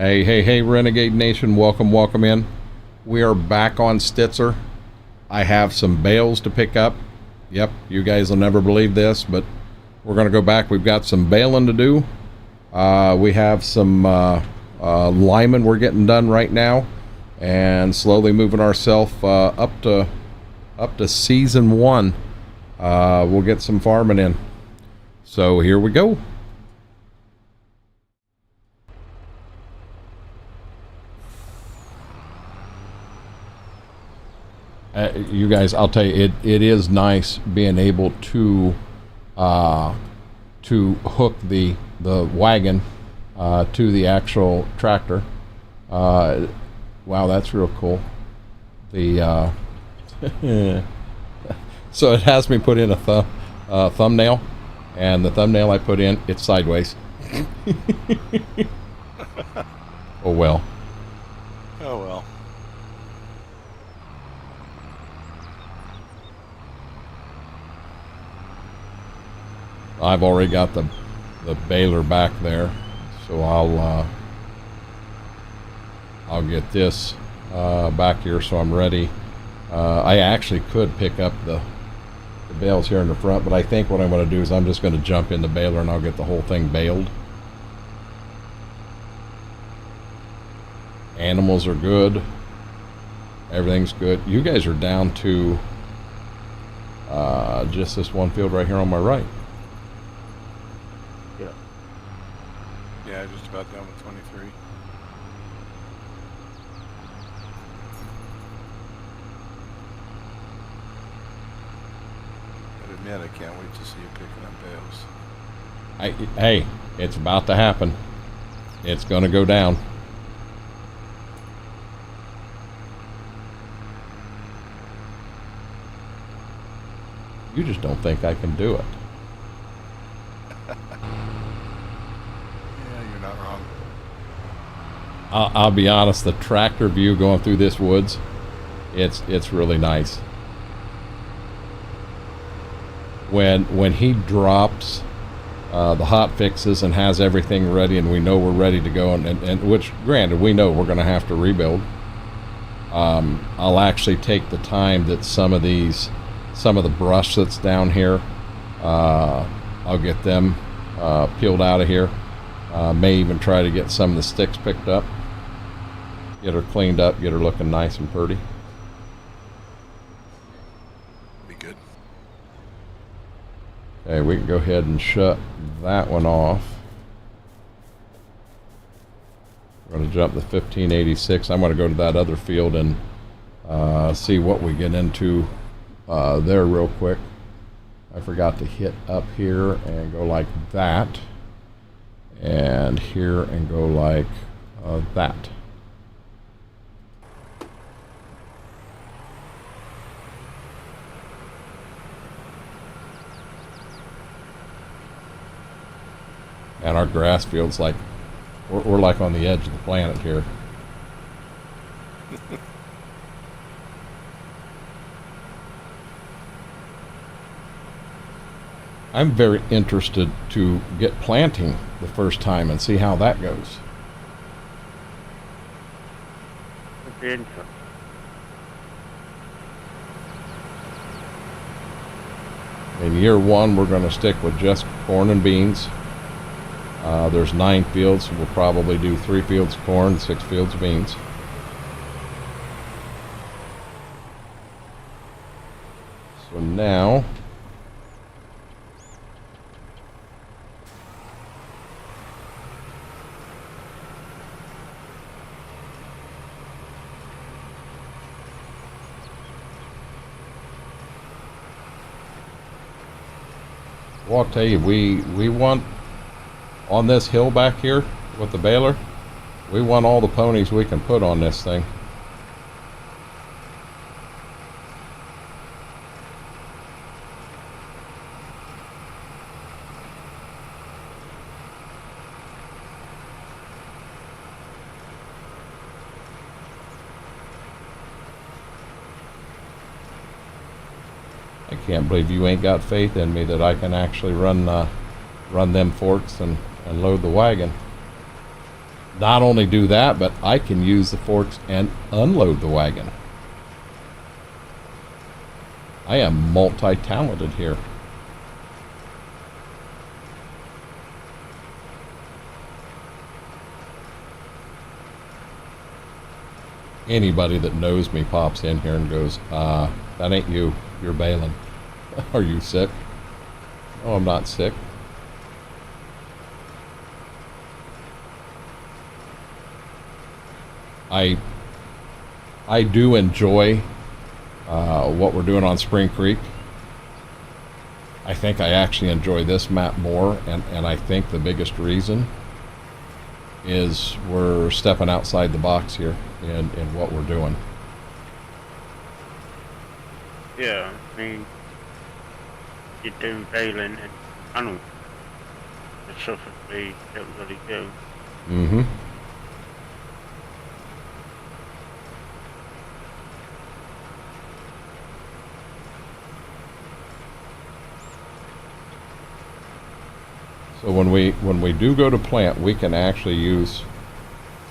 Hey, Renegade Nation, welcome in. We are back on Stitzer. I have some bales to pick up. Yep, you guys will never believe this, but we're going to go back. We've got some baling to do. We have some linemen we're getting done right now, and slowly moving ourselves up to season 1. We'll get some farming in. So here we go. You guys, I'll tell you, it is nice being able to hook the wagon to the actual tractor. Wow, that's real cool. The so it has me put in a thumbnail, and the thumbnail I put in, it's sideways. Oh well. Oh well. I've already got the baler back there, so I'll get this back here so I'm ready. I actually could pick up the bales here in the front, but I think what I'm going to do is I'm just going to jump in the baler and I'll get the whole thing baled. Animals are good. Everything's good. You guys are down to just this one field right here on my right. Yeah, just about done with 23. I admit, I can't wait to see you picking up bales. Hey, it's about to happen. It's going to go down. You just don't think I can do it. I'll be honest, the tractor view going through this woods, it's really nice. When he drops the hot fixes and has everything ready and we know we're ready to go, and which granted we know we're going to have to rebuild, I'll actually take the time that some of the brush that's down here, I'll get them peeled out of here. May even try to get some of the sticks picked up. Get her cleaned up, get her looking nice and pretty. Be good. Okay, we can go ahead and shut that one off. We're going to jump to 1586. I'm going to go to that other field and see what we get into there real quick. I forgot to hit up here and go like that. And here and go like that. And our grass field's like, we're like on the edge of the planet here. I'm very interested to get planting the first time and see how that goes. In year 1, we're going to stick with just corn and beans. There's 9 fields, so we'll probably do 3 fields of corn, 6 fields of beans. So now, well, I'll tell you, we want, on this hill back here with the baler, we want all the ponies we can put on this thing. I can't believe you ain't got faith in me that I can actually run them forks and load the wagon. Not only do that, but I can use the forks and unload the wagon. I am multi-talented here. Anybody that knows me pops in here and goes, that ain't you. You're bailing. Are you sick? No, I'm not sick. I do enjoy what we're doing on Spring Creek. I think I actually enjoy this map more, and I think the biggest reason is we're stepping outside the box here in what we're doing. Yeah, I mean, you're doing bailing and tunnel. It's something we don't really do. Mm-hmm. So when we do go to plant, we can actually use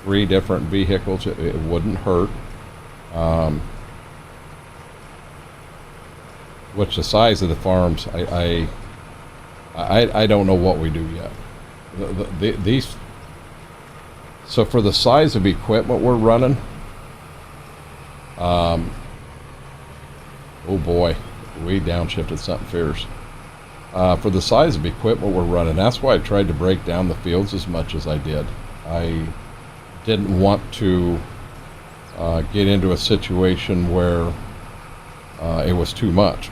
3 different vehicles. It wouldn't hurt. Which the size of the farms, I don't know what we do yet. These. So for the size of equipment we're running, oh boy, we downshifted something fierce. For the size of equipment we're running, that's why I tried to break down the fields as much as I did. I didn't want to get into a situation where it was too much.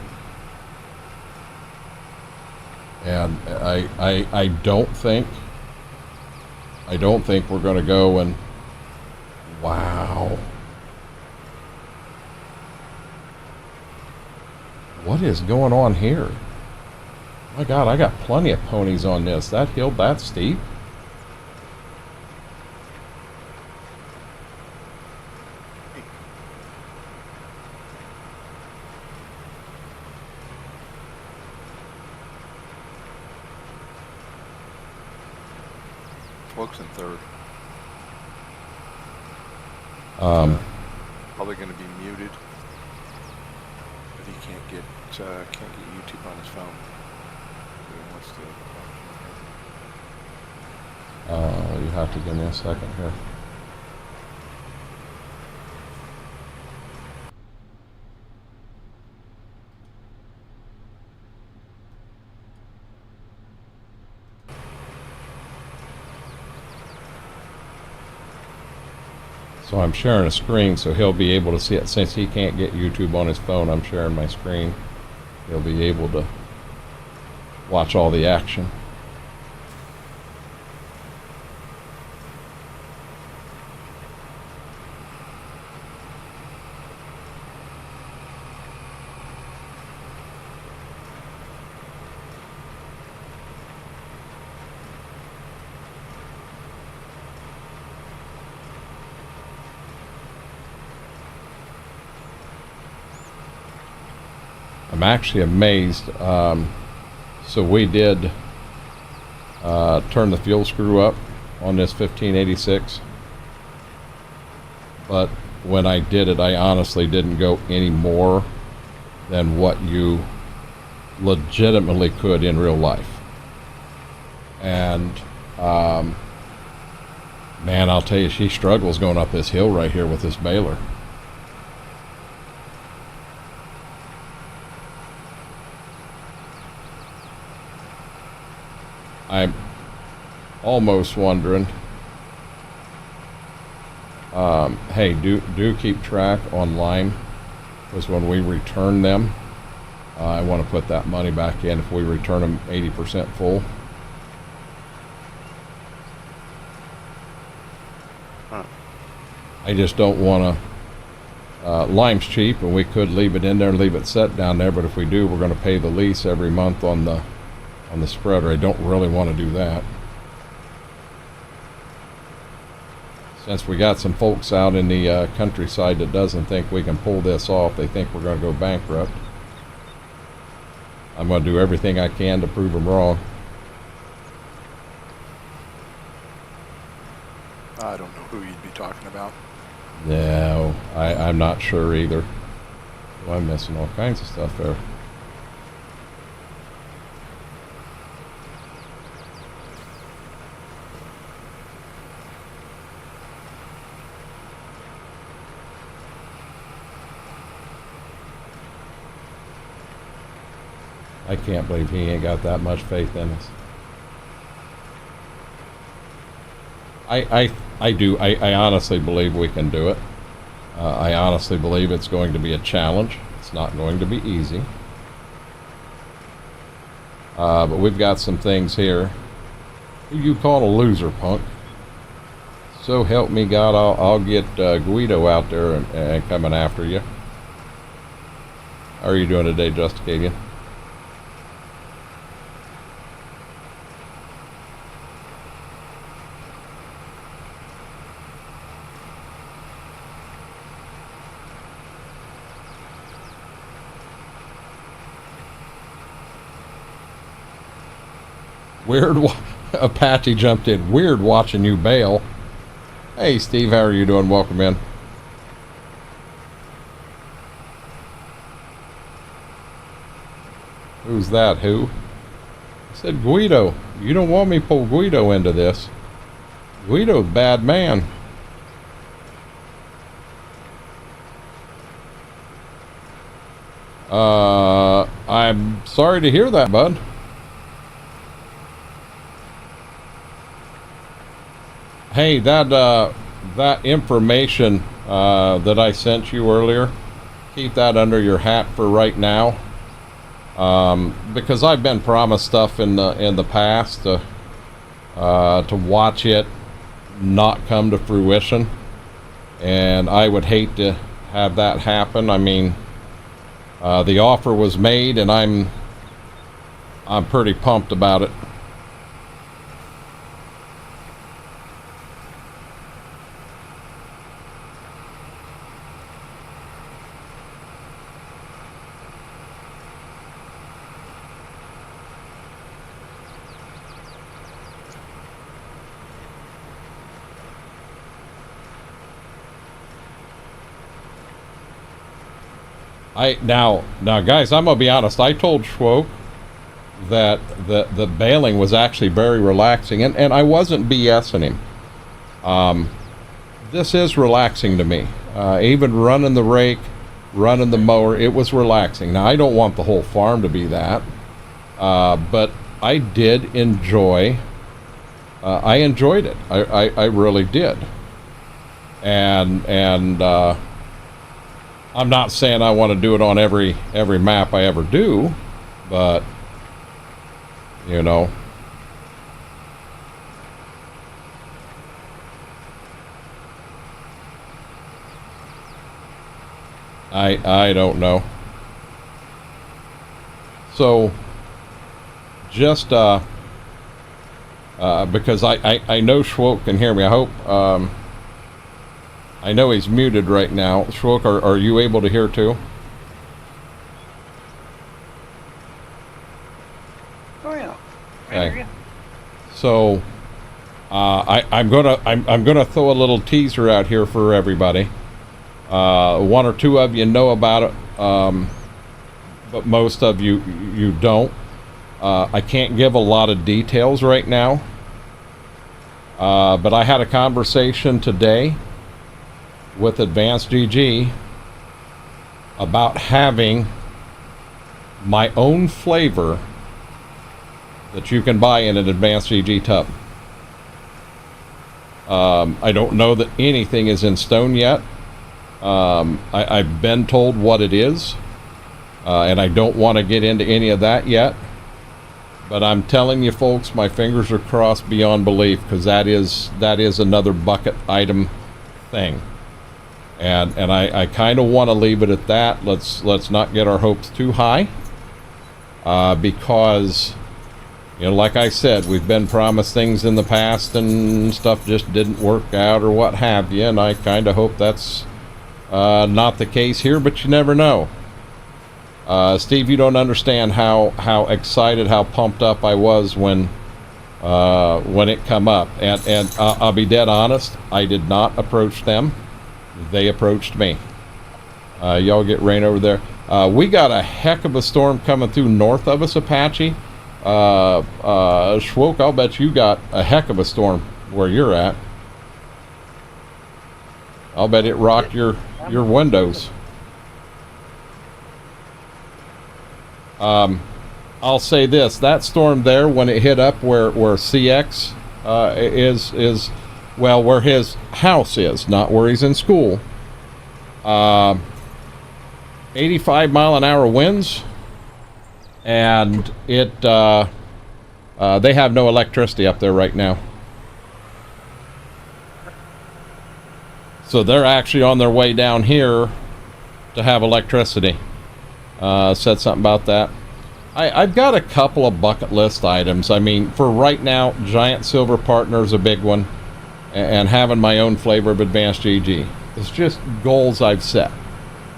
And I don't think we're going to go and, wow. What is going on here? My God, I got plenty of ponies on this. That hill that steep? Folks in third. Probably going to be muted, but he can't get YouTube on his phone. He wants to. You have to give me a second here. So I'm sharing a screen so he'll be able to see it. Since he can't get YouTube on his phone, I'm sharing my screen. He'll be able to watch all the action. I'm actually amazed. So we did turn the fuel screw up on this 1586, but when I did it, I honestly didn't go any more than what you legitimately could in real life. And man, I'll tell you, she struggles going up this hill right here with this baler. I'm almost wondering, hey, do keep track online, because when we return them, I want to put that money back in if we return them 80% full. I just don't want to, lime's cheap, and we could leave it in there, leave it set down there, but if we do, we're going to pay the lease every month on the spreader. I don't really want to do that. Since we got some folks out in the countryside that doesn't think we can pull this off, they think we're going to go bankrupt. I'm going to do everything I can to prove them wrong. talking about. No, I'm not sure either. Oh, I'm missing all kinds of stuff there. I can't believe he ain't got that much faith in us. I do. I honestly believe we can do it. I honestly believe it's going to be a challenge. It's not going to be easy. But we've got some things here. Who you call a loser, punk? So help me God, I'll get Guido out there and coming after you. How are you doing today, Justicadian? Weird, Apache jumped in. Weird watching you bail. Hey, Steve, how are you doing? Welcome in. Who's that? Who? I said Guido. You don't want me to pull Guido into this. Guido's a bad man. I'm sorry to hear that, bud. Hey, that information that I sent you earlier, keep that under your hat for right now, because I've been promised stuff in the past to watch it not come to fruition, and I would hate to have that happen. I mean, the offer was made, and I'm pretty pumped about it. Now guys, I'm gonna be honest. I told Schwoke that the bailing was actually very relaxing, and I wasn't BSing him. This is relaxing to me. Even running the rake, running the mower, it was relaxing. Now I don't want the whole farm to be that, but I did enjoy. I enjoyed it. I really did, and. I'm not saying I want to do it on every map I ever do, but you know, I don't know. So just because I know Schwoke can hear me. I hope. I know he's muted right now. Schwoke, are you able to hear too? Oh yeah. Okay. So I'm gonna throw a little teaser out here for everybody. One or two of you know about it, but most of you don't. I can't give a lot of details right now, but I had a conversation today with Advanced GG about having my own flavor that you can buy in an Advanced GG tub. I don't know that anything is in stone yet. I've been told what it is, and I don't want to get into any of that yet, but I'm telling you folks, my fingers are crossed beyond belief, because that is another bucket item thing. And I kind of want to leave it at that. Let's not get our hopes too high, because, you know, like I said, we've been promised things in the past and stuff just didn't work out or what have you, and I kind of hope that's not the case here, but you never know. Steve, you don't understand how excited, how pumped up I was when when it come up. And I'll be dead honest, I did not approach them. They approached me. Y'all get rain over there. We got a heck of a storm coming through north of us, Apache. Schwoke, I'll bet you got a heck of a storm where you're at. I'll bet it rocked your windows. I'll say this, that storm there, when it hit up where CX is, well, where his house is, not where he's in school. 85 mile an hour winds, and it they have no electricity up there right now. So they're actually on their way down here to have electricity. Said something about that. I've got a couple of bucket list items. I mean, for right now, Giant Silver Partner is a big one, and having my own flavor of Advanced GG. It's just goals I've set.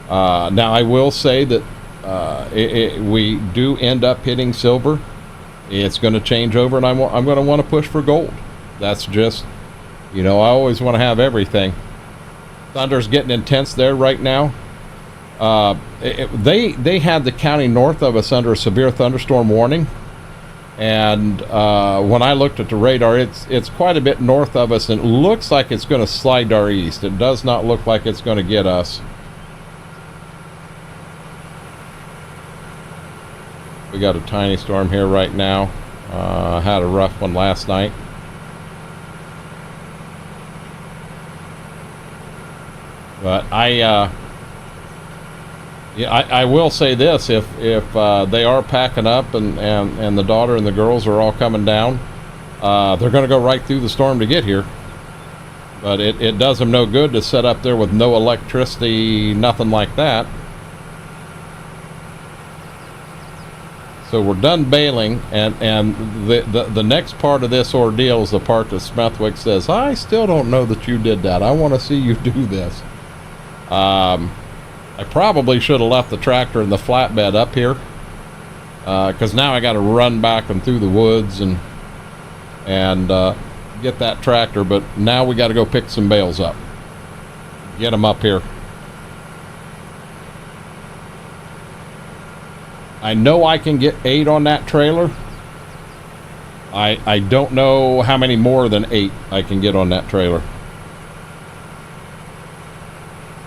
Now, I will say that we do end up hitting silver. It's going to change over, and I'm going to want to push for gold. That's just, you know, I always want to have everything. Thunder's getting intense there right now. They had the county north of us under a severe thunderstorm warning, and when I looked at the radar, it's quite a bit north of us, and it looks like it's going to slide to our east. It does not look like it's going to get us. We got a tiny storm here right now. Had a rough one last night. But I will say this: if they are packing up and the daughter and the girls are all coming down, they're going to go right through the storm to get here. But it does them no good to set up there with no electricity, nothing like that. So we're done bailing, and the next part of this ordeal is the part that Smethwick says, I still don't know that you did that. I want to see you do this. I probably should have left the tractor and the flatbed up here, because now I got to run back and through the woods and get that tractor. But now we got to go pick some bales up, get them up here. I know I can get 8 on that trailer. I don't know how many more than 8 I can get on that trailer.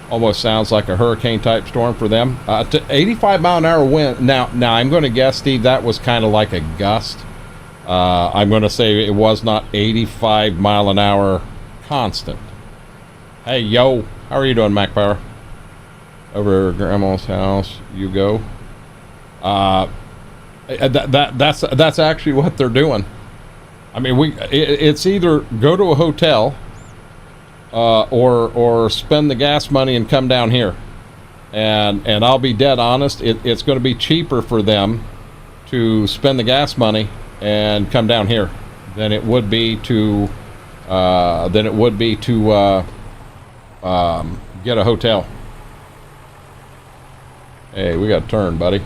Almost sounds like a hurricane type storm for them. To 85 mile an hour wind. Now I'm going to guess, Steve, that was kind of like a gust. I'm going to say it was not 85 mile an hour constant. Hey, yo, how are you doing, Mac Power? Over at Grandma's house, you go. That's actually what they're doing. I mean, it's either go to a hotel, or spend the gas money and come down here. And I'll be dead honest, it's going to be cheaper for them to spend the gas money and come down here than it would be to get a hotel. Hey, we got a turn, buddy.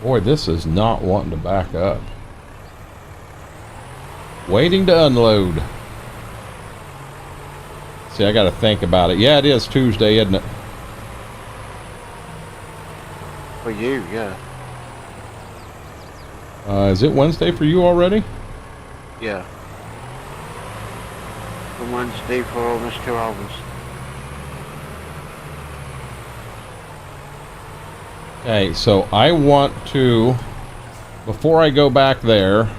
Boy, this is not wanting to back up. Waiting to unload. See, I got to think about it. Yeah, it is Tuesday, isn't it? For you, yeah. Is it Wednesday for you already? Yeah. On Wednesday for almost 2 hours. Okay, so I want to, before I go back there,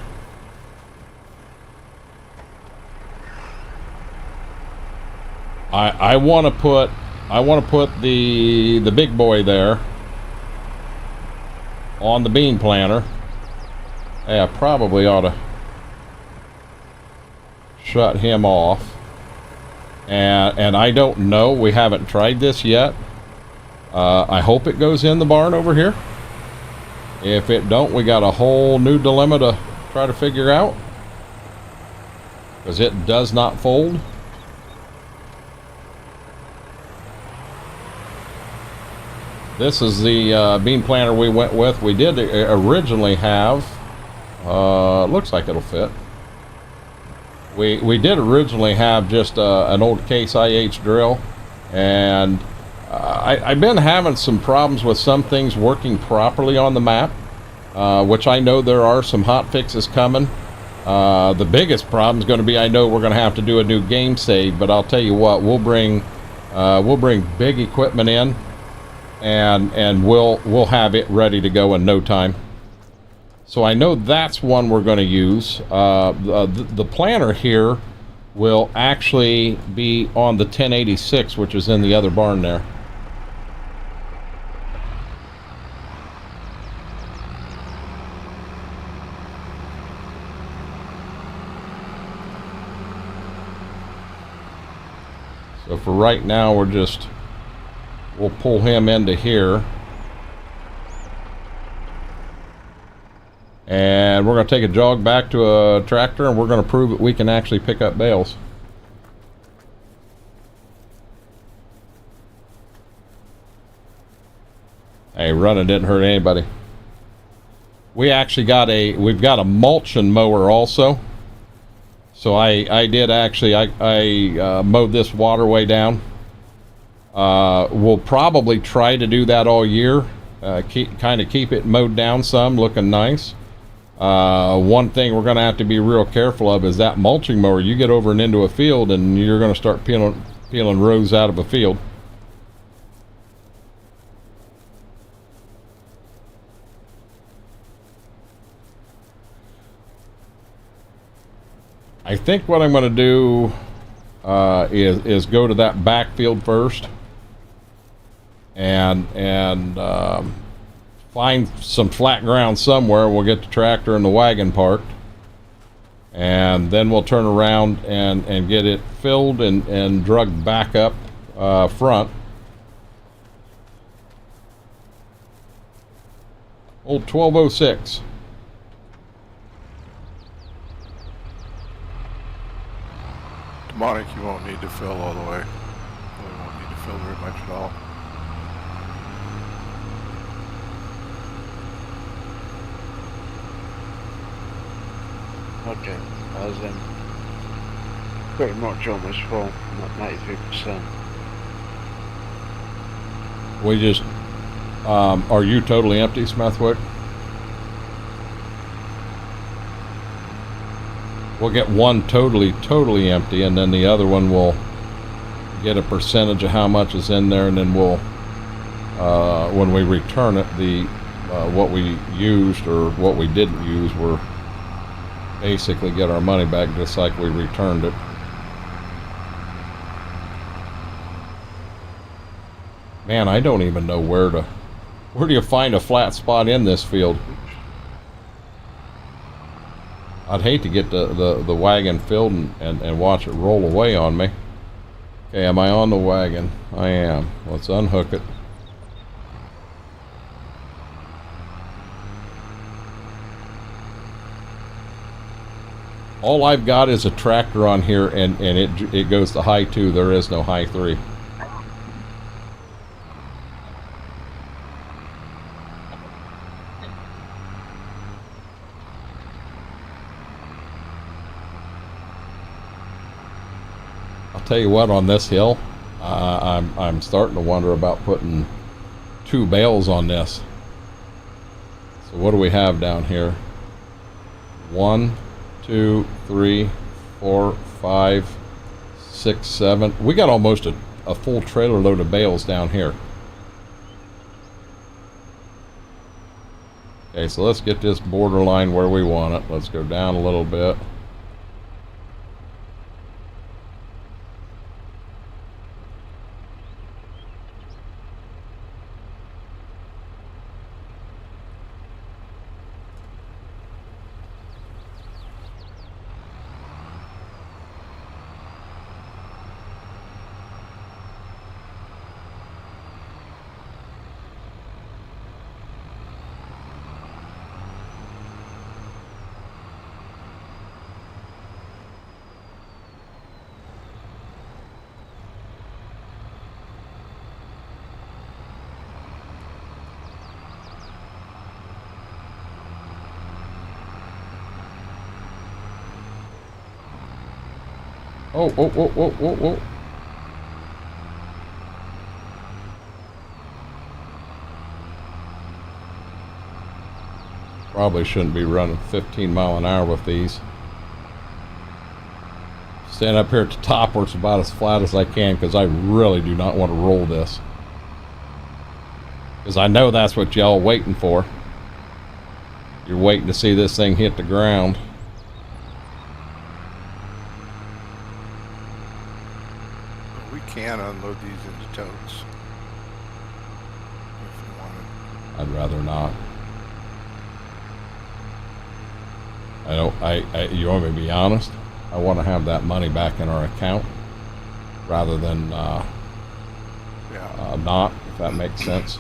I want to put the big boy there on the bean planter. Hey, I probably ought to shut him off. And I don't know, we haven't tried this yet. I hope it goes in the barn over here. If it don't, we got a whole new dilemma to try to figure out, because it does not fold. This is the bean planter we went with. We did originally have, looks like it'll fit. We did originally have just an old Case IH drill, and I've been having some problems with some things working properly on the map, which I know there are some hot fixes coming. The biggest problem is going to be, I know we're going to have to do a new game save, but I'll tell you what, we'll bring big equipment in, and we'll have it ready to go in no time. So I know that's one we're going to use. The planter here will actually be on the 1086, which is in the other barn there. So for right now, we'll pull him into here. And we're going to take a jog back to a tractor, and we're going to prove that we can actually pick up bales. Hey, running didn't hurt anybody. We've got a mulching mower also. So I did actually, I mowed this waterway down. We'll probably try to do that all year. Kind of keep it mowed down some, looking nice. One thing we're going to have to be real careful of is that mulching mower. You get over and into a field, and you're going to start peeling rows out of a field. I think what I'm going to do is go to that backfield first and find some flat ground somewhere. We'll get the tractor and the wagon parked, and then we'll turn around and get it filled and drugged back up front. Old 1206. Demonic, you won't need to fill all the way. You won't need to fill very much at all. Okay, I was pretty much almost full, not 93%. We just, are you totally empty, Smethwick? We'll get one totally empty, and then the other one will get a percentage of how much is in there, and then we'll, when we return it, what we used or what we didn't use, we're basically get our money back just like we returned it. Man, I don't even know where do you find a flat spot in this field? I'd hate to get the wagon filled and watch it roll away on me. Okay, am I on the wagon? I am. Let's unhook it. All I've got is a tractor on here, and it goes to high 2. There is no high 3. I'll tell you what, on this hill, I'm starting to wonder about putting 2 bales on this. So what do we have down here? 1, 2, 3, 4, 5, 6, 7. We got almost a full trailer load of bales down here. Okay, so let's get this borderline where we want it. Let's go down a little bit. Oh, oh, oh, oh, oh, oh. Probably shouldn't be running 15 mile an hour with these. Stand up here at the top where it's about as flat as I can, because I really do not want to roll this. Because I know that's what y'all waiting for. You're waiting to see this thing hit the ground. We can unload these into totes. If you wanted. I'd rather not. You want me to be honest? I want to have that money back in our account rather than not, if that makes sense.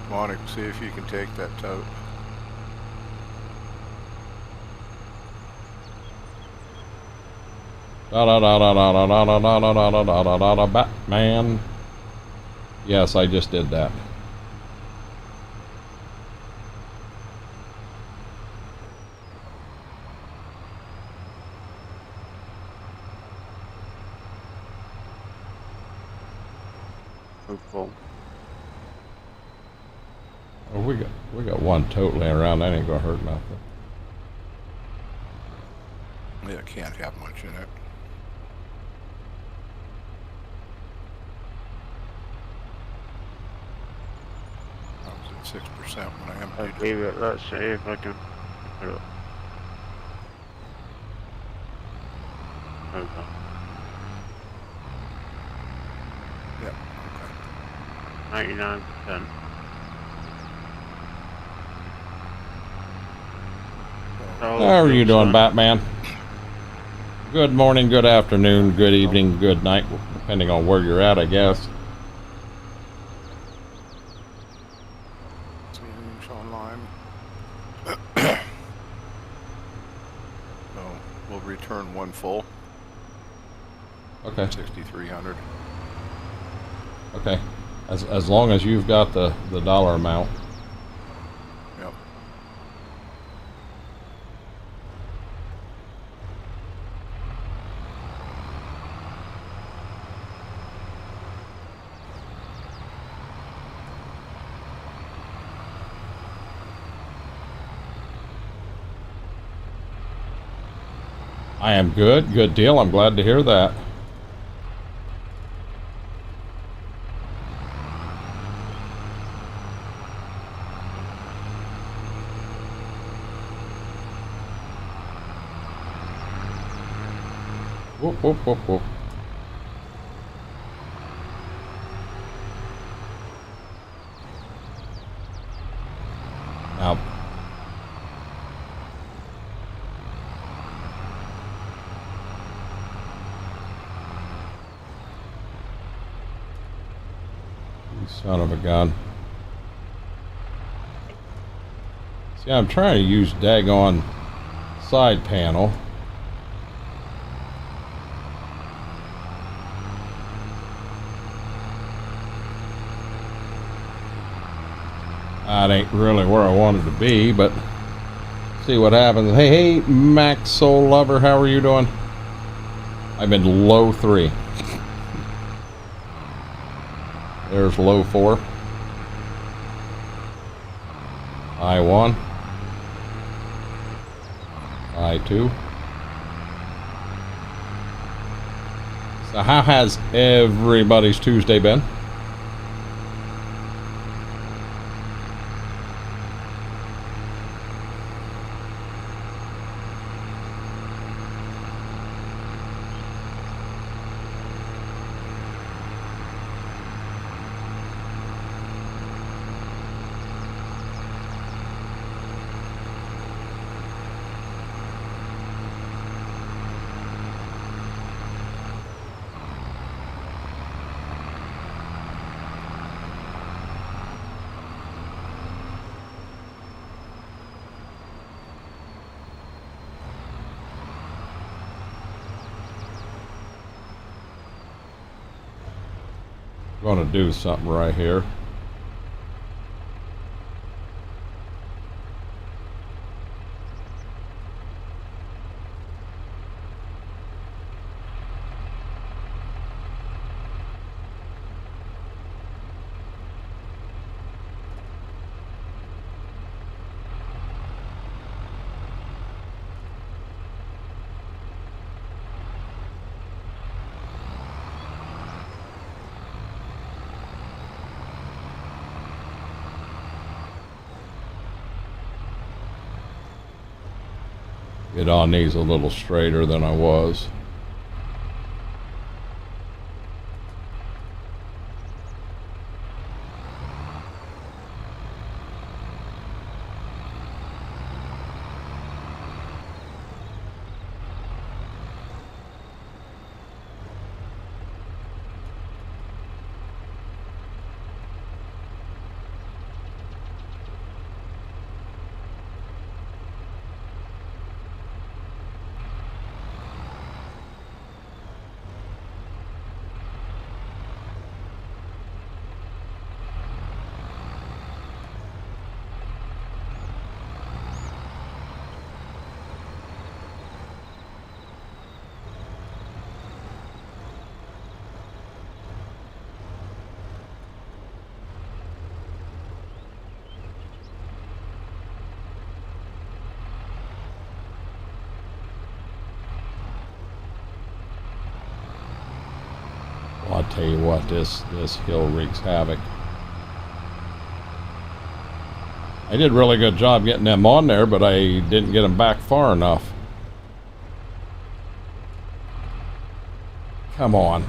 Come on and see if you can take that tote. Batman. Yes, I just did that. Hopeful. Oh, we got one tote laying around. That ain't gonna hurt nothing. Yeah, can't have much in it. I was at 6% when I I'll emptied it. leave it. Let's see if I can put it. Okay. Yeah, 99%. okay. How are you doing, Batman? Good morning, good afternoon, good evening, good night, depending on where you're at, I guess. Change online. So we'll return one full. Okay, 6,300. okay. As long as you've got the dollar amount. Yep. I am good, good deal. I'm glad to hear that. Whoop, whoop, whoop, whoop. Now, you son of a gun. See, I'm trying to use daggone side panel. That ain't really where I wanted to be, but see what happens. Hey, Max Soul Lover, how are you doing? I'm in low 3. There's low 4. High 1. High 2. So how has everybody's Tuesday been? Going to do something right here. Get on these a little straighter than I was. I'll tell you what, this hill wreaks havoc. I did a really good job getting them on there, but I didn't get them back far enough. Come on.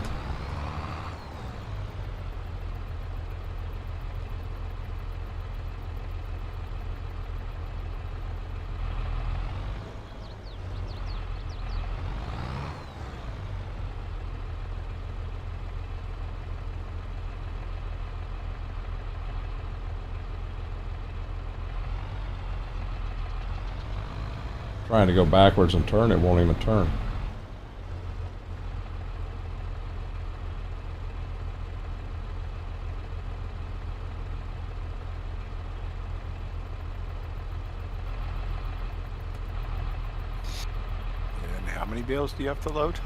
Trying to go backwards and turn, it won't even turn. And how many bales do you have to load?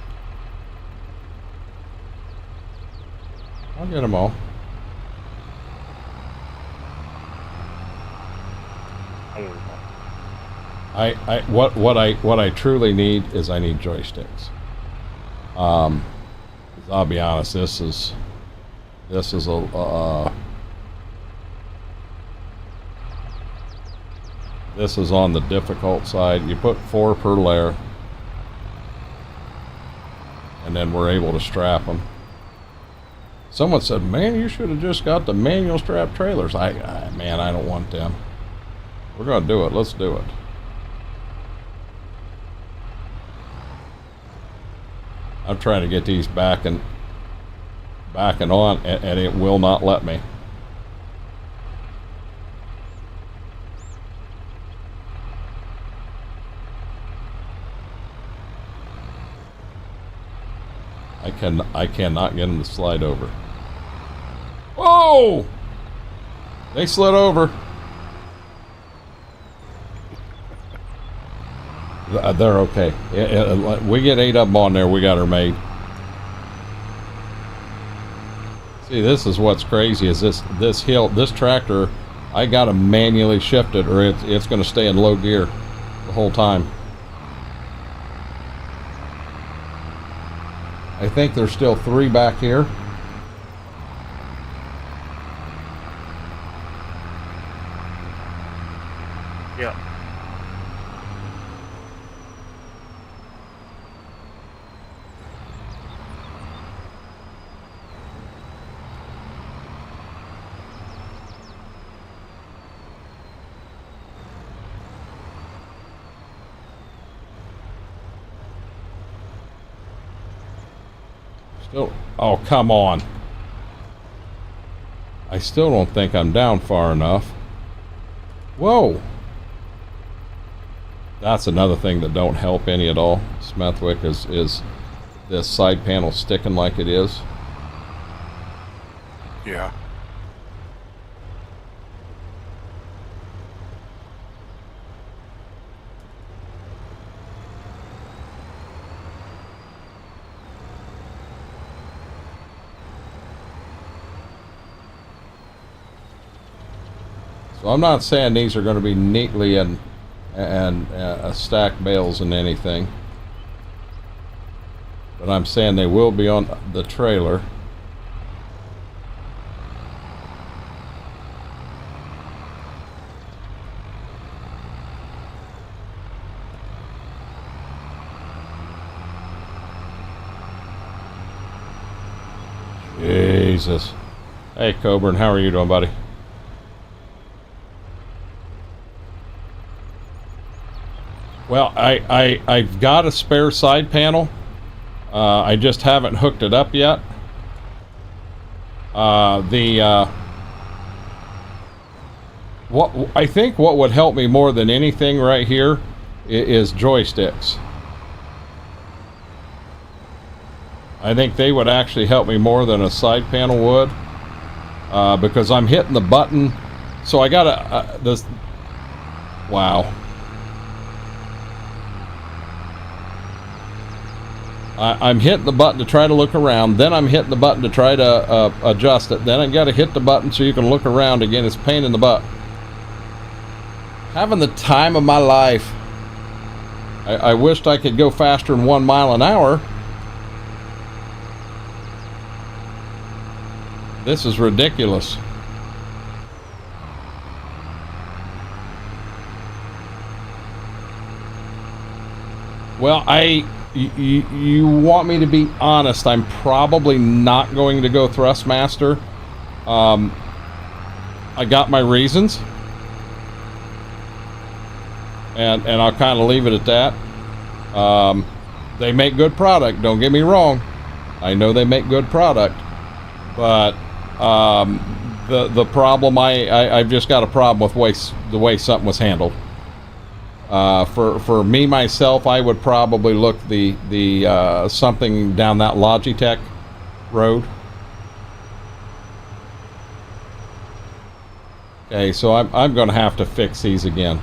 I'll get them all. What I truly need is I need joysticks. I'll be honest, this is on the difficult side. You put 4 per layer, and then we're able to strap them. Someone said, "Man, you should have just got the manual strap trailers." Man, I don't want them. We're gonna do it. Let's do it. I'm trying to get these back and on, and it will not let me. I cannot get them to slide over. Whoa! They slid over. They're okay. We get 8 of them on there, we got her made. See, this is what's crazy is this hill, this tractor, I got to manually shift it or it's going to stay in low gear the whole time. I think there's still 3 back here. Yeah. Still, oh, come on. I still don't think I'm down far enough. Whoa. That's another thing that don't help any at all, Smethwick, is this side panel sticking like it is. Yeah. So I'm not saying these are going to be neatly and stacked bales and anything, but I'm saying they will be on the trailer. Jesus. Hey, Coburn, how are you doing, buddy? Well, I've got a spare side panel. I just haven't hooked it up yet. What I think what would help me more than anything right here is joysticks. I think they would actually help me more than a side panel would, because I'm hitting the button. So I gotta this. Wow. I'm hitting the button to try to look around, then I'm hitting the button to try to adjust it, then I got to hit the button so you can look around again. It's a pain in the butt. Having the time of my life. I wished I could go faster than 1 mile an hour. This is ridiculous. Well, you want me to be honest, I'm probably not going to go Thrustmaster. I got my reasons. And I'll kind of leave it at that. They make good product, don't get me wrong. I know they make good product. But the problem, I've just got a problem with the way something was handled. For me myself, I would probably look the something down that Logitech road. Okay, so I'm going to have to fix these again.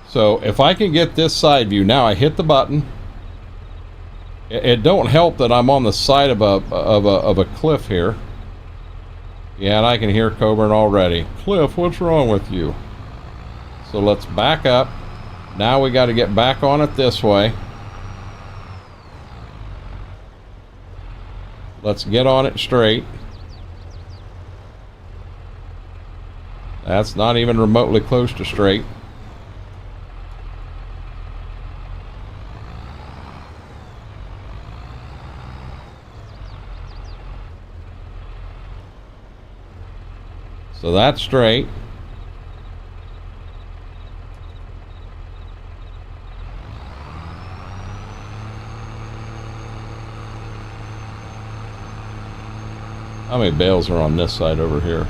So if I can get this side view now, I hit the button. It don't help that I'm on the side of a cliff here. Yeah, and I can hear Coburn already. Cliff, what's wrong with you? So let's back up. Now we got to get back on it this way. Let's get on it straight. That's not even remotely close to straight. So that's straight. How many bales are on this side over here?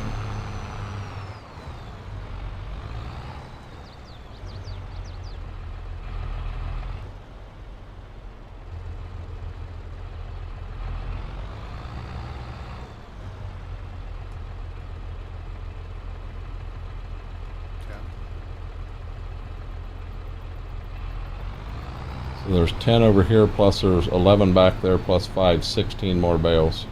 So there's 10 over here, plus there's 11 back there, plus 5, 16 more bales.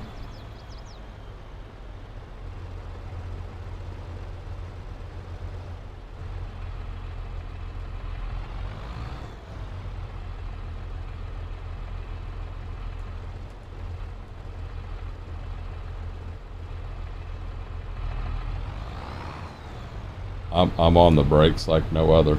I'm on the brakes like no other.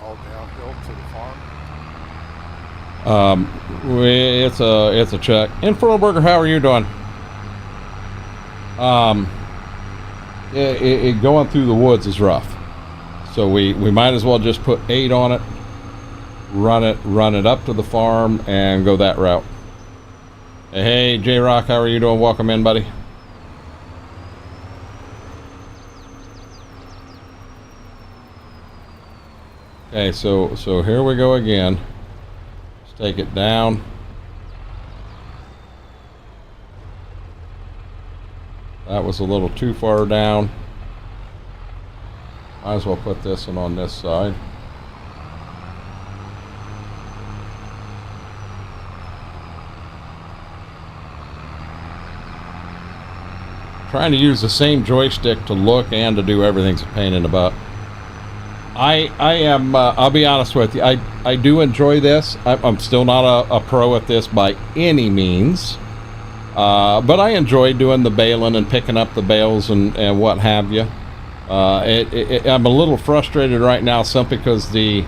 All downhill to the farm? It's a check. Infroburger, how are you doing? Going through the woods is rough, so we might as well just put 8 on it, run it up to the farm and go that route. Hey J-Rock, how are you doing? Welcome in, buddy. Okay, so here we go again. Let's take it down. That was a little too far down. Might as well put this one on this side. Trying to use the same joystick to look and to do everything's a pain in the butt. I am, I'll be honest with you, I do enjoy this. I'm still not a pro at this by any means. But I enjoy doing the baling and picking up the bales and what have you. I'm a little frustrated right now simply because the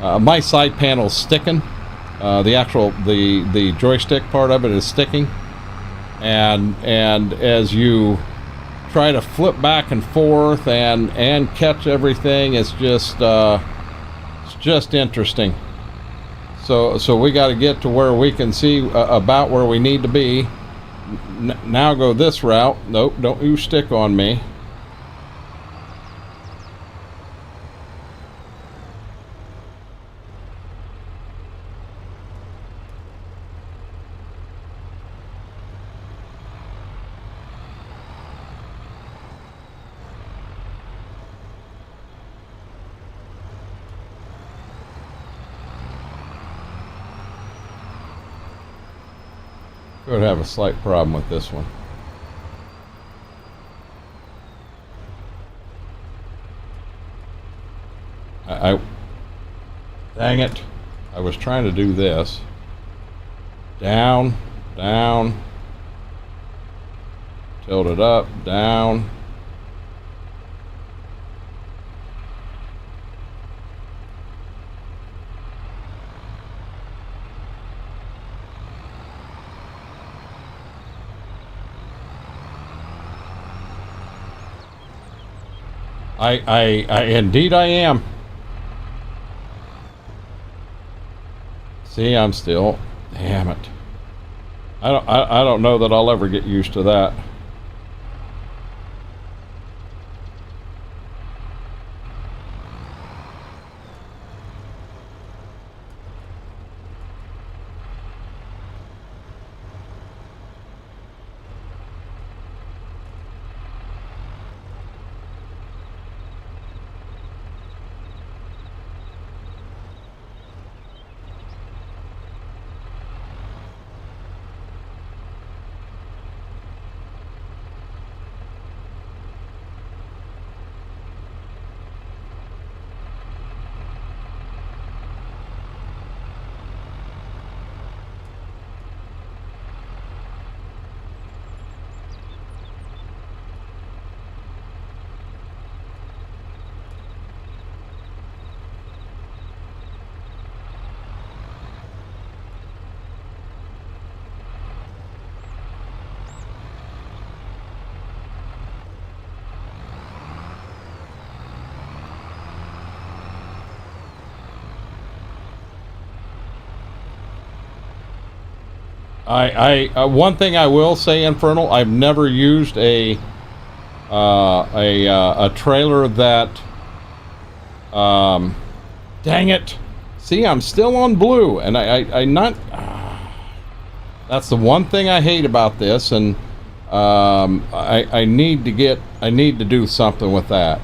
my side panel's sticking. The joystick part of it is sticking, and as you try to flip back and forth and catch everything, it's just interesting. So we got to get to where we can see about where we need to be. Now go this route. Nope, don't you stick on me. Could have a slight problem with this one. Dang it. I was trying to do this. Down, down. Tilt it up, down. Indeed I am. See, I'm still, damn it. I don't know that I'll ever get used to that. One thing I will say, Infernal, I've never used a trailer that, dang it. See, I'm still on blue, and that's the one thing I hate about this, and I need to do something with that.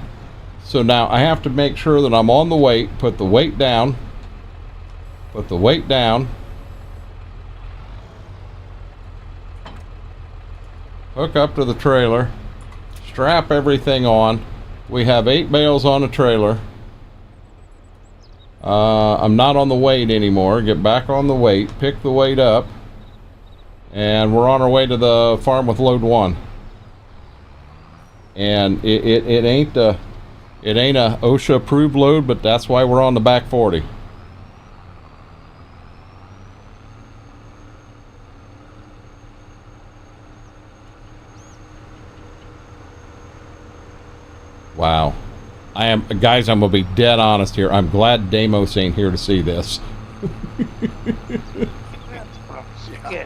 So now I have to make sure that I'm on the weight, put the weight down, hook up to the trailer, strap everything on. We have 8 bales on a trailer. I'm not on the weight anymore. Get back on the weight, pick the weight up, and we're on our way to the farm with load 1. And it ain't a OSHA approved load, but that's why we're on the back 40. Wow. Guys, I'm gonna be dead honest here. I'm glad Deimos ain't here to see this. Yeah.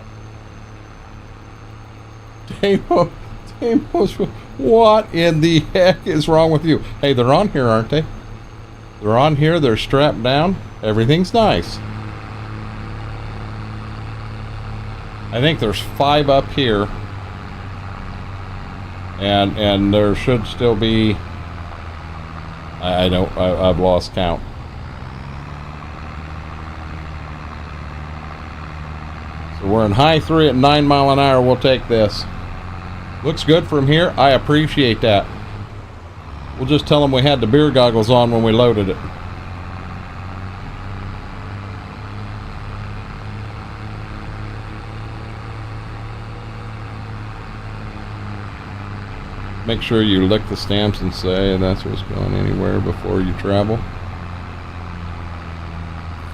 Deimos, what in the heck is wrong with you? Hey, they're on here, aren't they? They're on here, they're strapped down. Everything's nice. I think there's 5 up here. And there should still be, I've lost count. So we're in high 3 at 9 mile an hour. We'll take this. Looks good from here. I appreciate that. We'll just tell them we had the beer goggles on when we loaded it. Make sure you lick the stamps and say that's what's going anywhere before you travel.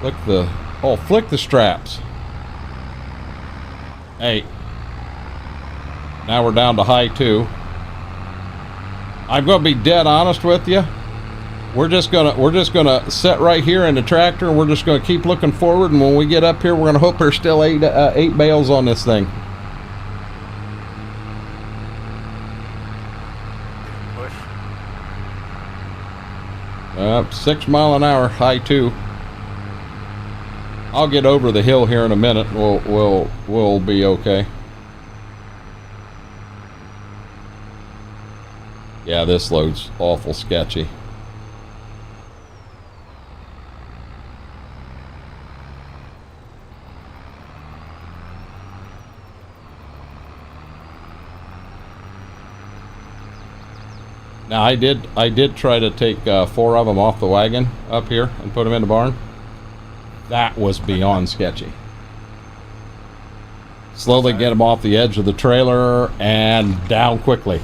Flick the straps. Hey. Now we're down to high 2. I'm going to be dead honest with you. We're just gonna sit right here in the tractor, and we're just gonna keep looking forward. And when we get up here, we're gonna hope there's still eight bales on this thing. Push. 6 mile an hour, high 2. I'll get over the hill here in a minute. We'll be okay. Yeah, this load's awful sketchy. Now I did try to take 4 of them off the wagon up here and put them in the barn. That was beyond sketchy. Slowly get them off the edge of the trailer and down quickly.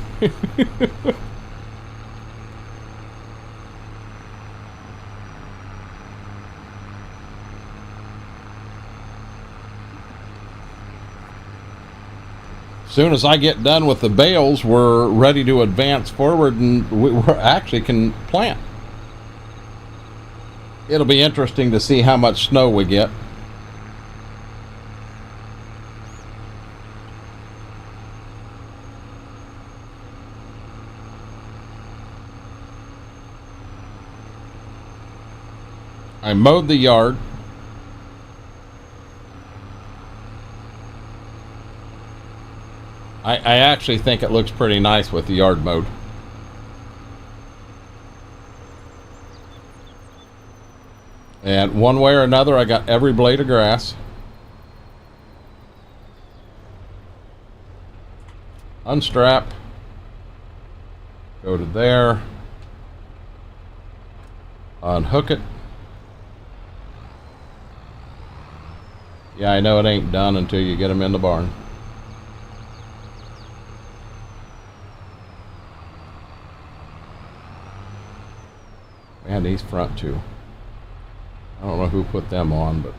Soon as I get done with the bales, we're ready to advance forward, and we actually can plant. It'll be interesting to see how much snow we get. I mowed the yard. I actually think it looks pretty nice with the yard mowed. And one way or another, I got every blade of grass. Unstrap. Go to there. Unhook it. Yeah, I know it ain't done until you get them in the barn. And these front two. I don't know who put them on, but...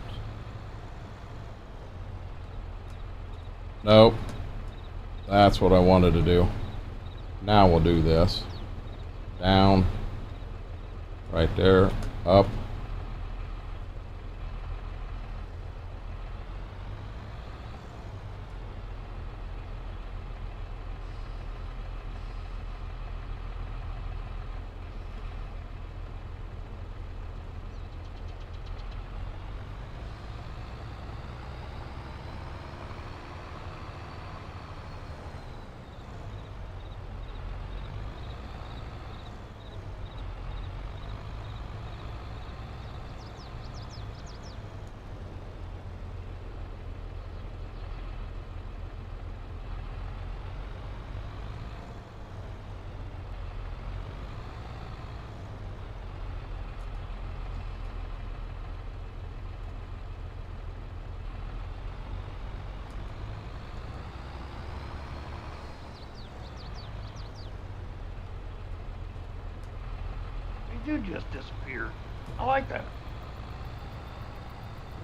Nope. That's what I wanted to do. Now we'll do this. Down. Right there. Up. They do just disappear. I like that.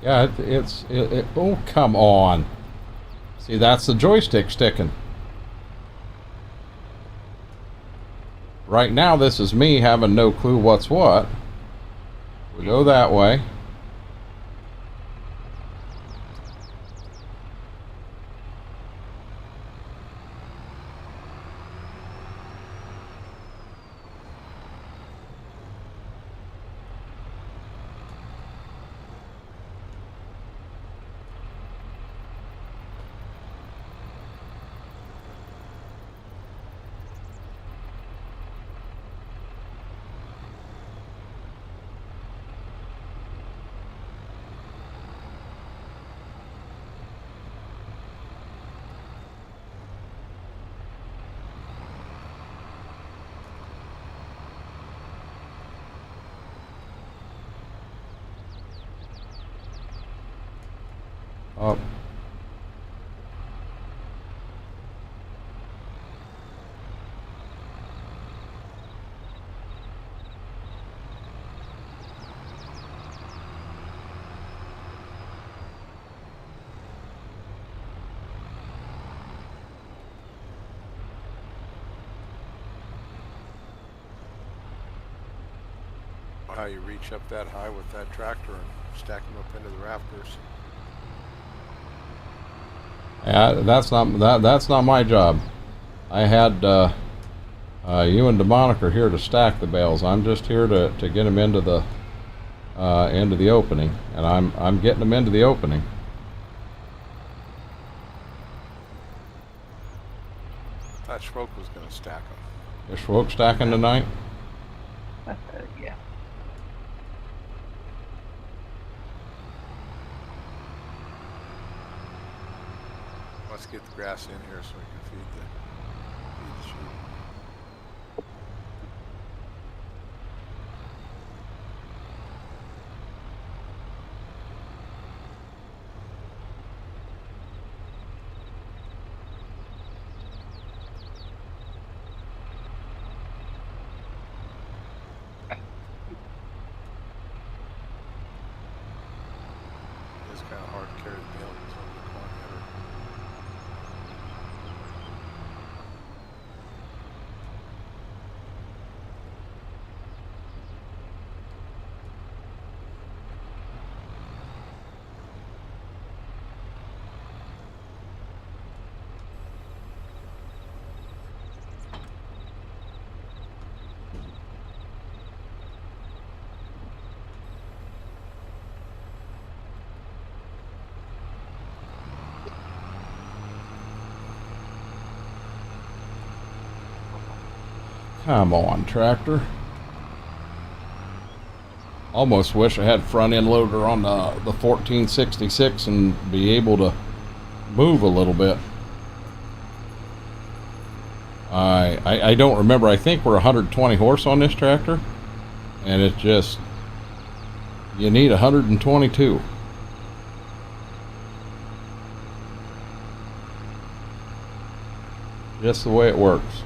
Yeah, oh, come on. See, that's the joystick sticking. Right now, this is me having no clue what's what. We go that way. Up. how you reach up that high with that tractor and stack them up into the rafters. Yeah, that's not my job. I had you and DeMonic here to stack the bales. I'm just here to get them into the opening, and I'm getting them into the opening. I thought Schroek was going to stack them. Is Schroek stacking tonight? Yeah. Let's get the grass in here so we can feed the sheep. It's kind of hard to carry the bales over the corn header. Come on, tractor. Almost wish I had front end loader on the 1466 and be able to move a little bit. I don't remember. I think we're 120 horse on this tractor, and it's just, you need 122. Just the way it works.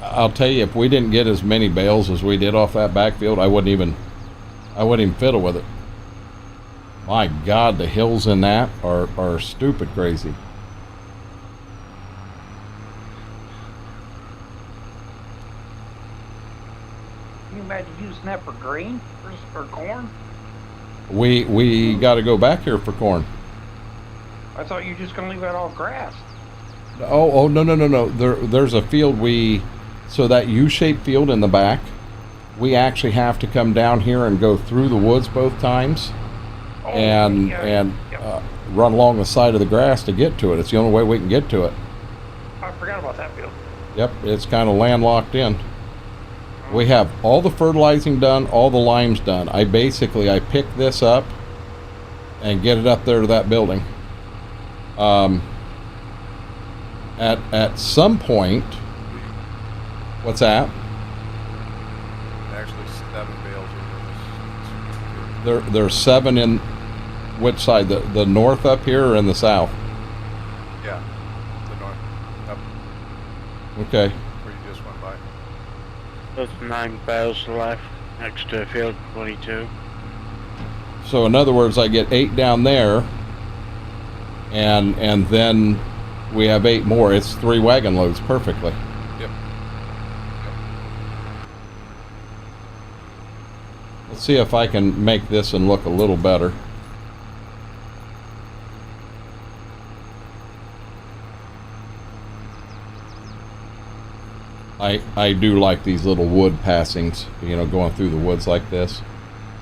I'll tell you, if we didn't get as many bales as we did off that backfield, I wouldn't even fiddle with it. My God, the hills in that are stupid crazy. Can you imagine using that for grain or corn? We got to go back here for corn. I thought you were just gonna leave that all grass. Oh no. There's a field so that U-shaped field in the back, we actually have to come down here and go through the woods both times, Oh, and yeah. run along the side of the grass to get to it. It's the only way we can get to it. I forgot about that field. Yep, it's kind of landlocked in. We have all the fertilizing done, all the limes done. I pick this up and get it up there to that building. At some point, what's that? Actually, 7 bales over this. There's 7 in which side? The north up here or in the south? Yeah, the north. Up Okay. where you just went by. There's 9 bales left next to field 22. So in other words, I get 8 down there, and then we have 8 more. It's 3 wagon loads perfectly. Yep. Let's see if I can make this and look a little better. I do like these little wood passings, you know, going through the woods like this.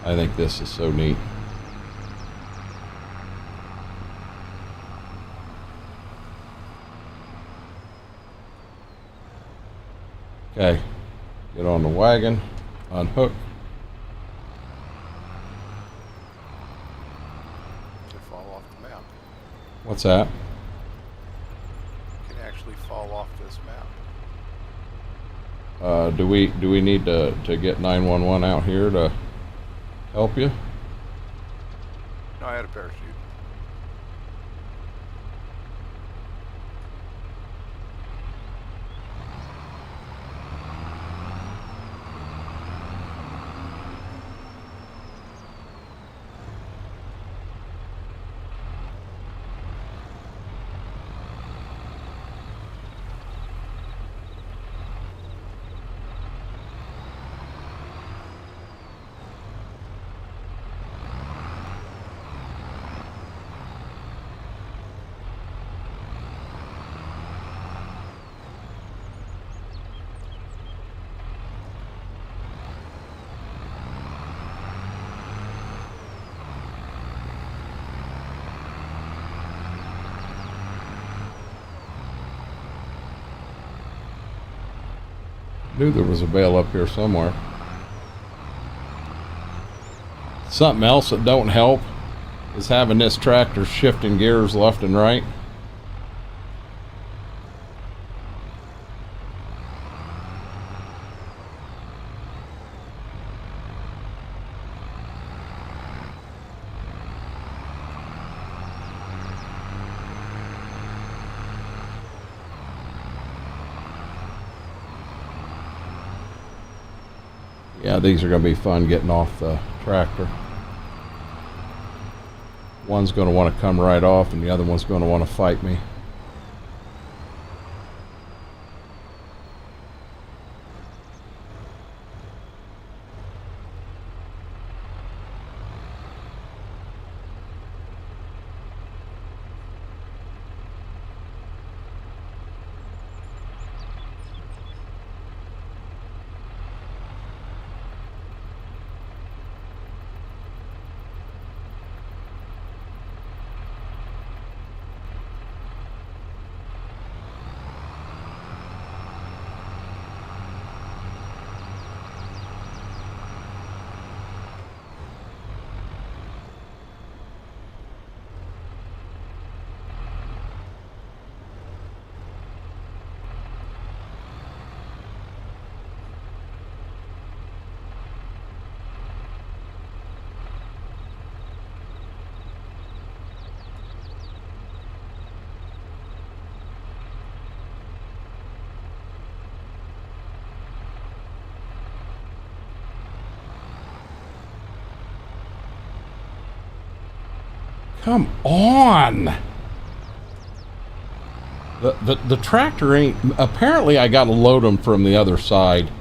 I think this is so neat. Okay, get on the wagon, unhook. They fall off the map. What's that? Can actually fall off this map. Do we need to get 911 out here to help you? I had a parachute. Knew there was a bale up here somewhere. Something else that don't help is having this tractor shifting gears left and right. Yeah, these are going to be fun getting off the tractor. One's going to want to come right off and the other one's going to want to fight me. Come on! The tractor ain't... Apparently I gotta load them from the other side.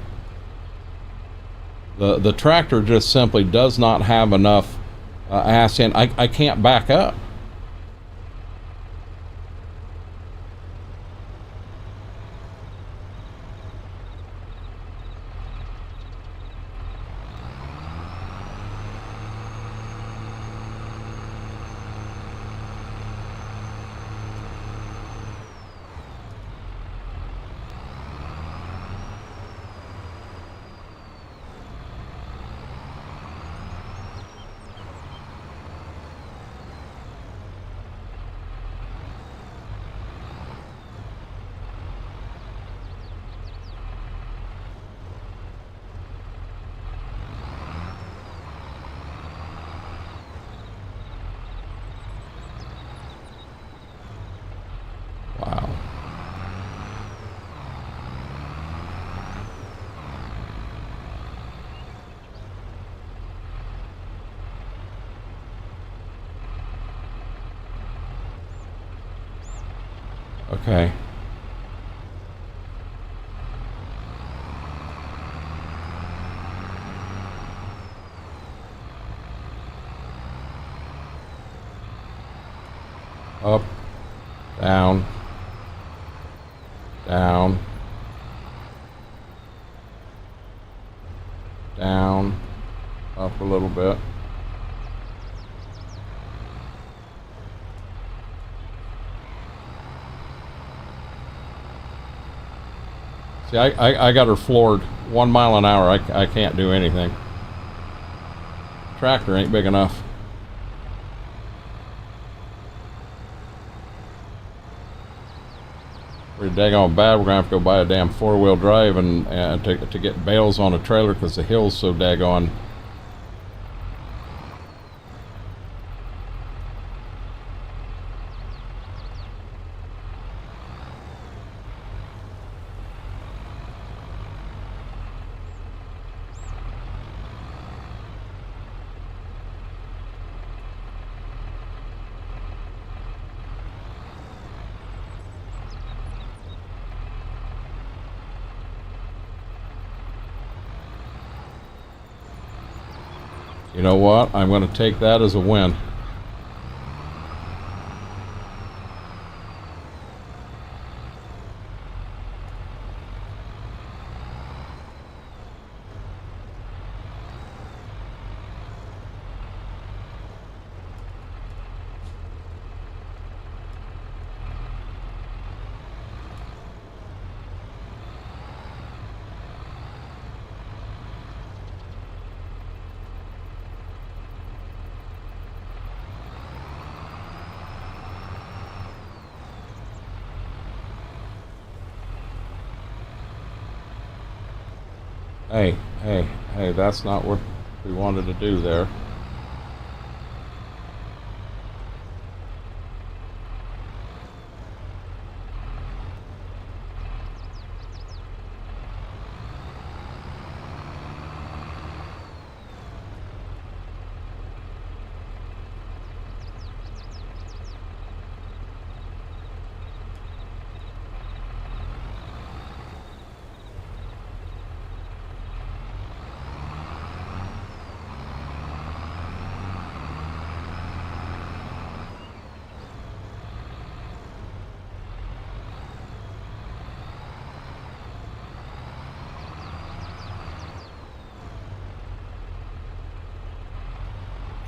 The tractor just simply does not have enough ass in. I can't back up. Wow. Okay. Up, down, down, down, up a little bit. See, I got her floored 1 mile an hour. I can't do anything. Tractor ain't big enough. Pretty daggone bad. We're gonna have to go buy a damn 4-wheel drive and to get bales on a trailer because the hill's so daggone. You know what? I'm going to take that as a win. Hey, that's not what we wanted to do there.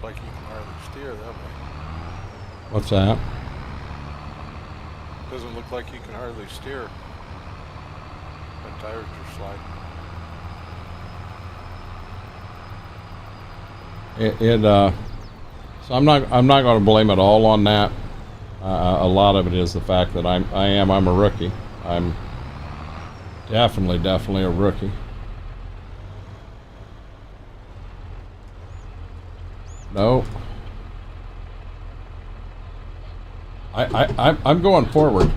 Like you can hardly steer that way. What's that? Doesn't look like you can hardly steer. The tires are sliding. So I'm not going to blame it all on that. A lot of it is the fact that I'm a rookie. I'm definitely a rookie. No. I'm going forward.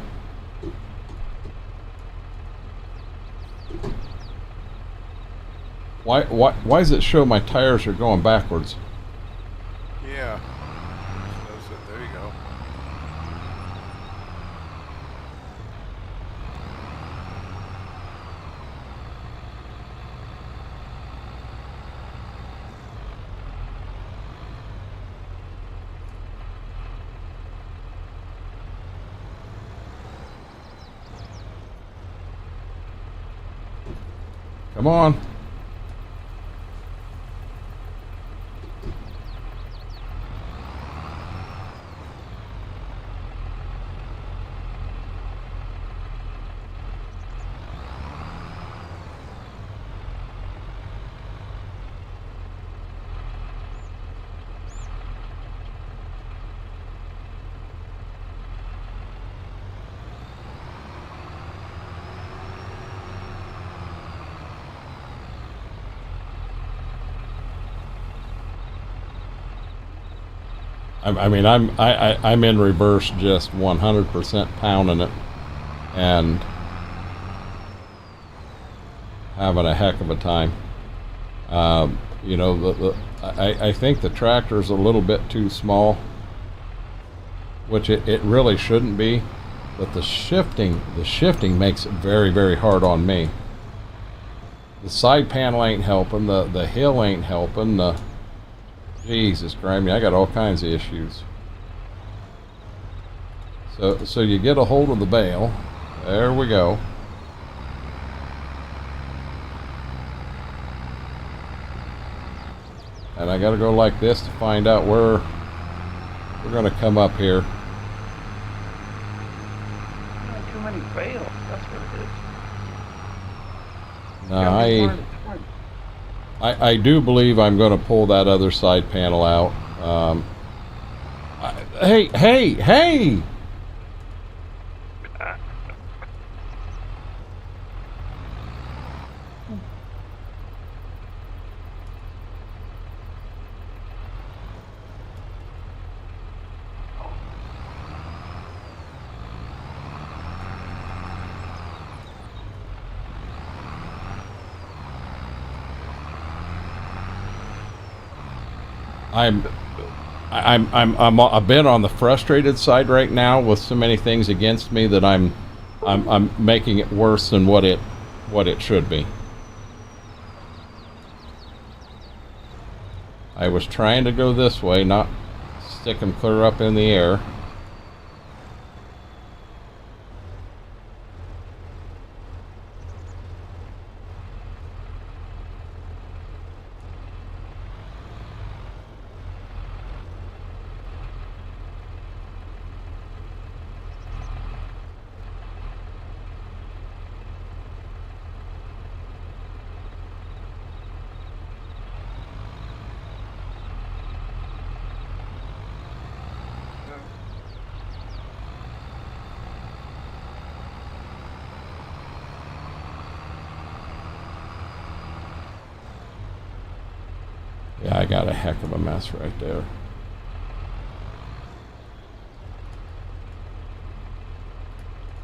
Why does it show my tires are going backwards? Yeah. That's it. There you go. Come on. I mean, I'm in reverse, just 100% pounding it, and having a heck of a time. You know, I think the tractor's a little bit too small, which it really shouldn't be, but the shifting makes it very hard on me. The side panel ain't helping, the hill ain't helping, Jesus Christ, I got all kinds of issues. So you get a hold of the bale. There we go. And I gotta go like this to find out where we're gonna come up here. Not too many bales, that's what it is. No, I do believe I'm going to pull that other side panel out. Hey! I'm a bit on the frustrated side right now with so many things against me that I'm making it worse than what it should be. I was trying to go this way, not stick them clear up in the air. Yeah, I got a heck of a mess right there.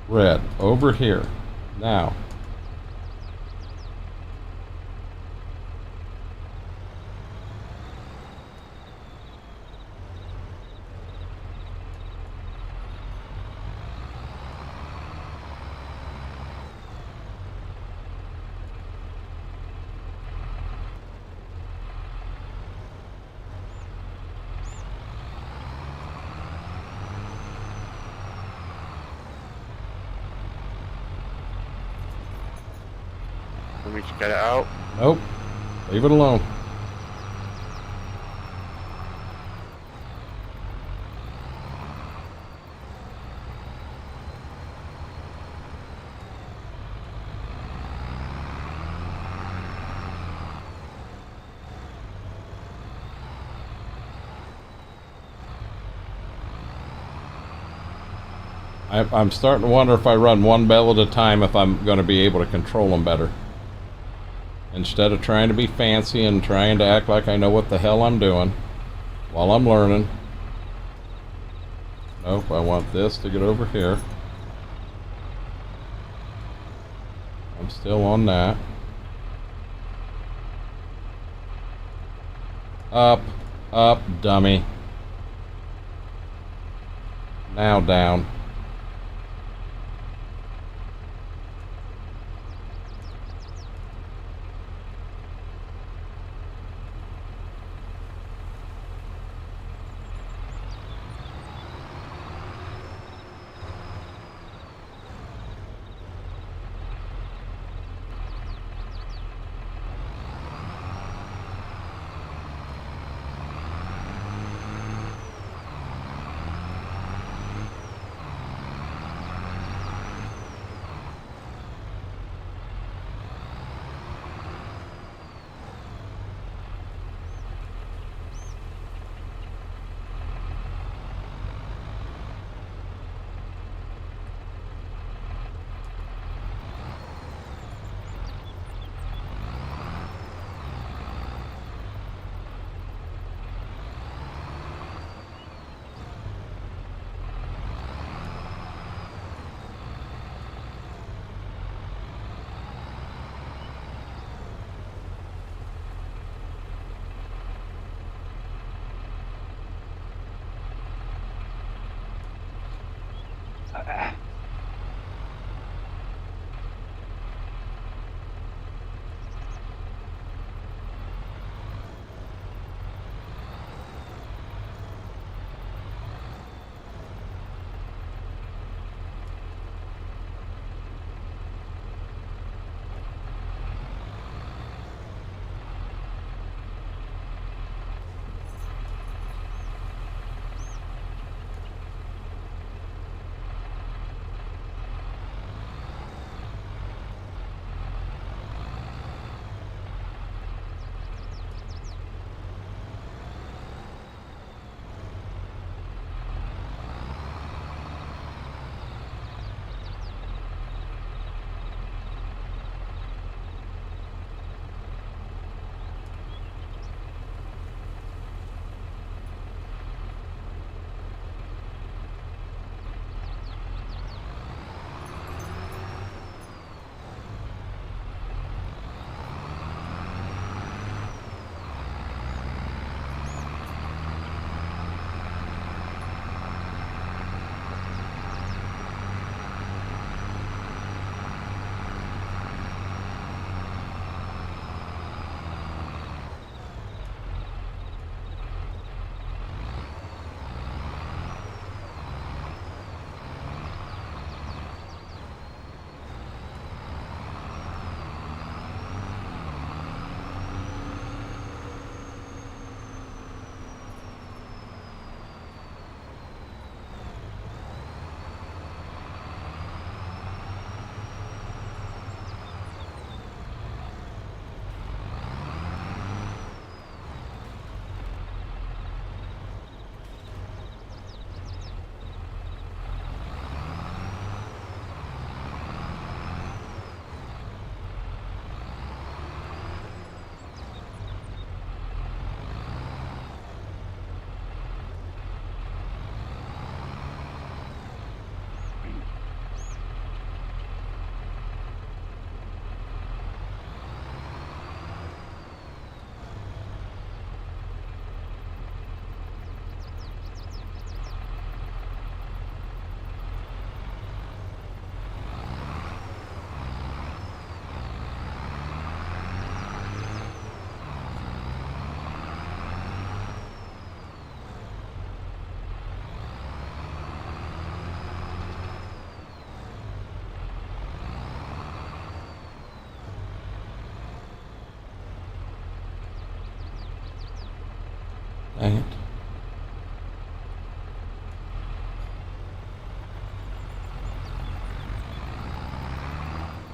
Red, over here. Now. Let me just get it out. Nope. Leave it alone. I'm starting to wonder if I run one bale at a time if I'm going to be able to control them better. Instead of trying to be fancy and trying to act like I know what the hell I'm doing while I'm learning. Nope, I want this to get over here. I'm still on that. Up, up, dummy. Now down.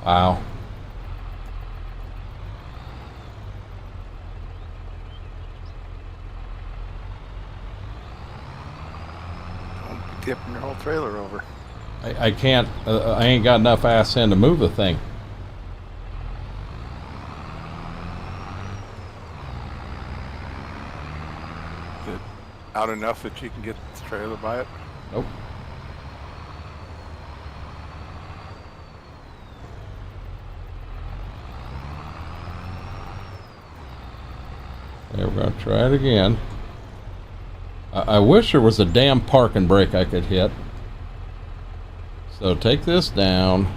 Wow. Don't be tipping your whole trailer over. I can't, I ain't got enough ass end to move the thing. Is it out enough that you can get the trailer by it? Nope. Okay, we're gonna try it again. I wish there was a damn parking brake I could hit. So take this down.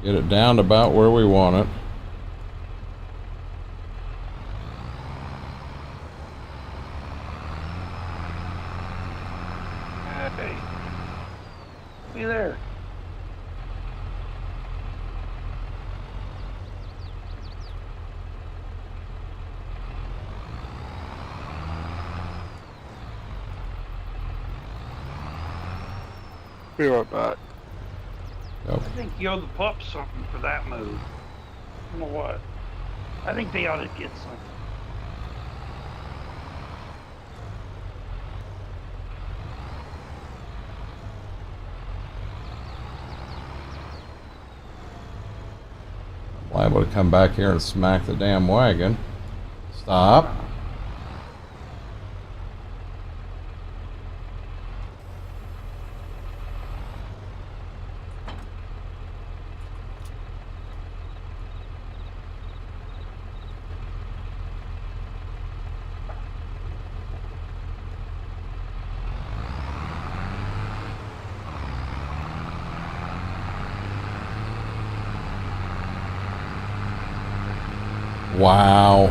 Get it down to about where we want it. Hey. Be there. Be right back. Nope. I think you owe the pups something for that move. I don't know what. I think they ought to get something. I'm liable to come back here and smack the damn wagon. Stop. Wow.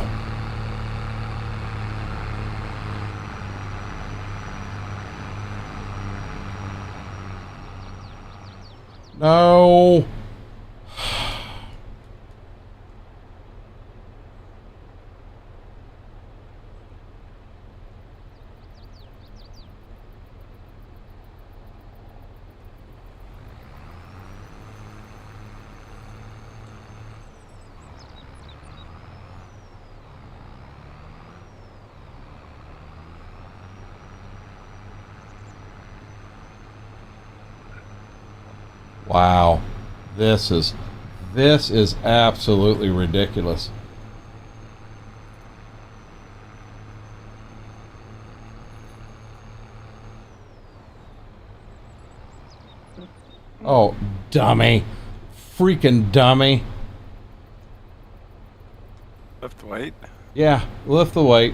No. Wow. This is absolutely ridiculous. Oh, dummy. Freaking dummy. Lift the weight. Yeah, lift the weight.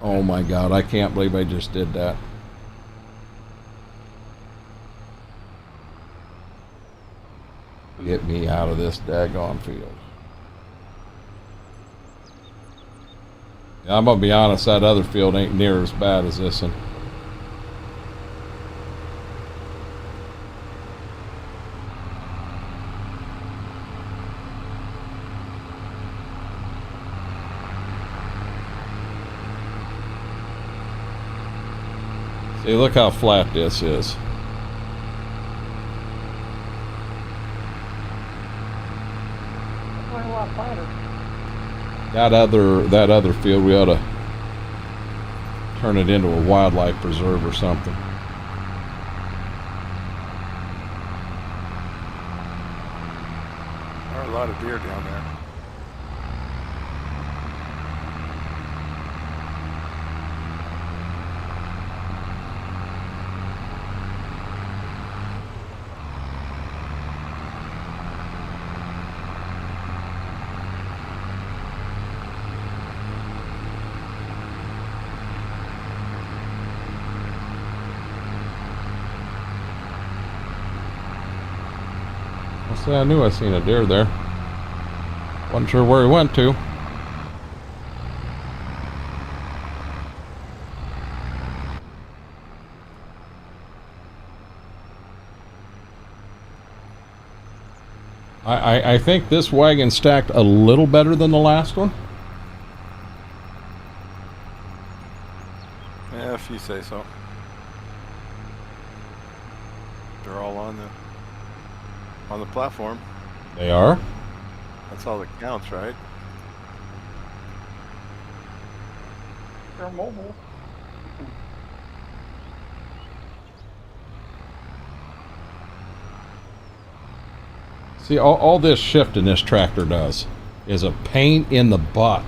Oh my God, I can't believe I just did that. Get me out of this daggone field. I'm gonna be honest, that other field ain't near as bad as this one. See, look how flat this is. Quite a lot flatter. That other field, we ought to turn it into a wildlife preserve or something. There are a lot of deer down there. See, I knew I seen a deer there. Wasn't sure where he went to. I think this wagon stacked a little better than the last one. Yeah, if you say so. They're all on the platform. They are? That's all that counts, right? They're mobile. See, all this shifting this tractor does is a pain in the butt.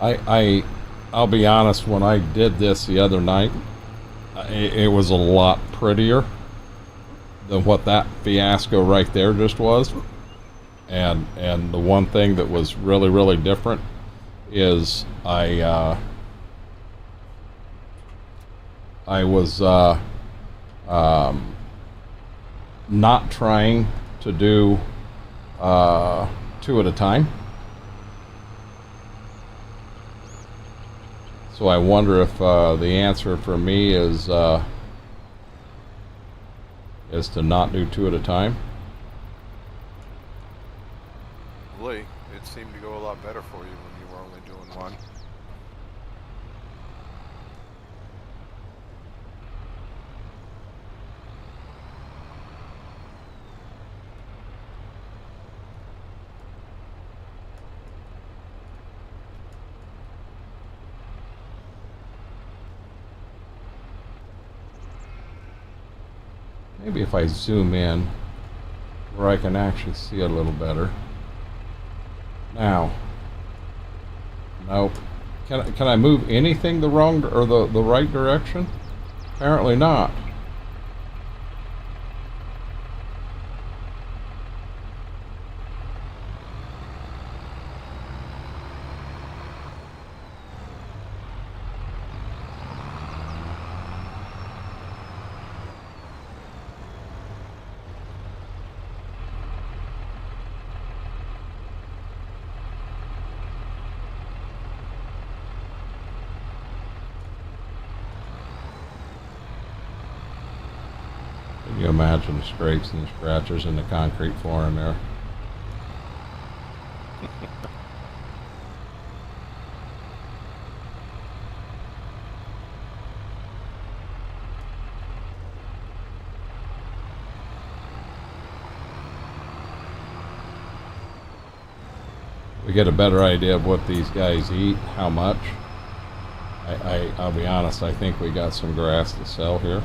I'll be honest, when I did this the other night, it was a lot prettier than what that fiasco right there just was. And the one thing that was really, really different is I was not trying to do 2 at a time. So I wonder if the answer for me is to not do 2 at a time. Really, it seemed to go a lot better for you when you were only doing 1. Maybe if I zoom in where I can actually see a little better. Now, nope. Can I move anything the wrong or the right direction? Apparently not. Can you imagine the scrapes and the scratches in the concrete floor in there? We get a better idea of what these guys eat, how much. I'll be honest, I think we got some grass to sell here.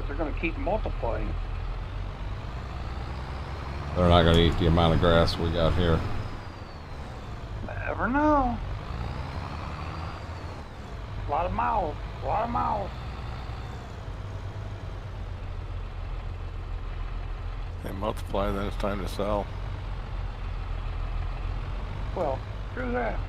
They're going to keep multiplying. They're not going to eat the amount of grass we got here. Never know. A lot of mouths. A lot of mouths. They multiply, then it's time to sell. Well, true that.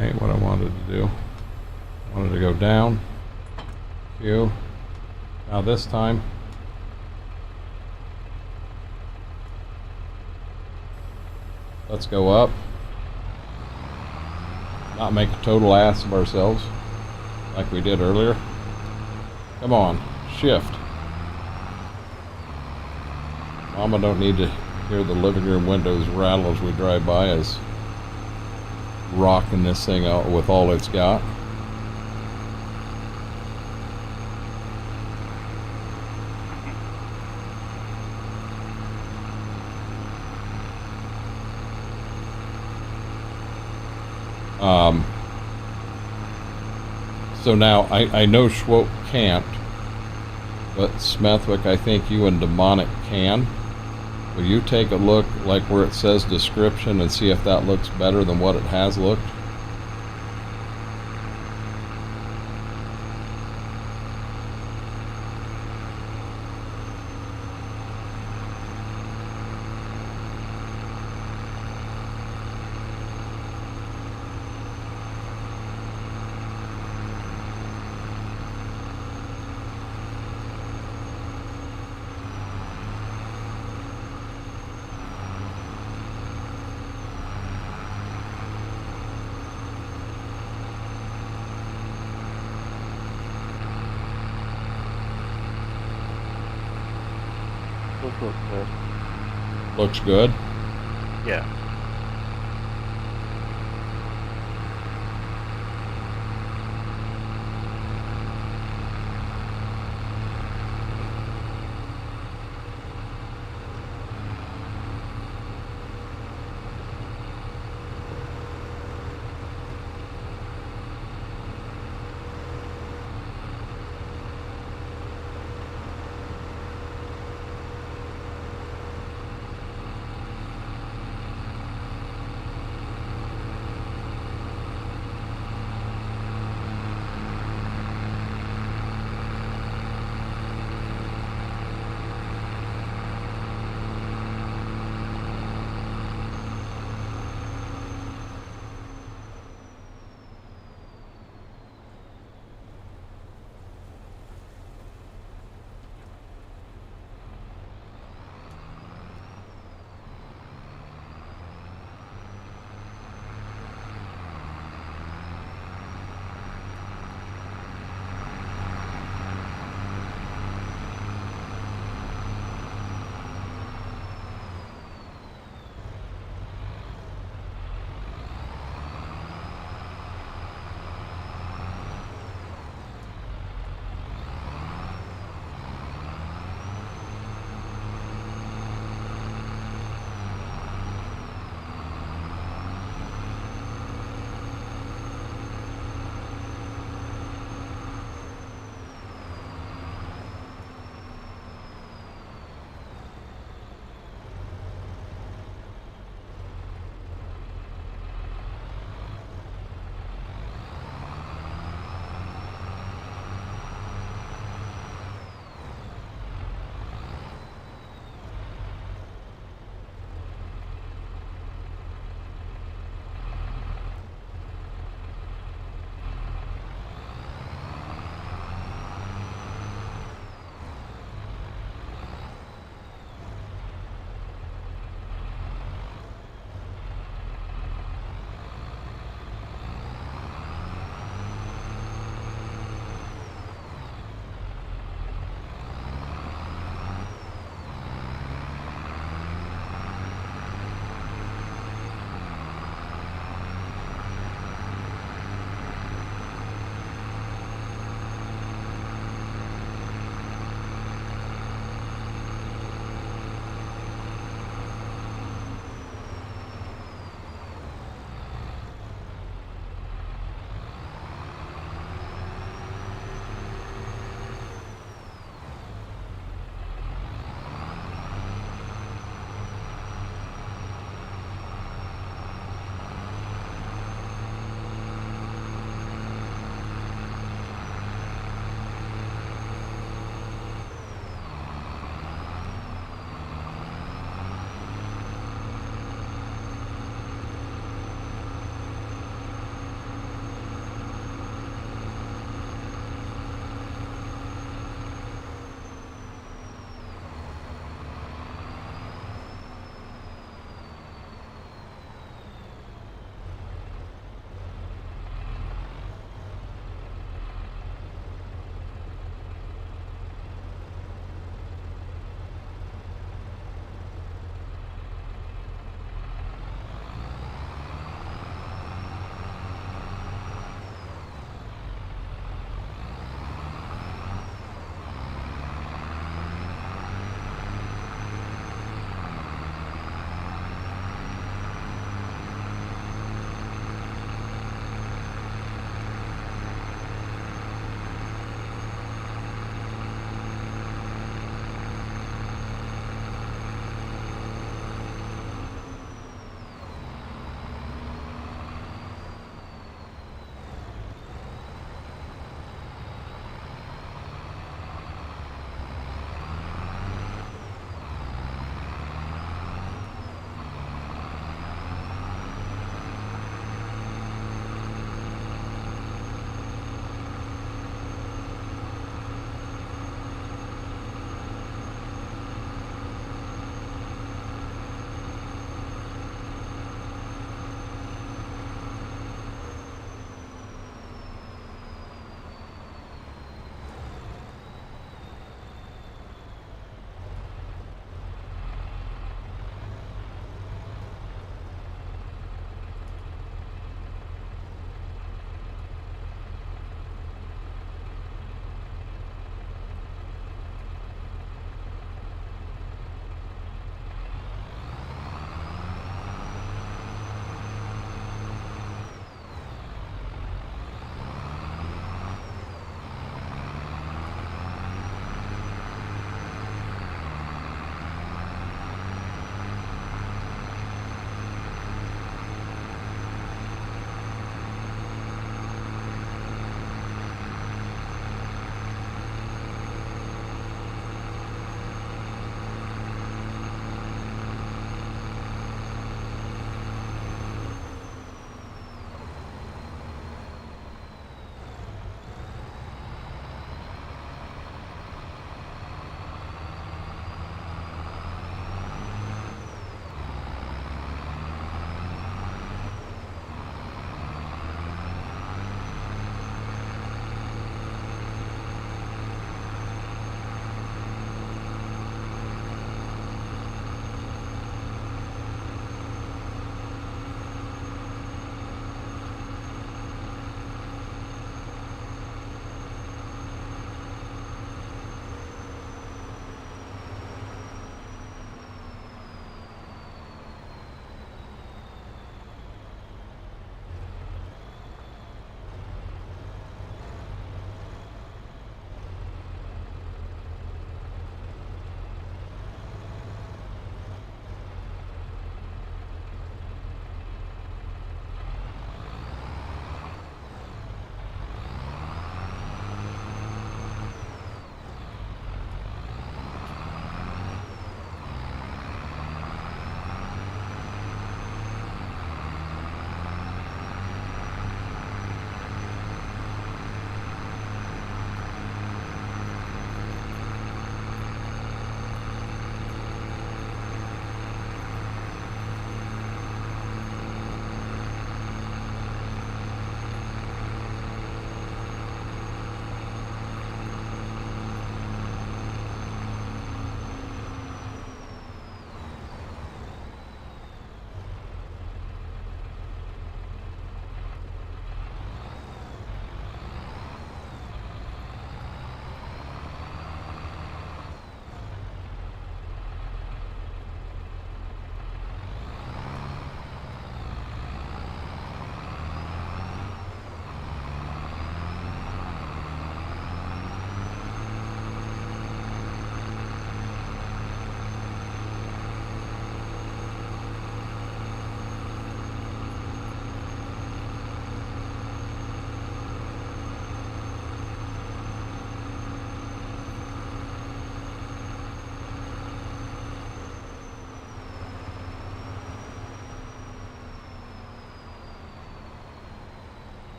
ain't what I wanted to do. I wanted to go down. Q. Now this time, let's go up. Not make a total ass of ourselves like we did earlier. Come on, shift. Mama don't need to hear the living room windows rattle as we drive by, as rocking this thing out with all it's got. So now I know Schwope can't, but Smethwick, I think you and Demonic can. Will you take a look like where it says description and see if that looks better than what it has looked? Looks good. Looks good. Yeah.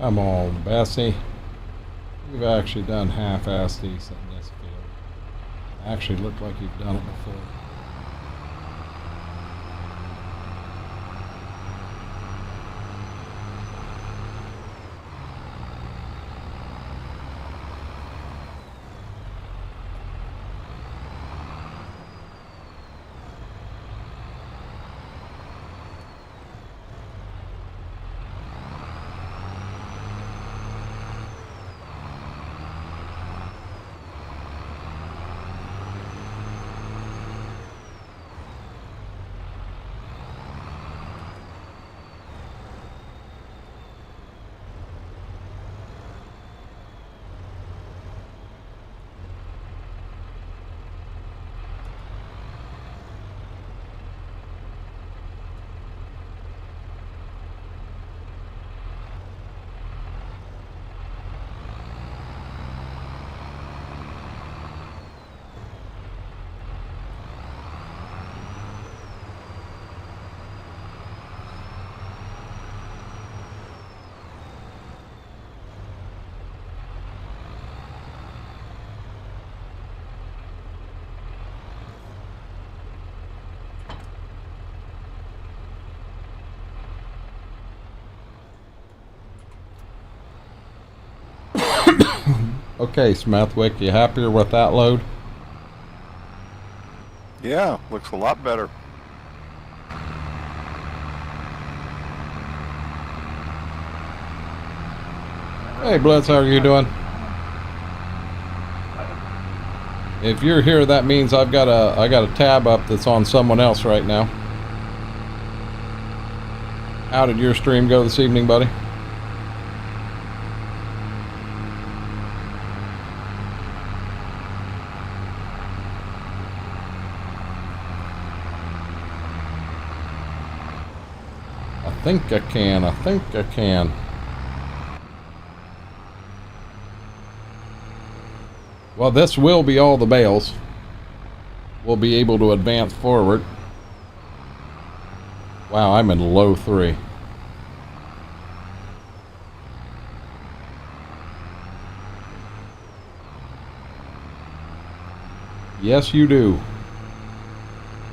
Come on, Bessie. You've actually done half-assed decent in this field. Actually looked like you've done it before. Okay, Smithwick, you happier with that load? Yeah, looks a lot better. Hey, Blitz, how are you doing? If you're here, that means I got a tab up that's on someone else right now. How did your stream go this evening, buddy? I think I can. Well, this will be all the bales. We'll be able to advance forward. Wow, I'm in low 3. Yes, you do.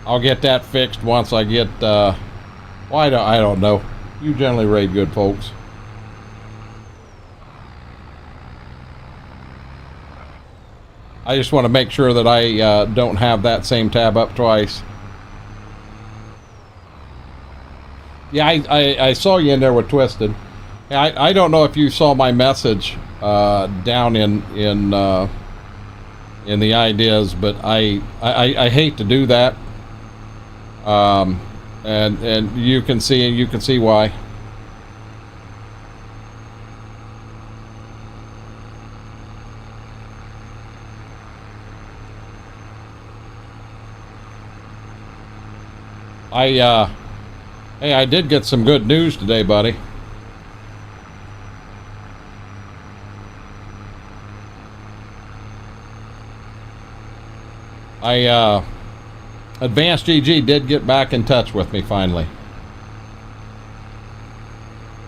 I'll get that fixed once I get, well, I don't know. You generally raid good folks. I just want to make sure that I don't have that same tab up twice. Yeah, I saw you in there with Twisted. I don't know if you saw my message down in the ideas, but I hate to do that. And you can see why. Hey, I did get some good news today, buddy. Advanced GG did get back in touch with me finally.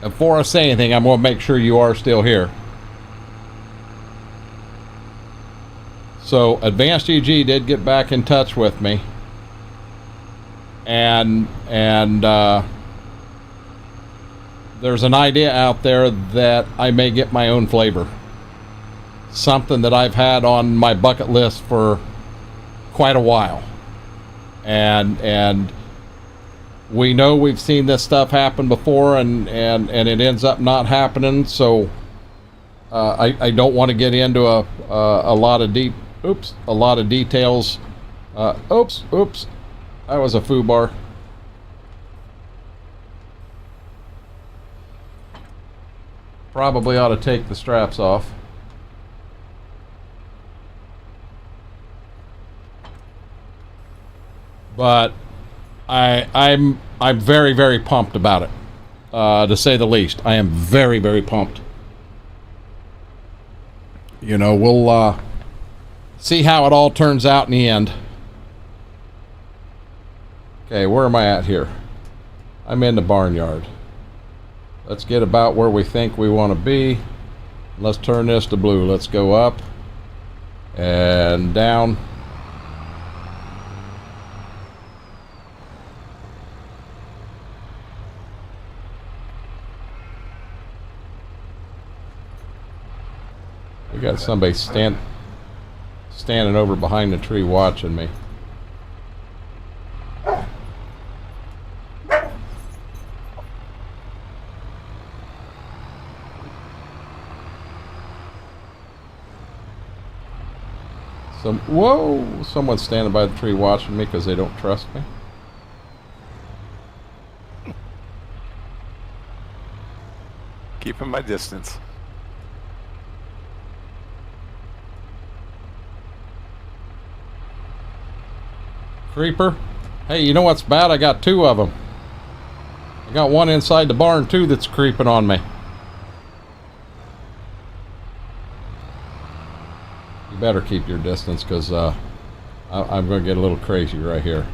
Before I say anything, I'm going to make sure you are still here. So, Advanced GG did get back in touch with me. And there's an idea out there that I may get my own flavor. Something that I've had on my bucket list for quite a while. And we know we've seen this stuff happen before, and it ends up not happening. So I don't want to get into a lot of details. Oops. That was a foobar. Probably ought to take the straps off. But I'm very, very pumped about it, to say the least. I am very, very pumped. You know, we'll see how it all turns out in the end. Okay, where am I at here? I'm in the barnyard. Let's get about where we think we want to be. Let's turn this to blue. Let's go up and down. We got somebody standing over behind the tree watching me. Whoa! Someone's standing by the tree watching me because they don't trust me. Keeping my distance. Creeper. Hey, you know what's bad? I got two of them. I got one inside the barn too that's creeping on me. You better keep your distance because I'm going to get a little crazy right here.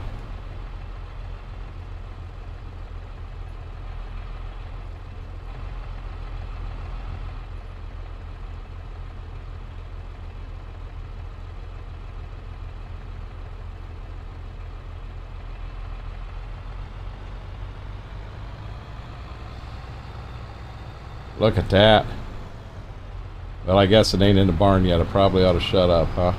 Look at that. Well, I guess it ain't in the barn yet. I probably ought to shut up, huh?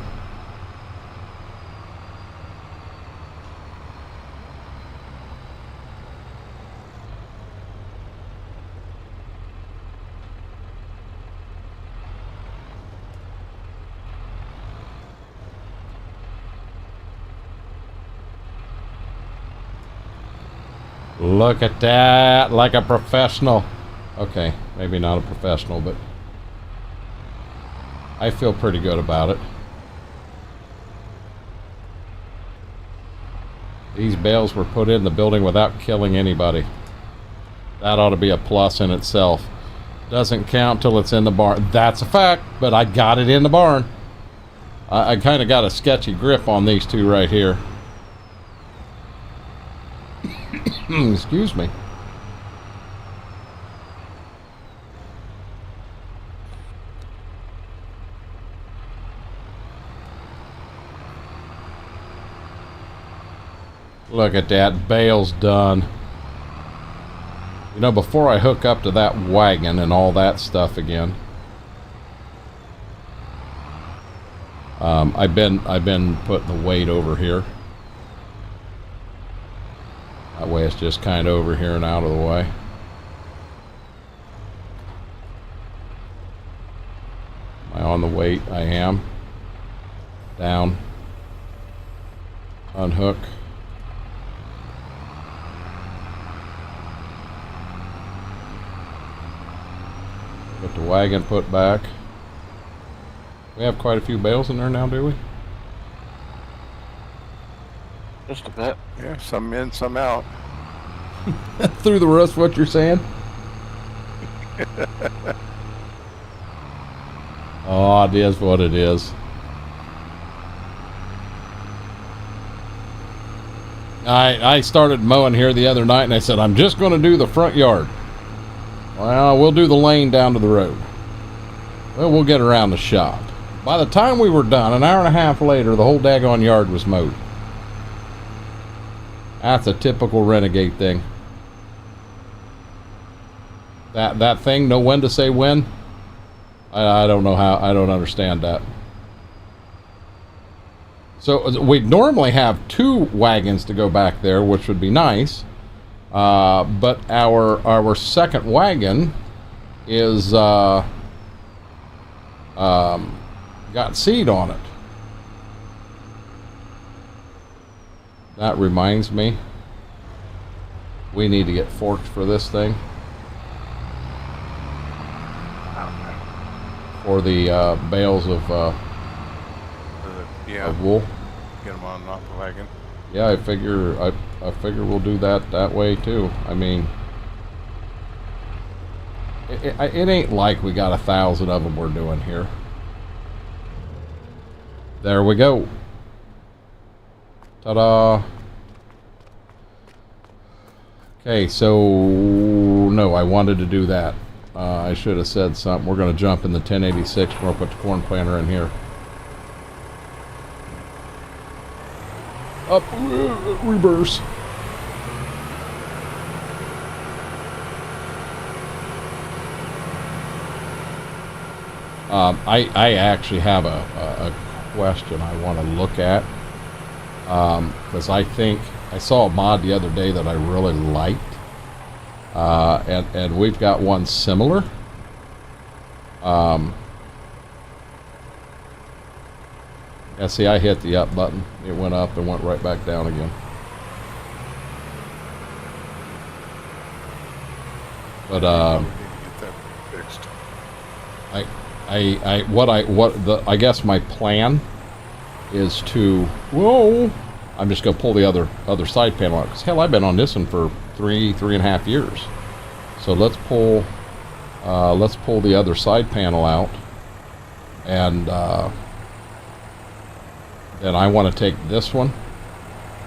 Look at that, like a professional. Okay, maybe not a professional, but I feel pretty good about it. These bales were put in the building without killing anybody. That ought to be a plus in itself. Doesn't count till it's in the barn. That's a fact, but I got it in the barn. I kind of got a sketchy grip on these two right here. Excuse me. Look at that, bale's done. You know, before I hook up to that wagon and all that stuff again, I've been putting the weight over here. That way it's just kind of over here and out of the way. Am I on the weight? I am. Down. Unhook. Get the wagon put back. We have quite a few bales in there now, do we? Just a bit. Yeah, some in, some out. Through the rust, what you're saying? Oh, it is what it is. I started mowing here the other night and I said, I'm just going to do the front yard. Well, we'll do the lane down to the road. Well, we'll get around the shop. By the time we were done, an hour and a half later, the whole daggone yard was mowed. That's a typical Renegade thing. That thing, know when to say when? I don't know how, I don't understand that. So we'd normally have two wagons to go back there, which would be nice. But our second wagon is got seed on it. That reminds me, we need to get forks for this thing. For the bales of wool. Get them on and off the wagon. Yeah, I figure we'll do that way too. I mean, it ain't like we got 1,000 of them we're doing here. There we go. Ta-da. Okay, so no, I wanted to do that. I should have said something. We're going to jump in the 1086. We're going to put the corn planter in here. Up, reverse. I actually have a question I want to look at, because I think I saw a mod the other day that I really liked, and we've got one similar. Yeah, see, I hit the up button. It went up and went right back down again. But We need to get that fixed. I guess my plan is to, whoa, I'm just gonna pull the other side panel out, because hell, I've been on this one for three and a half years. So let's pull the other side panel out, and then I want to take this one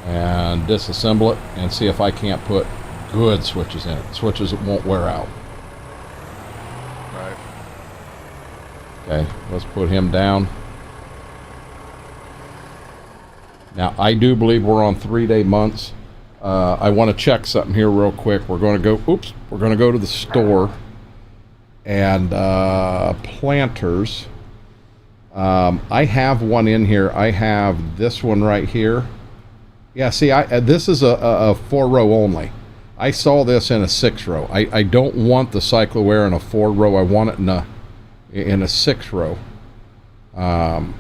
and disassemble it and see if I can't put good switches in it, switches that won't wear out. Right. Okay, let's put him down. Now, I do believe we're on 3-day months. I want to check something here real quick. We're going to go, we're going to go to the store, and planters. I have one in here. I have this one right here. Yeah, see, this is a 4-row only. I saw this in a 6-row. I don't want the cycloware in a 4-row. I want it in a 6-row. And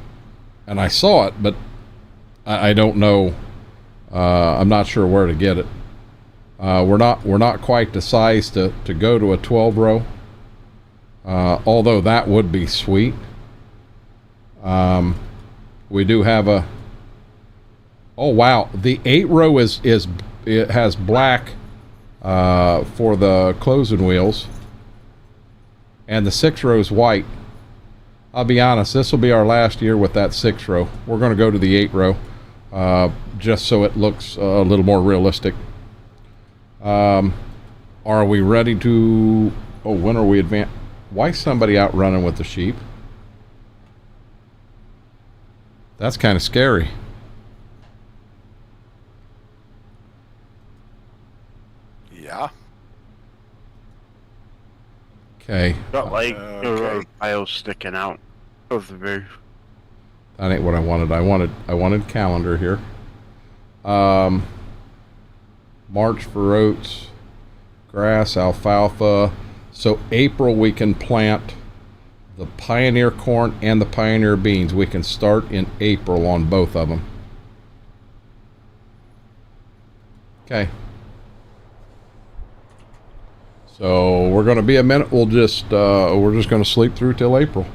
I saw it, but I don't know. I'm not sure where to get it. We're not quite the size to go to a 12-row. Although that would be sweet. We do have a, oh wow, the 8-row it has black for the closing wheels, and the 6-row is white. I'll be honest, this will be our last year with that 6-row. We're going to go to the 8-row, just so it looks a little more realistic. Are we ready to, oh, when are we advanced? Why is somebody out running with the sheep? That's kind of scary. Yeah. Okay. Got like Okay. piles sticking out of the roof. That ain't what I wanted. I wanted calendar here. March for oats, grass, alfalfa. So April we can plant the Pioneer corn and the Pioneer beans. We can start in April on both of them. Okay. So we're going to be a minute. We're just going to sleep through till April.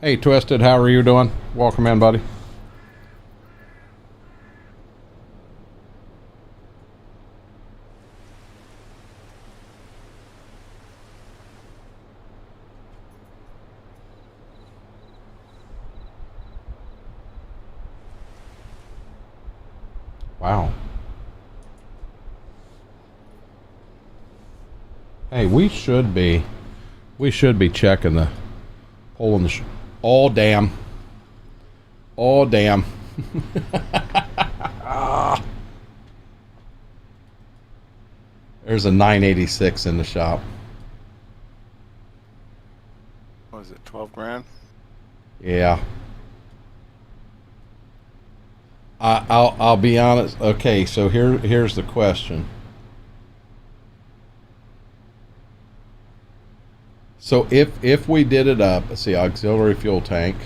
Hey, Twisted, how are you doing? Welcome in, buddy. Wow. Hey, we should be checking the pulling the oh damn. Oh damn. Ah. There's a 986 in the shop. What is it, 12 grand? Yeah. I'll be honest. Okay, so here's the question. So if we did it up, let's see, auxiliary fuel tank.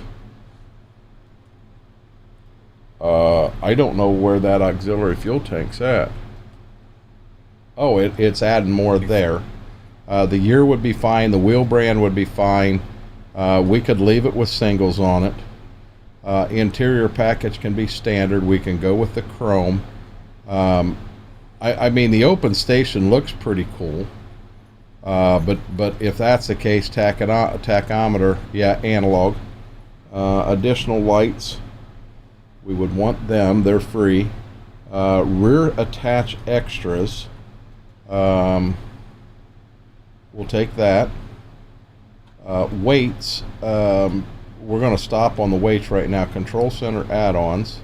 I don't know where that auxiliary fuel tank's at. Oh, it's adding more there. The year would be fine. The wheel brand would be fine. We could leave it with singles on it. Interior package can be standard. We can go with the chrome. I mean, the open station looks pretty cool. But if that's the case, tachometer, yeah, analog. Additional lights, we would want them. They're free. Rear attach extras. We'll take that. Weights. We're going to stop on the weights right now. Control center add-ons.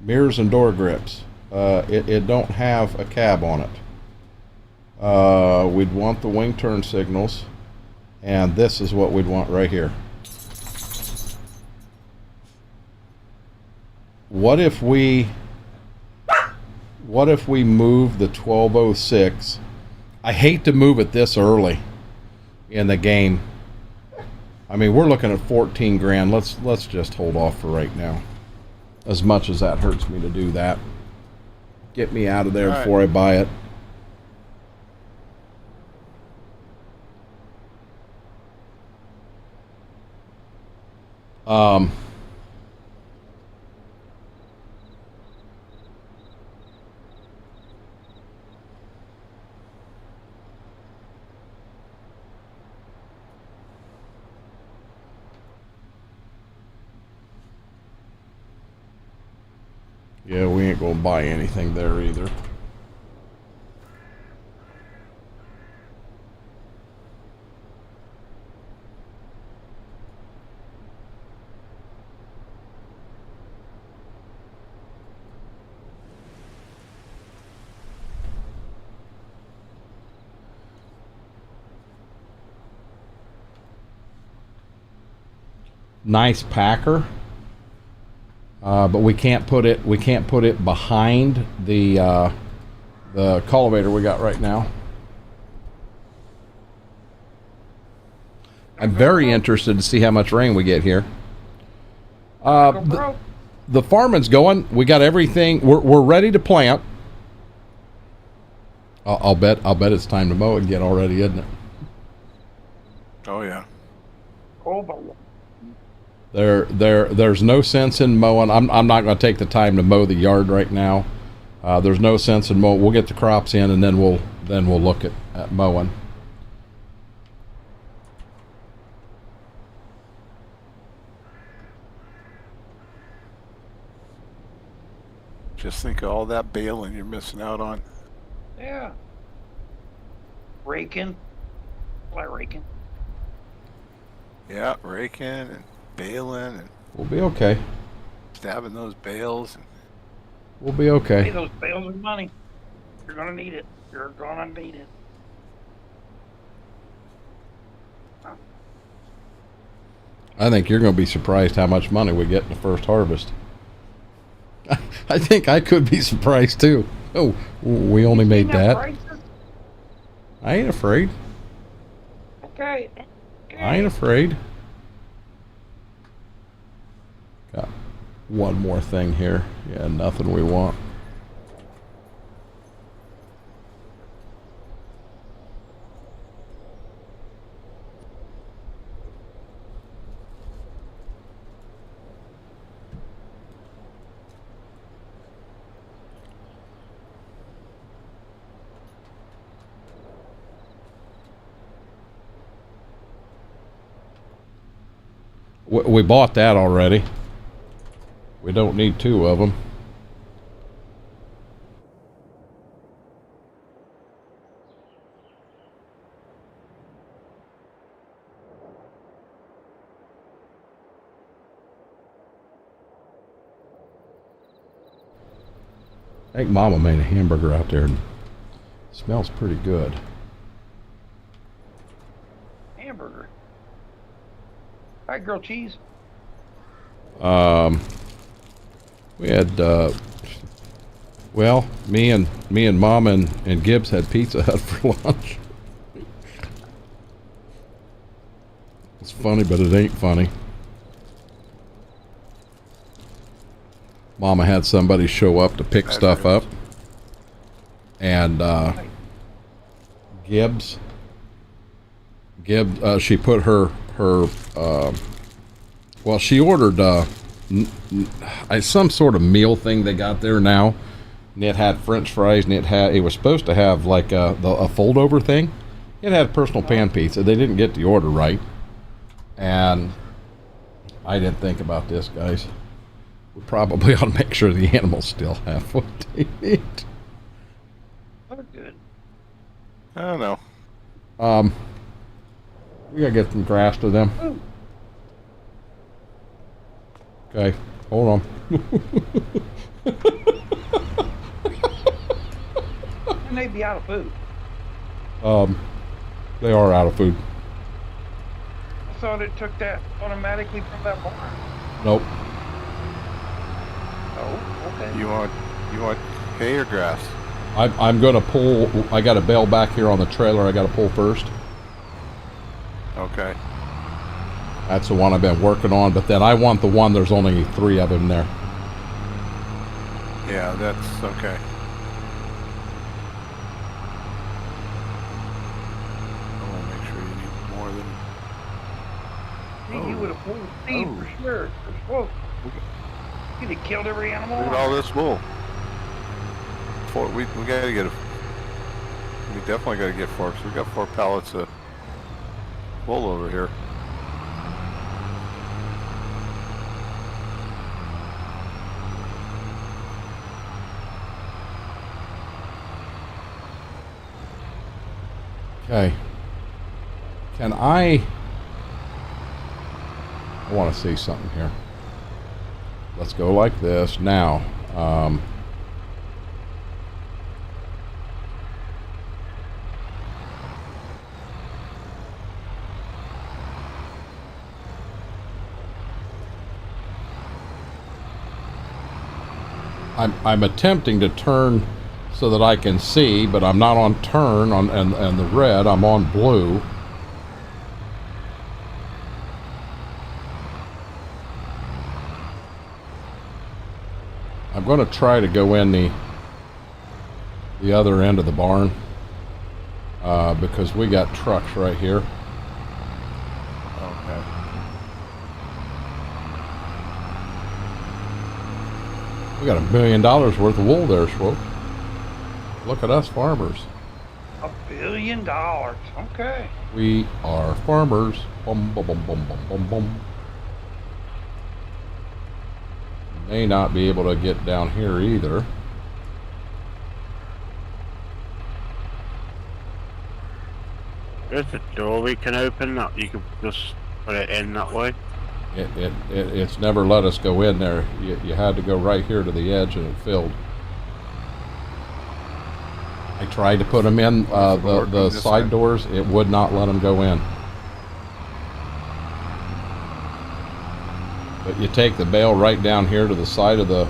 Mirrors and door grips. It don't have a cab on it. We'd want the wing turn signals, and this is what we'd want right here. What if we move the 1206? I hate to move it this early in the game. I mean, we're looking at 14 grand. Let's just hold off for right now. As much as that hurts me to do that. Get me out of there before I buy it. Yeah, we ain't gonna buy anything there either. Nice packer. But we can't put it behind the cultivator we got right now. I'm very interested to see how much rain we get here. The farming's going. We got everything. We're ready to plant. I'll bet it's time to mow again already, isn't it? Oh yeah. Oh, but There's no sense in mowing. I'm not going to take the time to mow the yard right now. There's no sense in mowing. We'll get the crops in, and then we'll look at mowing. Just think of all that baling you're missing out on. yeah. Raking. Flat raking. Yeah, raking and baling and We'll be okay. stabbing those bales. We'll be Hey, okay. those bales of money. You're gonna need it. You're gonna need it. I think you're going to be surprised how much money we get in the first harvest. I think I could be surprised too. Oh, we only made Seen that. prices? I ain't afraid. Okay. I ain't afraid. Got one more thing here. Yeah, nothing we want. We bought that already. We don't need two of them. I think Mama made a hamburger out there and it smells pretty good. Hamburger. All right, grilled cheese. We had well, me and Mom and Gibbs had Pizza Hut for lunch. It's funny, but it ain't funny. Mama had somebody show up to pick stuff up, and Gibbs, she put her well, she ordered some sort of meal thing they got there now, and it had French fries, and it was supposed to have like a fold over thing, It had personal pan pizza. They didn't get the order right. And I didn't think about this, guys. We probably ought to make sure the animals still have what they need. Oh, good. I don't know. We gotta get some grass to them. Ooh. Okay, hold on. And they'd be out of food. They are out of food. I thought it took that automatically from that barn. Nope. Oh, okay. You want hay or grass? I'm gonna pull. I got a bale back here on the trailer. I got to pull first. Okay. That's the one I've been working on. But then I want the one. There's only 3 of them there. Yeah, that's okay. I want to make sure you need more than. You would have pulled feed for sure. Whoa. You'd have killed every animal. Look at all this wool. We gotta get we definitely gotta get 4. So we got 4 pallets of wool over here. Okay. Can I want to see something here. Let's go like this now. I'm attempting to turn so that I can see, but I'm not on turn on and the red. I'm on blue. I'm going to try to go in the other end of the barn because we got trucks right here. Okay. We got $1 million worth of wool there, folks. Look at us farmers. $1 billion. Okay. We are farmers. Bum, bum, bum, bum, bum, bum, bum. May not be able to get down here either. There's a door we can open up. You can just put it in that way. It's never let us go in there. You had to go right here to the edge and it filled. I tried to put them in the side doors. It would not let them go in. But you take the bale right down here to the side of the...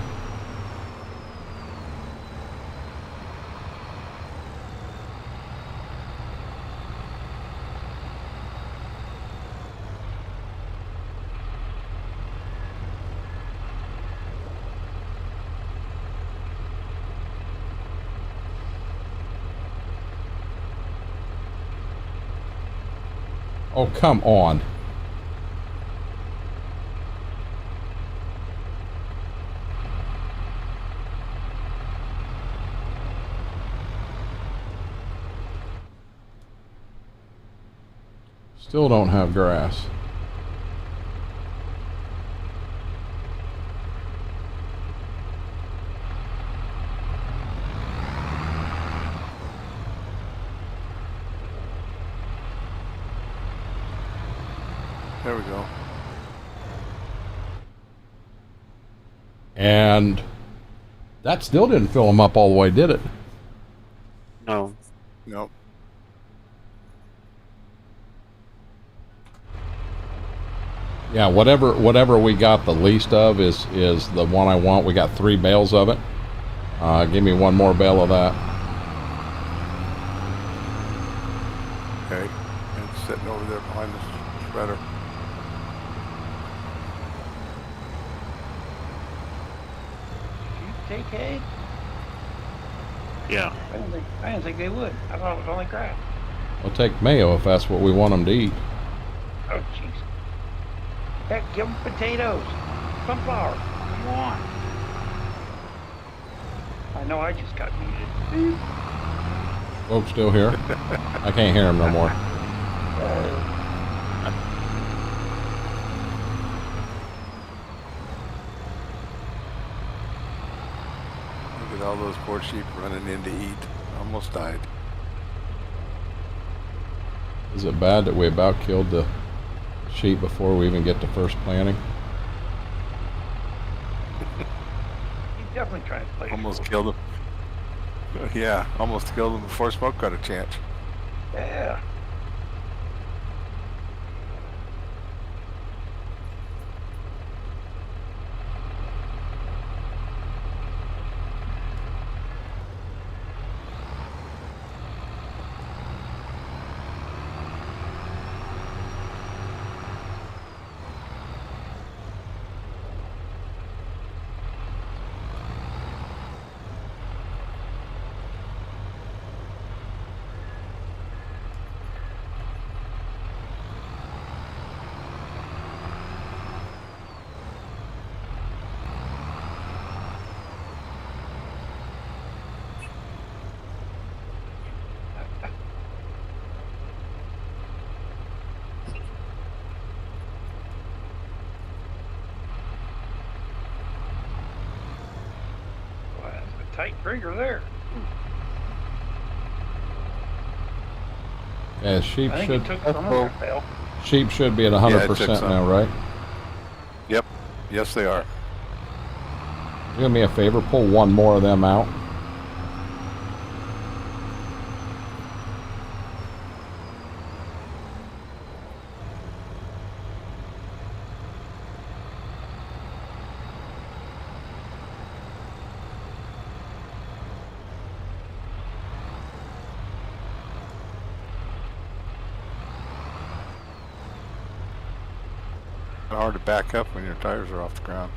Oh, come on. Still don't have grass. There we go. And that still didn't fill them up all the way, did it? No. Nope. Yeah, whatever we got the least of is the one I want. We got 3 bales of it. Give me 1 more bale of that. Okay. And it's sitting over there behind the spreader. You take hay? Yeah. I didn't think they would. I thought it was only grass. We'll take mayo if that's what we want them to eat. Oh, jeez. Heck, give them potatoes. Sunflower. Come on. I know I just got muted. Folks still here? I can't hear him no more. Look at all those poor sheep running in to eat. Almost died. Is it bad that we about killed the sheep before we even get to first planting? He's definitely trying to play. Almost killed him. Yeah, almost killed him before Smoke got a chance. Yeah. Well, that's a tight trigger there. Yeah, sheep I think should. it took some of that bell. Sheep should be at Yeah, it 100% took some. now, right? Yep. Yes, they are. Do me a favor, pull one more of them out. Hard to back up when your tires are off the ground.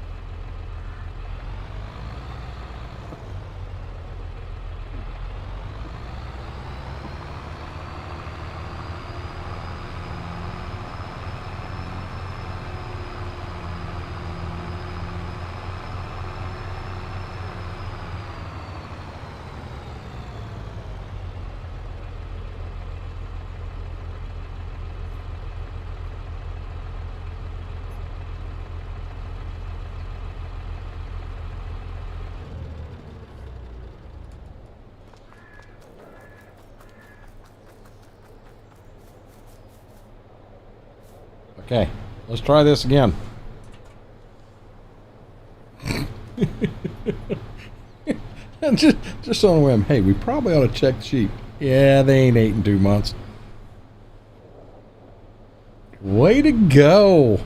Okay, let's try this again. just on a whim. Hey, we probably ought to check the sheep. Yeah, they ain't ate in 2 months. Way to go.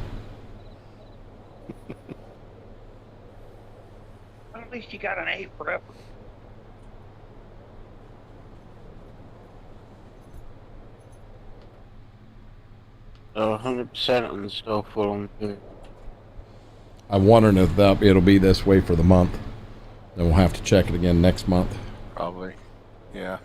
Well, at least you got an A for effort. So 100% on the still full on food. I'm wondering if it'll be this way for the month. Then we'll have to check it again next month. Probably. Yeah.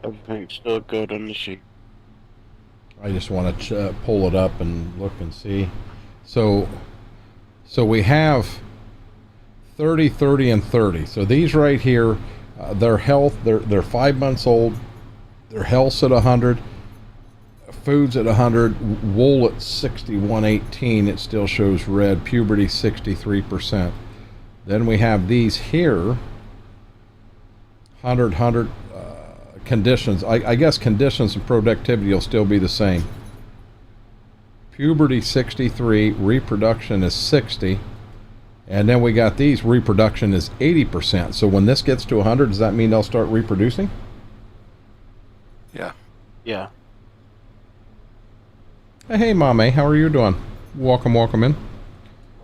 Everything's still good on the sheep. I just want to pull it up and look and see. So we have 30, 30, and 30. So these right here, their health, they're 5 months old. Their health's at 100. Food's at 100. Wool at 61.18. It still shows red. Puberty 63%. Then we have these here, 100. Conditions. I guess conditions and productivity will still be the same. Puberty 63, reproduction is 60, and then we got these, reproduction is 80%. So when this gets to 100, does that mean they'll start reproducing? Yeah. Yeah. Hey, Mame, how are you doing? Welcome, welcome in.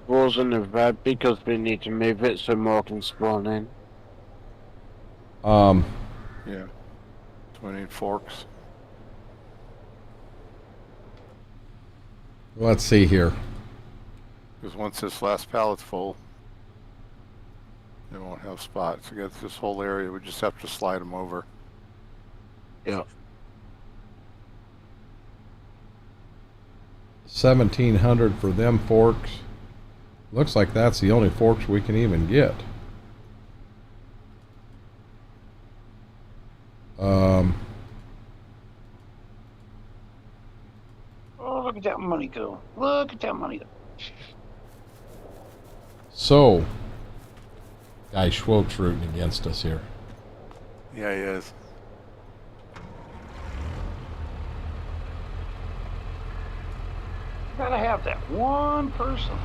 Wasn't a bad because we need to move it so more can spawn in. Yeah. So we need forks. Let's see here. Because once this last pallet's full, they won't have spots. Against this whole area, we just have to slide them over. Yeah. 1,700 for them forks. Looks like that's the only forks we can even get. Oh, look at that money go. Look at that money go. So, guy Schwoke's rooting against us here. Yeah, he is. Gotta have that one person.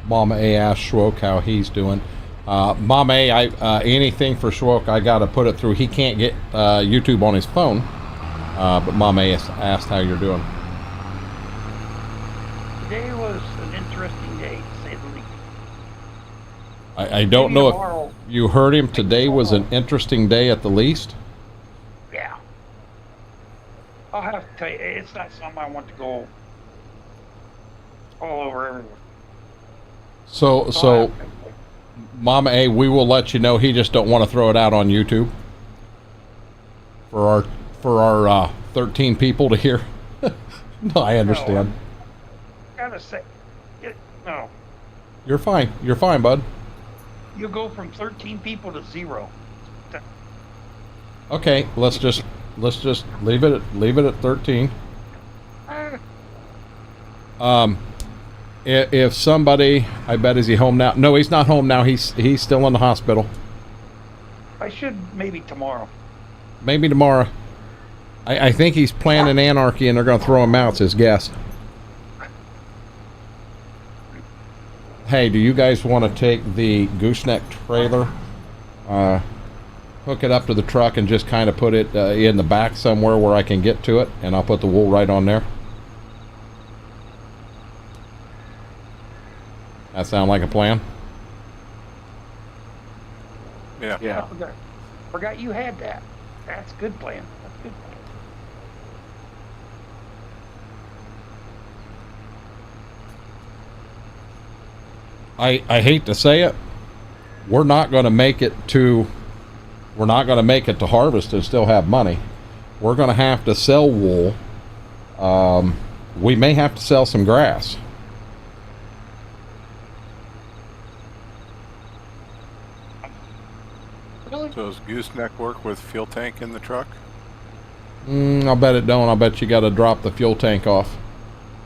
Mama A asked Schwoke how he's doing. Mama A, anything for Schwoke, I gotta put it through. He can't get YouTube on his phone. But Mama A asked how you're doing. Today was an interesting day, to say the least. I don't know if you heard him. Today was an interesting day at the least. Yeah. I'll have to tell you, it's not something I want to go all over everywhere. So Mama A, we will let you know. He just don't want to throw it out on YouTube for our 13 people to hear. No, I understand. No, gotta say, no. You're fine. You're fine, bud. You go from 13 people to 0. Okay, let's just leave it at 13. If somebody, I bet, is he home now? No, he's not home now. He's still in the hospital. I should maybe tomorrow. Maybe tomorrow. I think he's planning anarchy and they're going to throw him out, it's his guess. Hey, do you guys want to take the gooseneck trailer, hook it up to the truck and just kind of put it in the back somewhere where I can get to it, and I'll put the wool right on there? That sound like a plan? Yeah. Yeah. Forgot you had that. That's a good plan. That's a good plan. I hate to say it, we're not going to make it to harvest and still have money. We're going to have to sell wool. We may have to sell some grass. Really? So does gooseneck work with fuel tank in the truck? I'll bet it don't. I'll bet you got to drop the fuel tank off.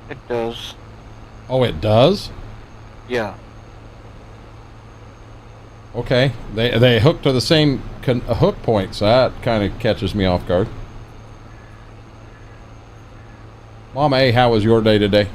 It does. Oh, it does? Yeah. Okay. They hook to the same hook point, so that kind of catches me off guard. Mama A, how was your day today?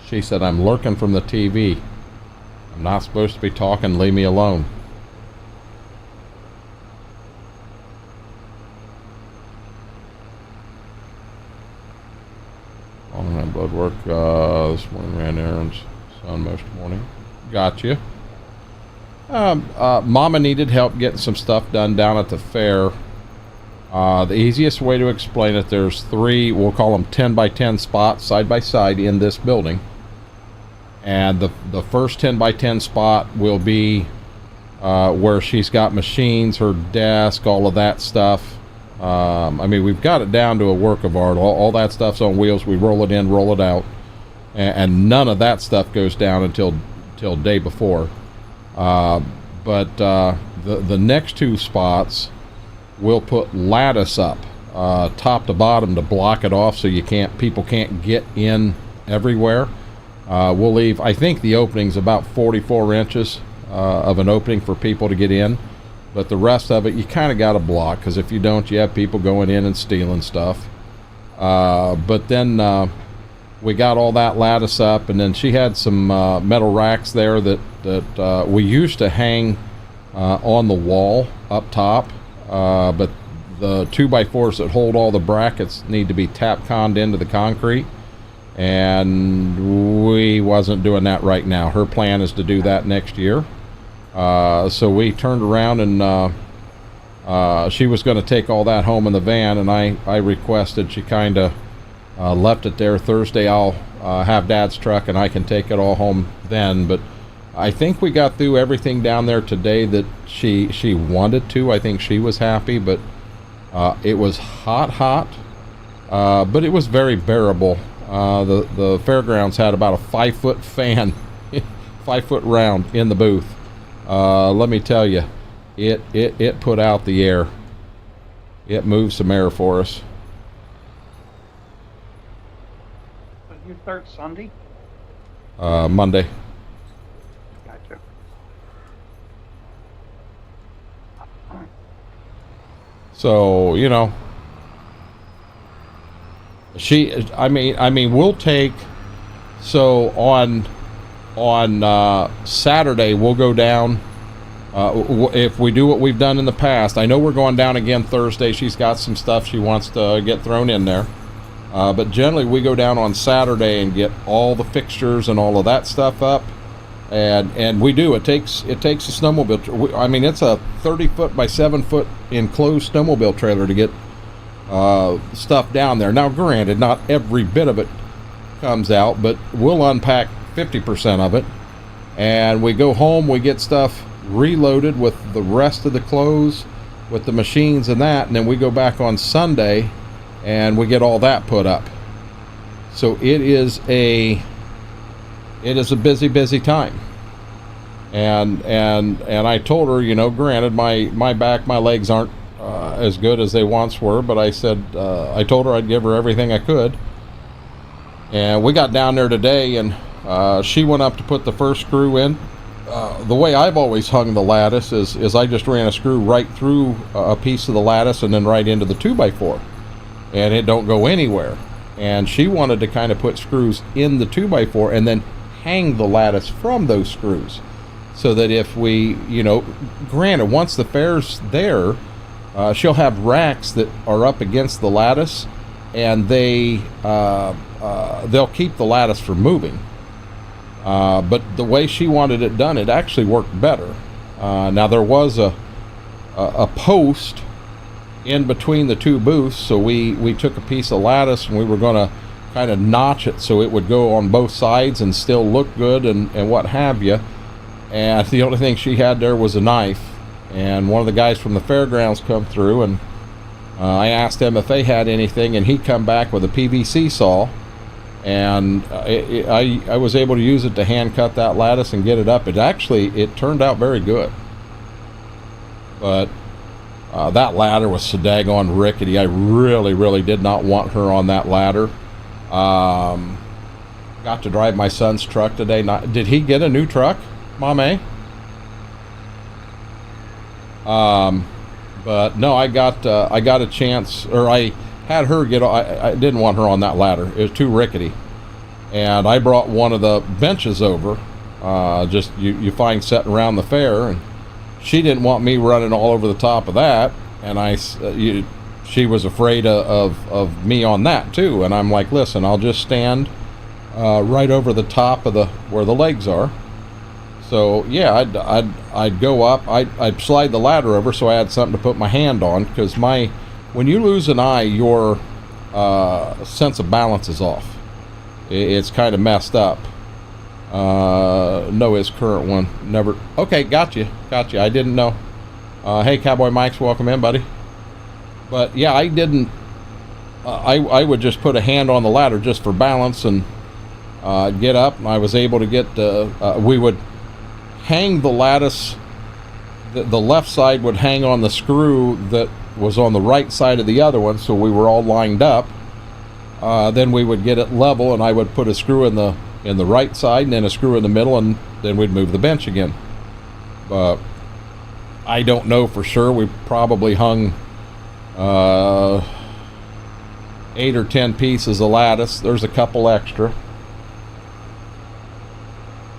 She said, I'm lurking from the TV. I'm not supposed to be talking. Leave me alone. Online blood work. This morning ran errands. Son most morning. Gotcha. Mama needed help getting some stuff done down at the fair. The easiest way to explain it, there's 3, we'll call them 10 by 10 spots side by side in this building. And the first 10 by 10 spot will be where she's got machines, her desk, all of that stuff. I mean, we've got it down to a work of art. All that stuff's on wheels. We roll it in, roll it out. And none of that stuff goes down until day before. But the next 2 spots, we'll put lattice up top to bottom to block it off so people can't get in everywhere. We'll leave, I think the opening's about 44 inches of an opening for people to get in, but the rest of it you kind of got to block, because if you don't, you have people going in and stealing stuff. But then we got all that lattice up, and then she had some metal racks there that we used to hang on the wall up top, but the 2x4s that hold all the brackets need to be tap-conned into the concrete, and we wasn't doing that right now. Her plan is to do that next year. So we turned around and she was going to take all that home in the van, and I requested she kind of left it there. Thursday I'll have Dad's truck and I can take it all home then. But I think we got through everything down there today that she wanted to. I think she was happy, but it was hot, but it was very bearable. The fairgrounds had about a 5-foot fan 5-foot round in the booth. Let me tell you, it put out the air. It moved some air for us. So you start Sunday? Monday. Gotcha. So, you know, I mean, we'll take, so on Saturday, we'll go down, if we do what we've done in the past. I know we're going down again Thursday. She's got some stuff she wants to get thrown in there. But generally we go down on Saturday and get all the fixtures and all of that stuff up. And we do. It takes a snowmobile. I mean, it's a 30-foot by 7-foot enclosed snowmobile trailer to get stuff down there. Now, granted, not every bit of it comes out, but we'll unpack 50% of it, and we go home, we get stuff reloaded with the rest of the clothes, with the machines and that, and then we go back on Sunday and we get all that put up. So it is a busy time. And I told her, you know, granted my back, my legs aren't as good as they once were, but I said, I told her I'd give her everything I could. And we got down there today, and she went up to put the first screw in. The way I've always hung the lattice is I just ran a screw right through a piece of the lattice and then right into the 2x4, and it don't go anywhere. And she wanted to kind of put screws in the 2x4 and then hang the lattice from those screws, so that if we, you know, granted, once the fair's there, she'll have racks that are up against the lattice, and they'll keep the lattice from moving. But the way she wanted it done, it actually worked better. Now there was a post in between the two booths, so we took a piece of lattice and we were going to kind of notch it so it would go on both sides and still look good and what have you. And the only thing she had there was a knife. And one of the guys from the fairgrounds come through, and I asked him if they had anything, and he come back with a PVC saw, and I was able to use it to hand cut that lattice and get it up. It turned out very good. But that ladder was so daggone rickety. I really did not want her on that ladder. Got to drive my son's truck today. Did he get a new truck, Mame? But no, I got a chance, or I had her get. I didn't want her on that ladder. It was too rickety, and I brought one of the benches over. Just you find setting around the fair, and she didn't want me running all over the top of that, and she was afraid of me on that too. And I'm like, listen, I'll just stand right over the top of where the legs are. So yeah, I'd go up. I'd slide the ladder over so I had something to put my hand on, because my when you lose an eye, your sense of balance is off. It's kind of messed up. No, his current one never. Okay, gotcha. I didn't know. Hey, Cowboy Mike's welcome in, buddy. But yeah, I didn't. I would just put a hand on the ladder just for balance and get up, and I was able to get. We would hang the lattice. The left side would hang on the screw that was on the right side of the other one, so we were all lined up. Then we would get it level, and I would put a screw in the right side, and then a screw in the middle, and then we'd move the bench again. But I don't know for sure. We probably hung 8 or 10 pieces of lattice. There's a couple extra.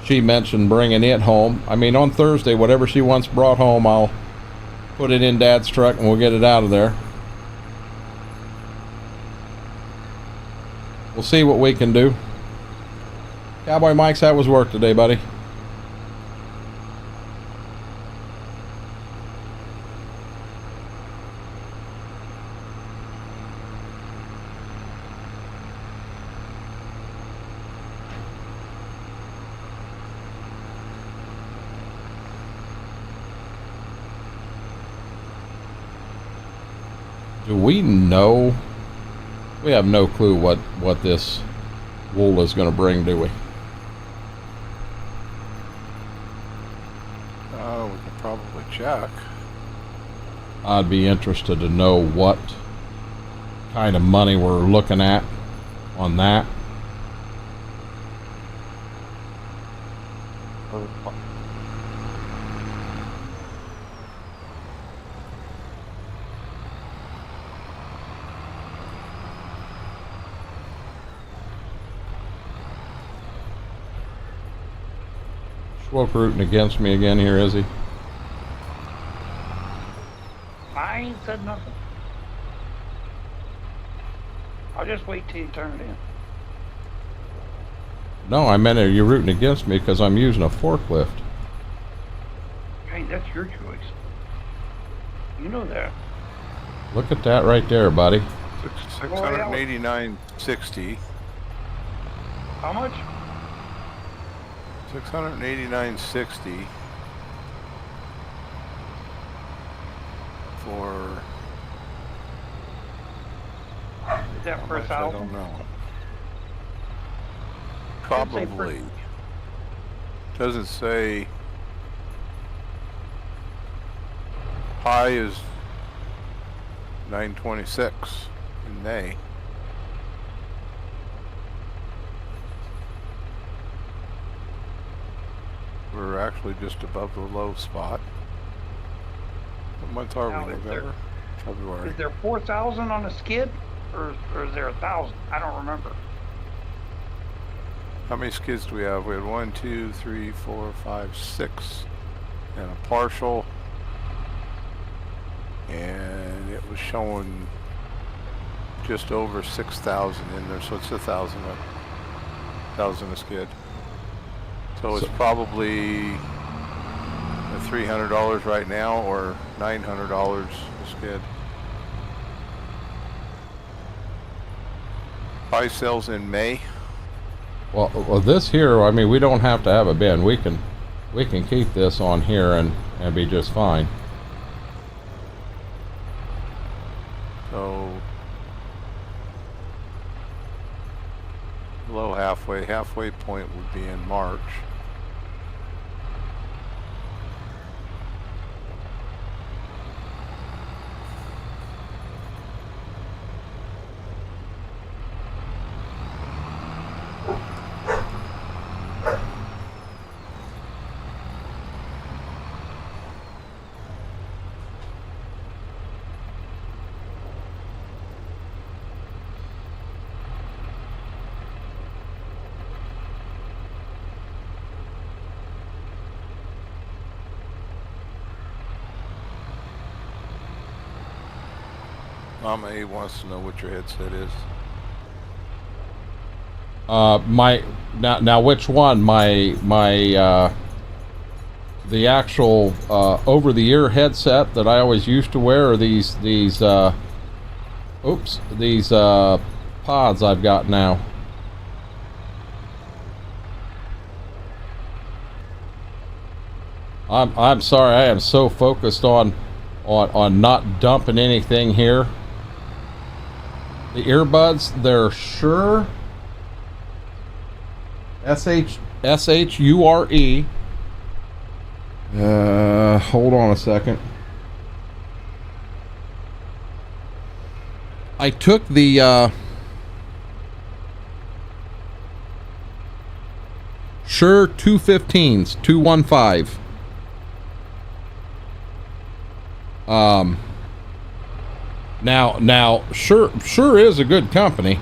She mentioned bringing it home. I mean, on Thursday, whatever she wants brought home, I'll put it in Dad's truck and we'll get it out of there. We'll see what we can do. Cowboy Mike's, how was work today, buddy? Do we know? We have no clue what this wool is going to bring, do we? We can probably check. I'd be interested to know what kind of money we're looking at on that. Schwoke rooting against me again here, is he? I ain't said nothing. I'll just wait till you turn it in. No, I meant, are you rooting against me because I'm using a forklift? Hey, that's your choice. You know that. Look at that right there, buddy. 689.60. How much? 689.60 for. Is that per I thousand? don't know. Probably. Doesn't say. High is 926 in May. We're actually just above the low spot. What month are Now, we? November? February. Is there 4,000 on a skid, or is there 1,000? I don't remember. How many skids do we have? We had 1, 2, 3, 4, 5, 6, and a partial. And it was showing just over 6,000 in there, so it's 1,000 a skid. So it's probably $300 right now, or $900 a skid. Buy sales in May. Well, this here, I mean, we don't have to have a bin. We can keep this on here and be just fine. So below halfway point would be in March. Mama A wants to know what your headset is. Now which one? The actual over the ear headset that I always used to wear, or these Oops, these pods I've got now. I'm sorry, I am so focused on not dumping anything here. The earbuds, they're Shure SHURE. Hold on a second. I took the Shure 215s, 215. Now, Shure is a good company.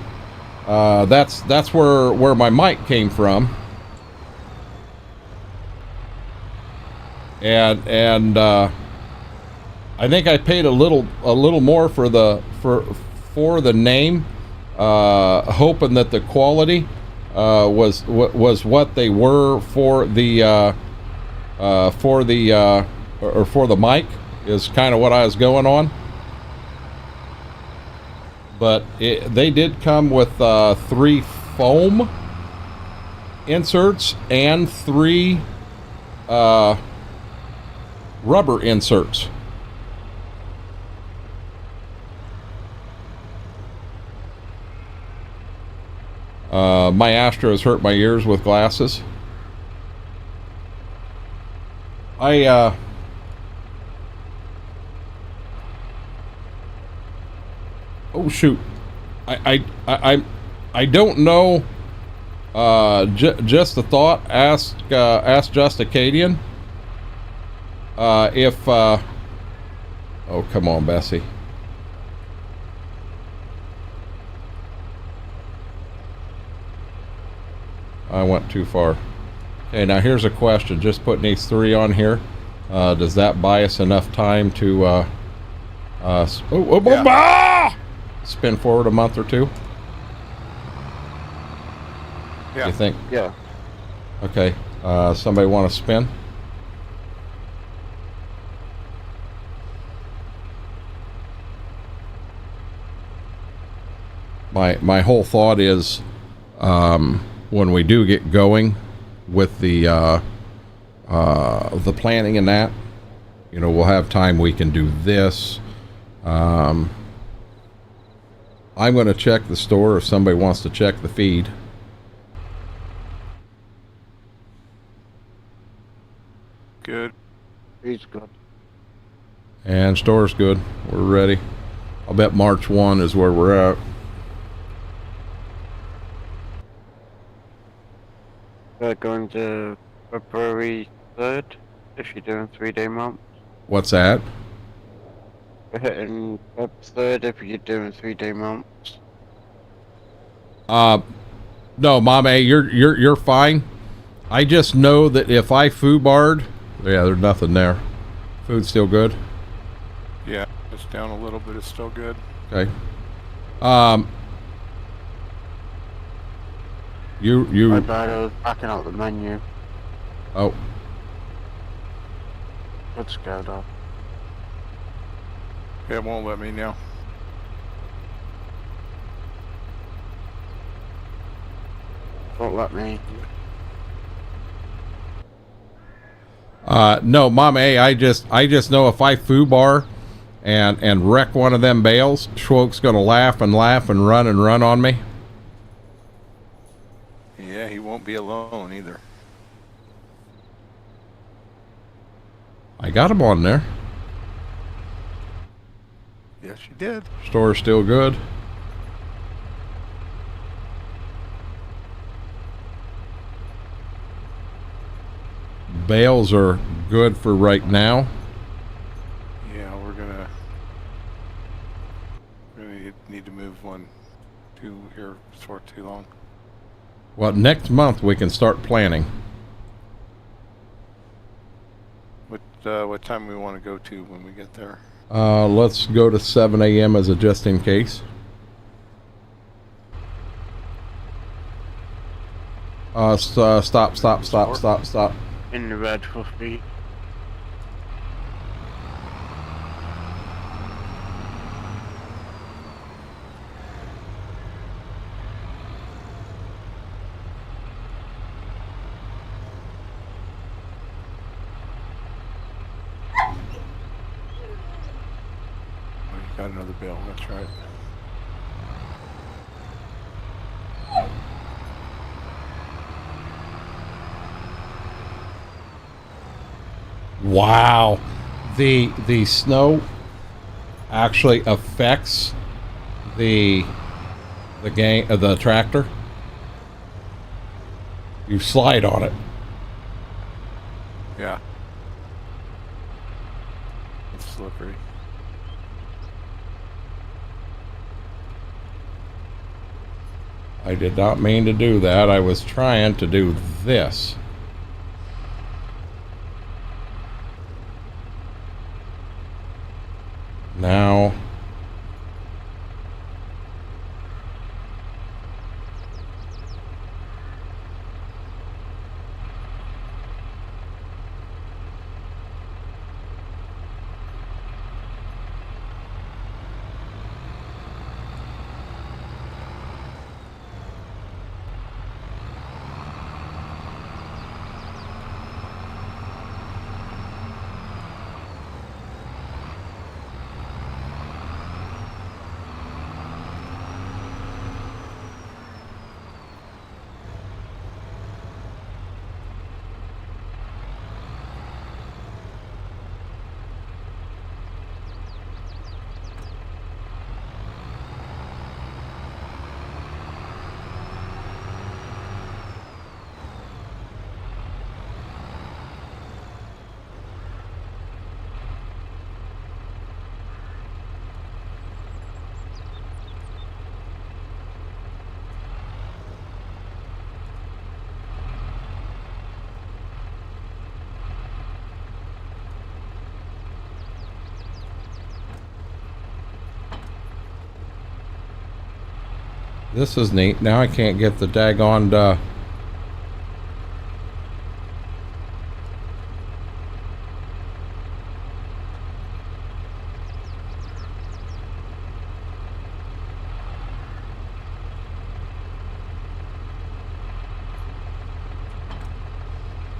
That's where my mic came from. And I think I paid a little more for the name, hoping that the quality was what they were for the mic, is kind of what I was going on. But they did come with 3 foam inserts and 3 rubber inserts. My Astros hurt my ears with glasses. Oh shoot, I don't know. Just a thought. Ask Just Acadian if oh, come on, Bessie. I went too far. Okay, now here's a question. Just putting these 3 on here, does that buy us enough time to spin forward a month or 2? Yeah. You think? Yeah. Okay. Somebody want to spin? My whole thought is, when we do get going with the planning and that, you know, we'll have time. We can do this. I'm going to check the store if somebody wants to check the feed. Good. He's good. And store's good. We're ready. I'll bet March 1 is where we're at. We're going to February 3rd, if you're doing 3-day months. What's that? We're hitting Feb 3rd if you're doing 3-day months. No, Mom A, you're fine. I just know that if I foobarred, yeah, there's nothing there. Food's still good. Yeah, it's down a little bit. It's still good. Okay. My bad, I was backing out the menu. Oh. Let's go though. It won't let me now. Won't let me. No, Mom A, I just know if I foobar and wreck one of them bales, Schwoke's gonna laugh and run on me. Yeah, he won't be alone either. I got him on there. Yes, you did. Store's still good. Bales are good for right now. Yeah, we're gonna need to move 2 here for too long. Well, next month we can start planning. What time we want to go to when we get there? Let's go to 7 a.m. as a just in case. Stop. In the red for feet. got another bale, that's right. Wow. The snow actually affects the tractor. You slide on it. Yeah. It's slippery. I did not mean to do that. I was trying to do this. Now, this is neat. Now I can't get the daggone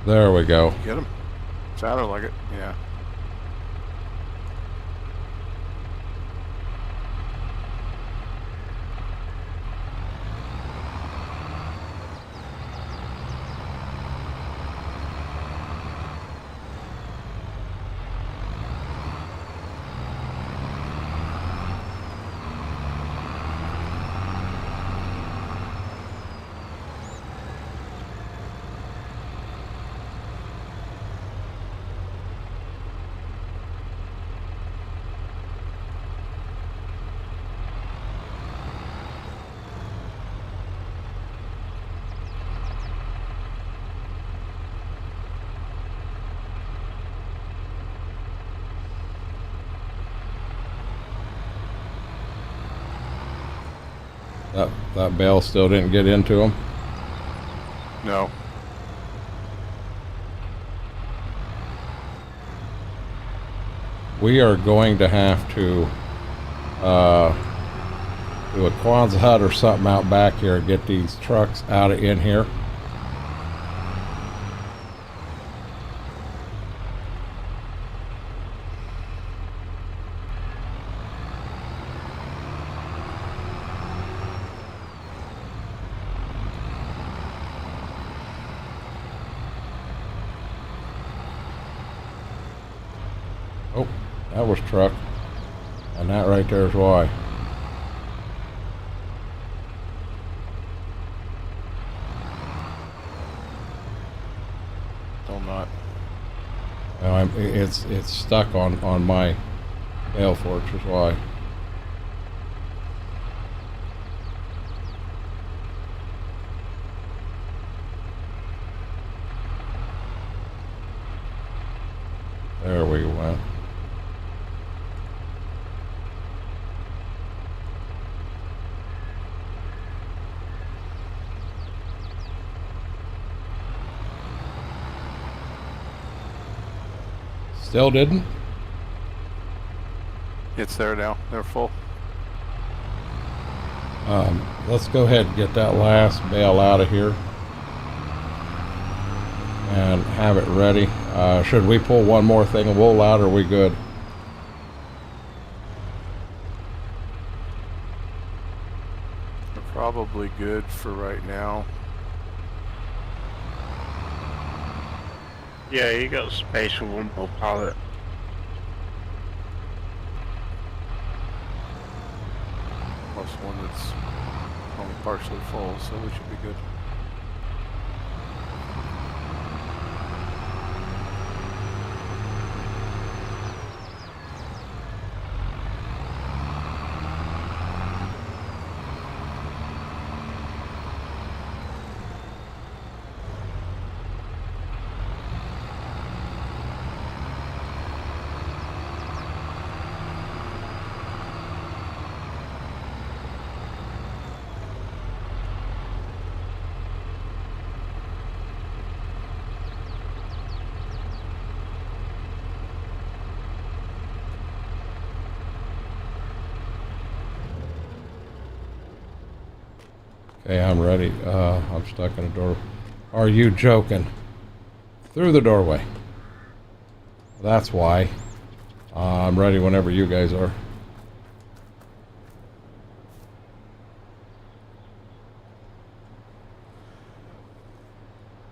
there we go. Get him? Sounded like it, yeah. That bale still didn't get into him. No. We are going to have to do a Kwanzaa hut or something out back here and get these trucks out of in here. Oh, that was truck. And that right there is why. Still not. No, it's stuck on my bale forks is why. There we went. Still didn't? It's there now. They're full. Let's go ahead and get that last bale out of here and have it ready. Should we pull one more thing of wool out, or are we good? probably good for right now. Yeah, you got space for one more pallet. Plus one that's only partially full, so we should be good. Okay, I'm ready. I'm stuck in a door. Are you joking? Through the doorway. That's why. I'm ready whenever you guys are.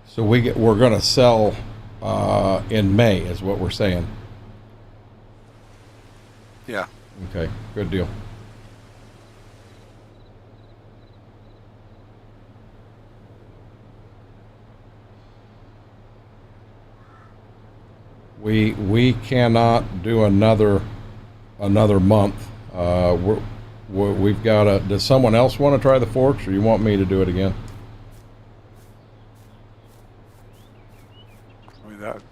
So we're gonna sell in May, is what we're saying. Yeah. Okay, good deal. We cannot do another month. We've got to. Does someone else want to try the forks, or you want me to do it again? I mean that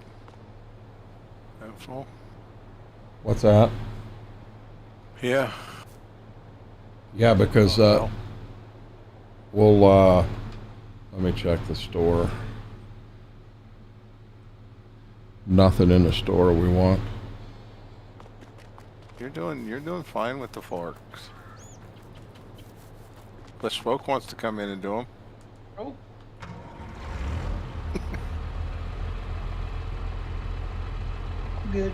full. What's that? Yeah. Yeah, because Well. we'll. Let me check the store. Nothing in the store we want. You're doing fine with the forks. But Smoke wants to come in and do them. Oh. I'm good.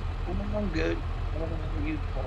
I'm good. I don't know what you for.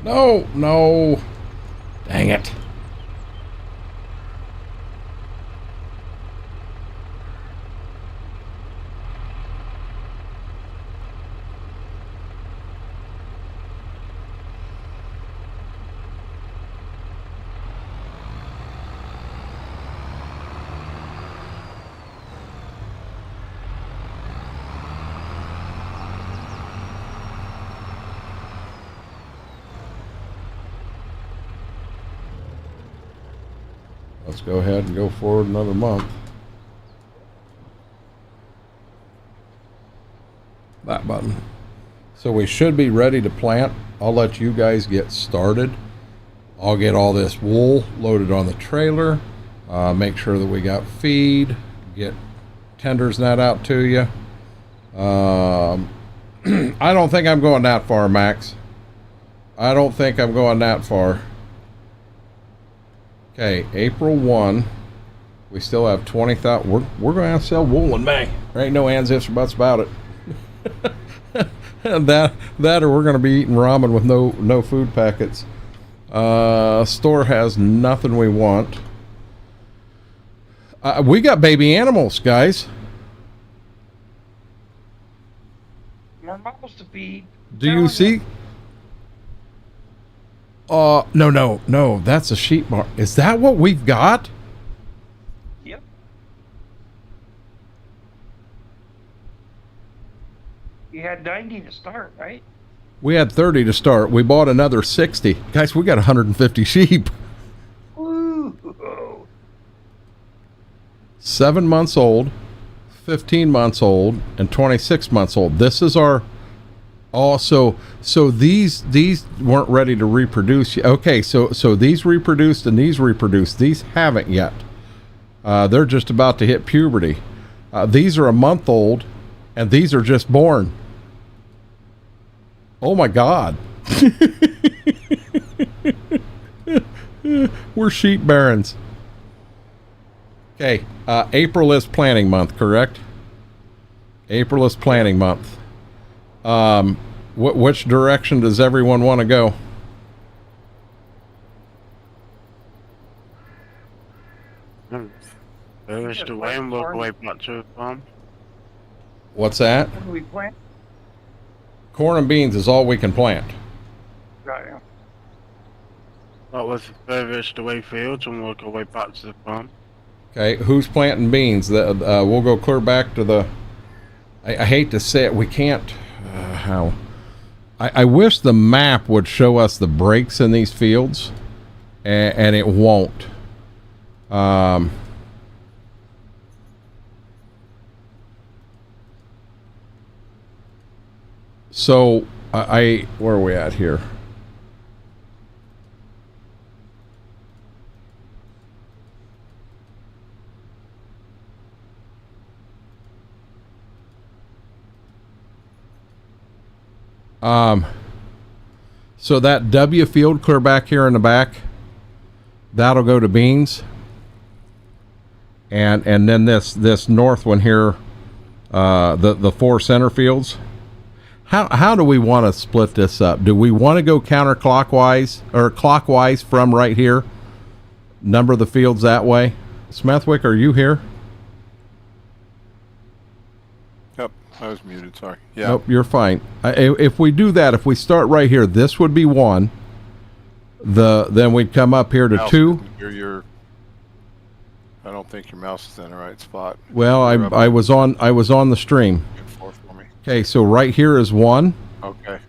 No, no. Dang it. Let's go ahead and go forward another month. plant button. So we should be ready to plant. I'll let you guys get started. I'll get all this wool loaded on the trailer, make sure that we got feed, get tender's net out to you. I don't think I'm going that far, Max. I don't think I'm going that far. Okay, April 1. We still have 20,000. We're going to have to sell wool in May. There ain't no ands, ifs, or buts about it. that or we're going to be eating ramen with no food packets. Store has nothing we want. We got baby animals, guys. More mouths to feed. Do you see? No. That's a sheep barn. Is that what we've got? Yep. You had 90 to start, right? We had 30 to start. We bought another 60. Guys, we got 150 sheep. Ooh. 7 months old, 15 months old, and 26 months old. This is our... Also, so these weren't ready to reproduce yet. Okay, so these reproduced and these reproduced. These haven't yet. They're just about to hit puberty. These are a month old, and these are just born. Oh my God. We're sheep barons. Okay, April is planting month, correct? April is planting month. Which direction does everyone want to go? There's the way and work away back to the farm. What's that? When we plant? Corn and beans is all we can plant. Right. That was the furthest away fields and work our way back to the farm. Okay, who's planting beans? We'll go clear back to the... I hate to say it, we can't... how? I wish the map would show us the breaks in these fields, and it won't. So where are we at here? So that W field clear back here in the back, that'll go to beans. And then this north one here, the 4 center fields. How do we want to split this up? Do we want to go counterclockwise or clockwise from right here? Number the fields that way. Smethwick, are you here? Yep, I was muted, sorry. Yeah. Nope, you're fine. If we do that, if we start right here, this would be 1. Then we'd come up here to 2. I don't think your mouse is in the right spot. Well, I was on the stream. Okay, so right here is 1. Okay.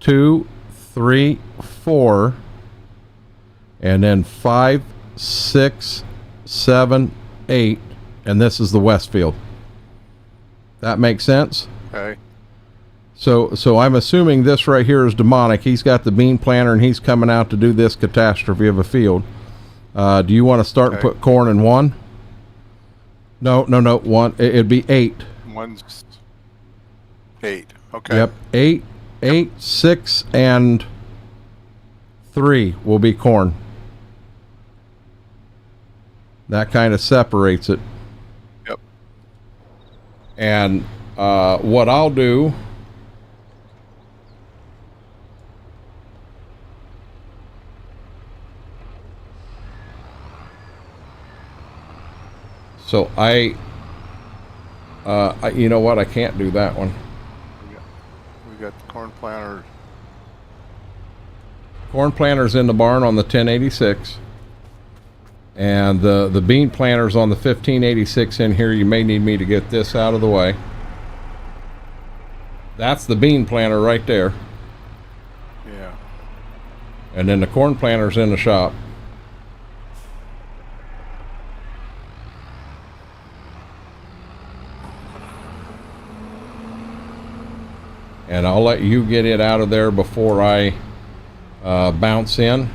2, 3, 4, and then 5, 6, 7, 8, and this is the west field. That makes sense? Okay. So I'm assuming this right here is demonic. He's got the bean planter and he's coming out to do this catastrophe of a field. Do you want to start and put corn in 1? No, 1. It'd be 8. 1's 8. Okay. Yep. 8, 6, and 3 will be corn. That kind of separates it. Yep. And what I'll do... So you know what? I can't do that one. We got the corn planter. Corn planter's in the barn on the 1086. And the bean planter's on the 1586 in here. You may need me to get this out of the way. That's the bean planter right there. Yeah. And then the corn planter's in the shop. and I'll let you get it out of there before I bounce in.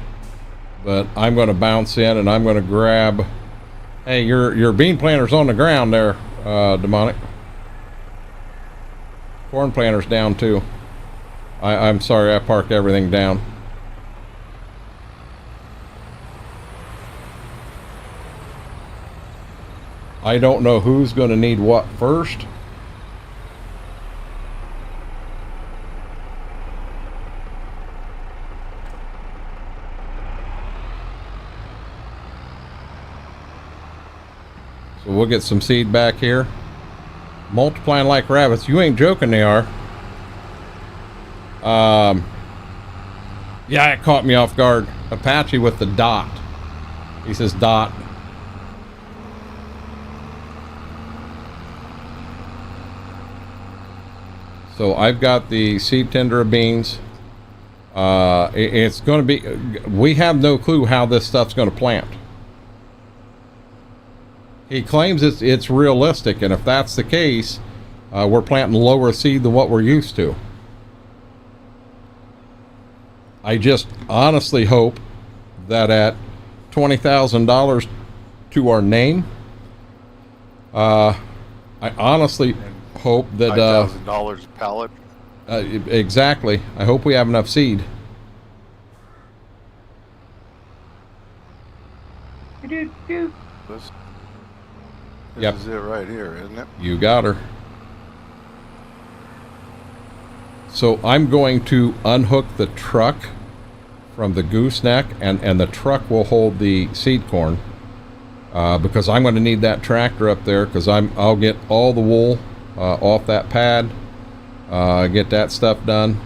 But I'm going to bounce in and I'm going to grab. Hey, your bean planter's on the ground there, Demonic. Corn planter's down too. I'm sorry, I parked everything down. I don't know who's going to need what first. So we'll get some seed back here. Multiplying like rabbits. You ain't joking, they are. Yeah, it caught me off guard. Apache with the dot. He says dot. So I've got the seed tender of beans. It's going to be, we have no clue how this stuff's going to plant. He claims it's realistic, and if that's the case, we're planting lower seed than what we're used to. I just honestly hope that at $20,000 to our name, I honestly hope that $5,000 a pallet. Exactly. I hope we have enough seed. This Yep. is it right here, isn't it? You got her. So I'm going to unhook the truck from the gooseneck, and the truck will hold the seed corn, because I'm going to need that tractor up there, because I'll get all the wool off that pad, get that stuff done.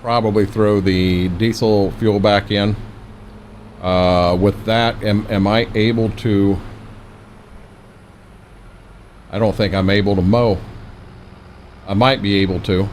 Probably throw the diesel fuel back in. With that, am I able to? I don't think I'm able to mow. I might be able to.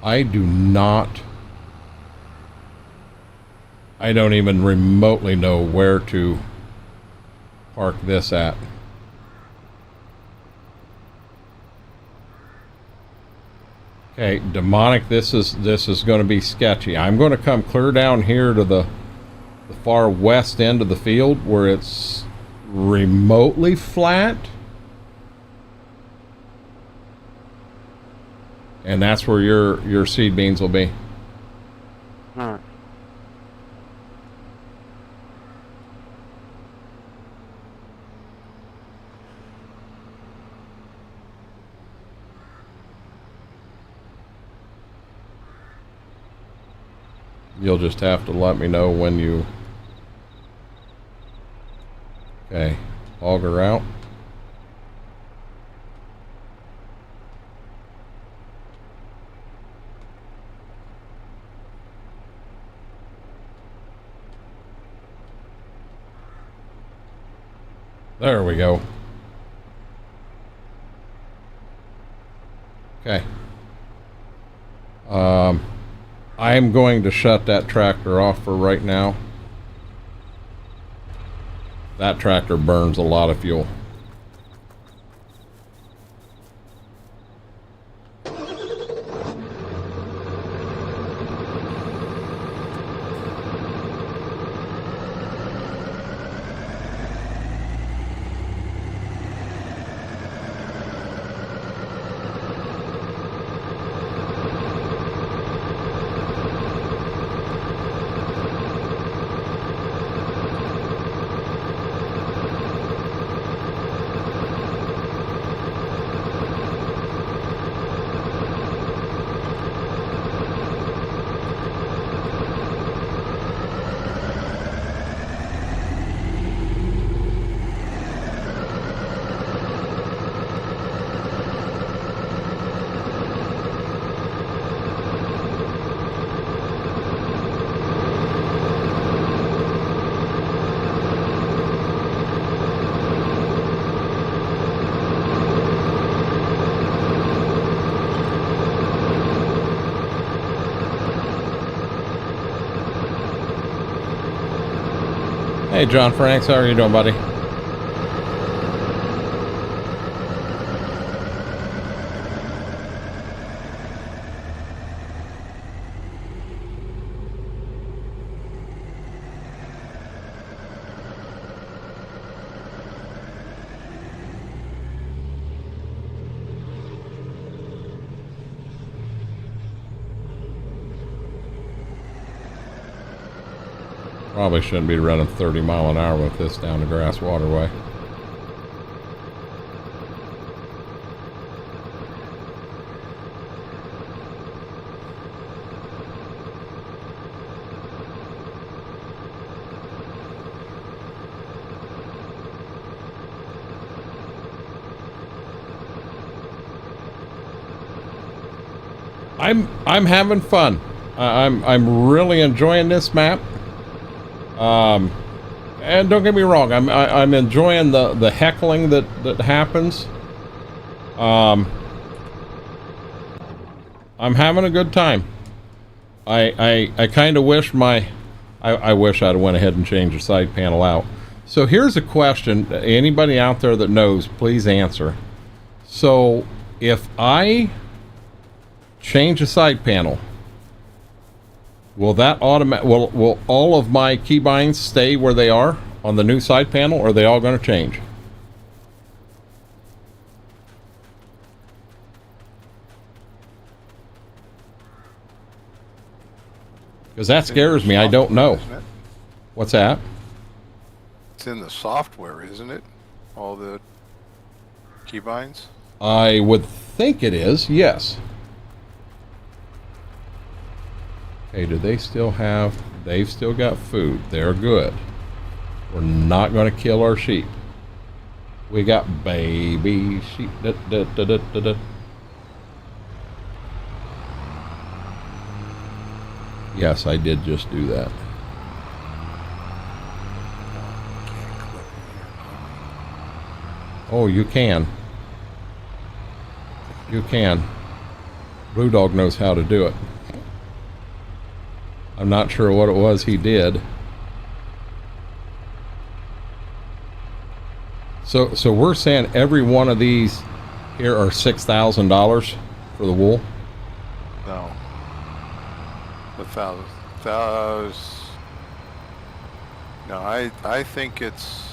I don't even remotely know where to park this at. Okay, Demonic, this is going to be sketchy. I'm going to come clear down here to the far west end of the field where it's remotely flat. And that's where your seed beans will be. Alright. You'll just have to let me know when you... Okay, auger out. There we go. Okay. I'm going to shut that tractor off for right now. That tractor burns a lot of fuel. Hey, John Franks, how are you doing, buddy? Probably shouldn't be running 30 mile an hour with this down the grass waterway. I'm having fun. I'm really enjoying this map. And don't get me wrong, I'm enjoying the heckling that happens. I'm having a good time. I kind of wish I wish I'd went ahead and changed the side panel out. So here's a question. Anybody out there that knows, please answer. So if I change the side panel, will that will all of my keybinds stay where they are on the new side panel, or are they all going to change? Because that scares me. I don't know. What's that? It's in the software, isn't it? All the keybinds? I would think it is, yes. Hey, do they still have... They've still got food. They're good. We're not going to kill our sheep. We got baby sheep. Da, da, da, da, da, da. Yes, I did just do that. Oh, you can. You can. Blue Dog knows how to do it. I'm not sure what it was he did. So we're saying every one of these here are $6,000 for the wool? No. No, I think it's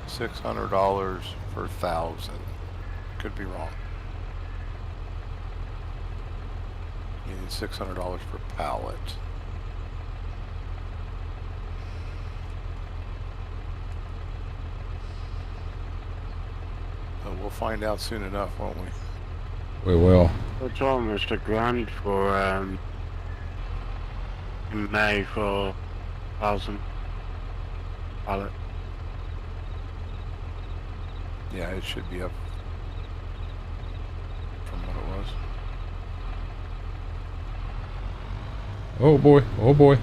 $600 per 1,000. Could be wrong. You need $600 per pallet. But we'll find out soon enough, won't we? We will. It's almost $1,000 for in May for 1,000 pallet. Yeah, it should be up from what it was. Oh boy, oh boy.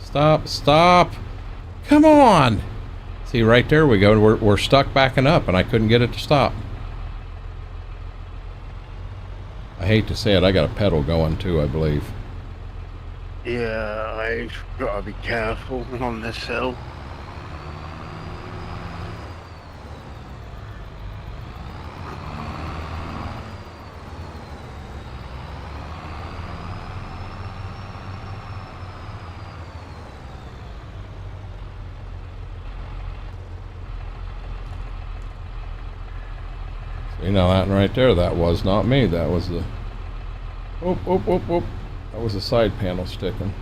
Stop, stop. Come on. See, right there we go. We're stuck backing up and I couldn't get it to stop. I hate to say it, I got a pedal going too, I believe. Yeah, I've got to be careful on this hill. You know that right there, that was not me. That was the... Whoop, whoop, whoop, whoop. That was the side panel sticking.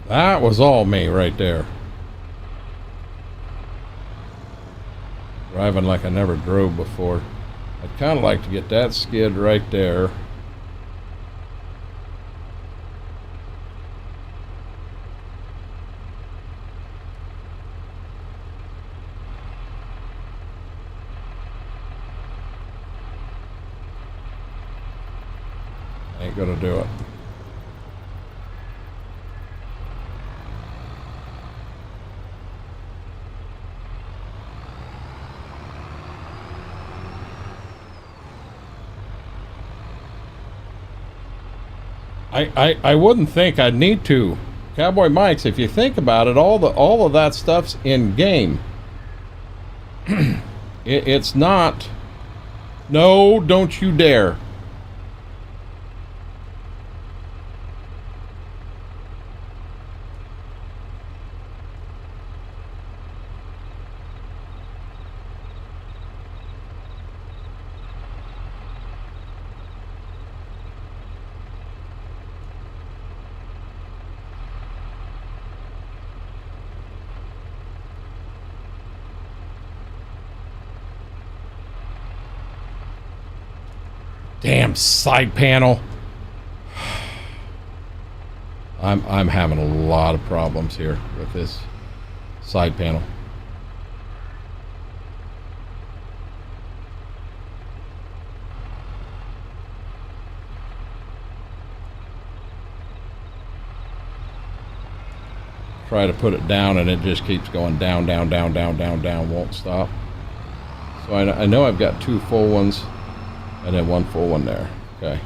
That was all me right there. Driving like I never drove before. I'd kind of like to get that skid right there. Ain't gonna do it. I wouldn't think I'd need to. Cowboy Mike's, if you think about it, all of that stuff's in game. It's not. No, don't you dare. Damn side panel. I'm having a lot of problems here with this side panel. Try to put it down and it just keeps going down, down, down, down, down, down, won't stop. So I know I've got 2 full ones. And then 1 full one there. Okay.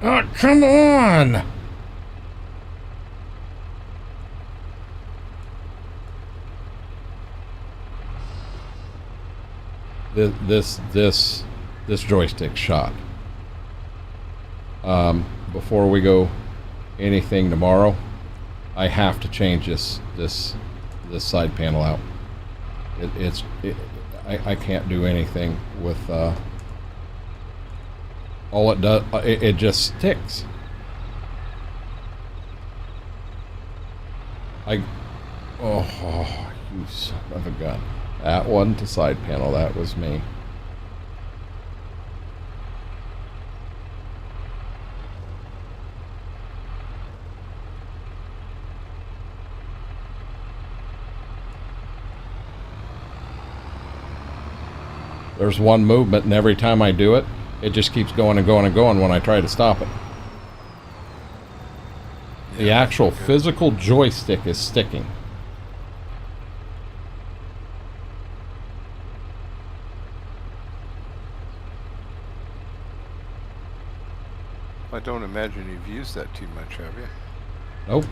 Oh, come on! This joystick shot. Before we go anything tomorrow, I have to change this side panel out. I can't do anything with all it does. It just sticks. Oh, you son of a gun. That wasn't the side panel, that was me. There's one movement, and every time I do it, it just keeps going and going and going when I try to stop it. The actual physical joystick is sticking. I don't imagine you've used that too much, have you? Nope.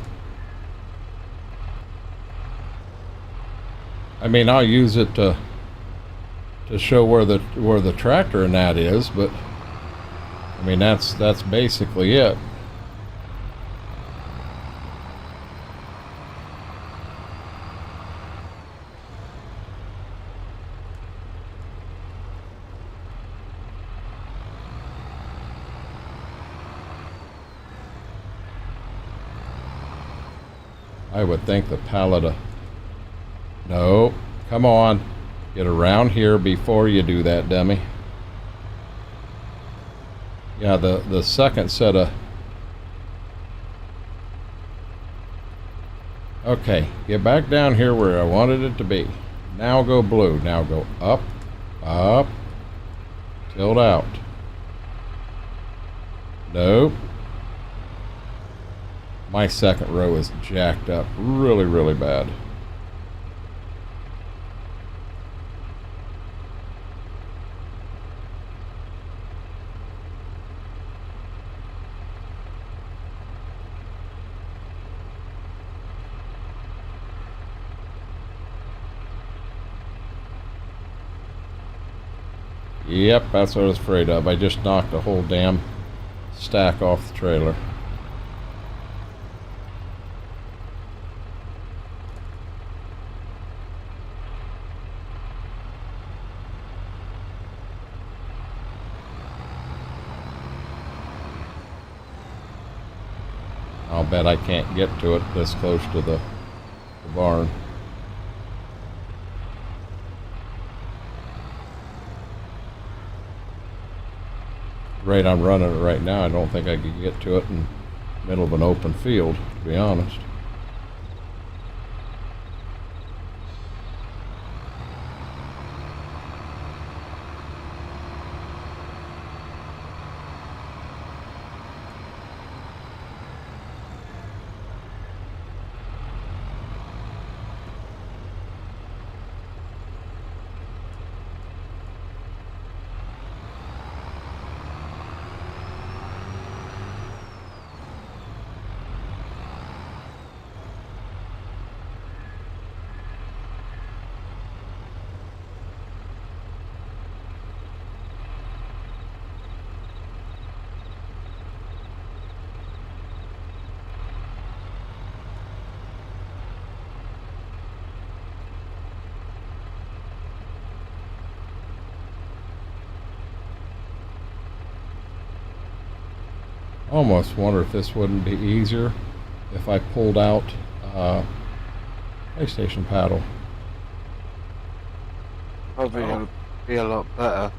I mean, I'll use it to show where the tractor and that is, but I mean that's basically it. I would think the pallet. No, come on. Get around here before you do that, dummy. Yeah, the second set of... Okay, get back down here where I wanted it to be. Now go blue. Now go up, up, tilt out. Nope. My second row is jacked up really, really bad. Yep, that's what I was afraid of. I just knocked a whole damn stack off the trailer. I'll bet I can't get to it this close to the barn. Rate I'm running it right now, I don't think I could get to it in the middle of an open field, to be honest. Almost wonder if this wouldn't be easier if I pulled out PlayStation paddle. Probably gonna be a lot better.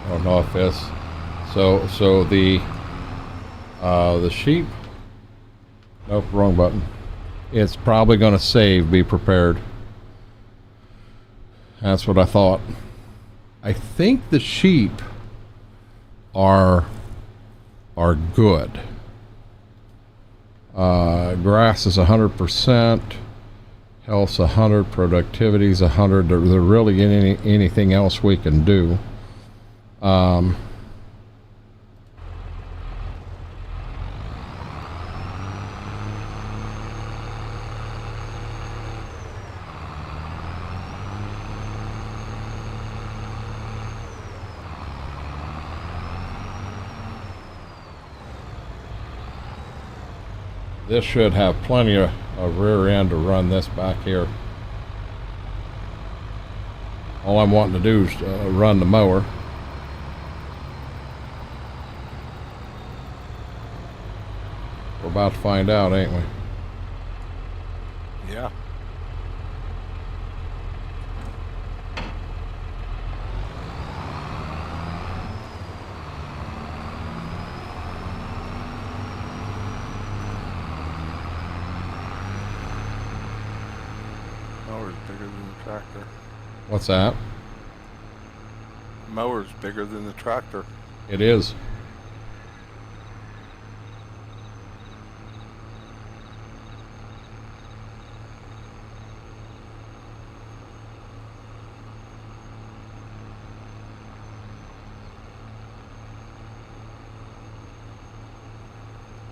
I don't know if this. So the sheep. Nope, wrong button. It's probably going to save. Be prepared. That's what I thought. I think the sheep are good. Grass is 100%. Health's 100. Productivity's 100. There really ain't anything else we can do. This should have plenty of rear end to run this back here. All I'm wanting to do is run the mower. We're about to find out, ain't we? Yeah. Mower's bigger than the tractor. What's that? Mower's bigger than the tractor. It is.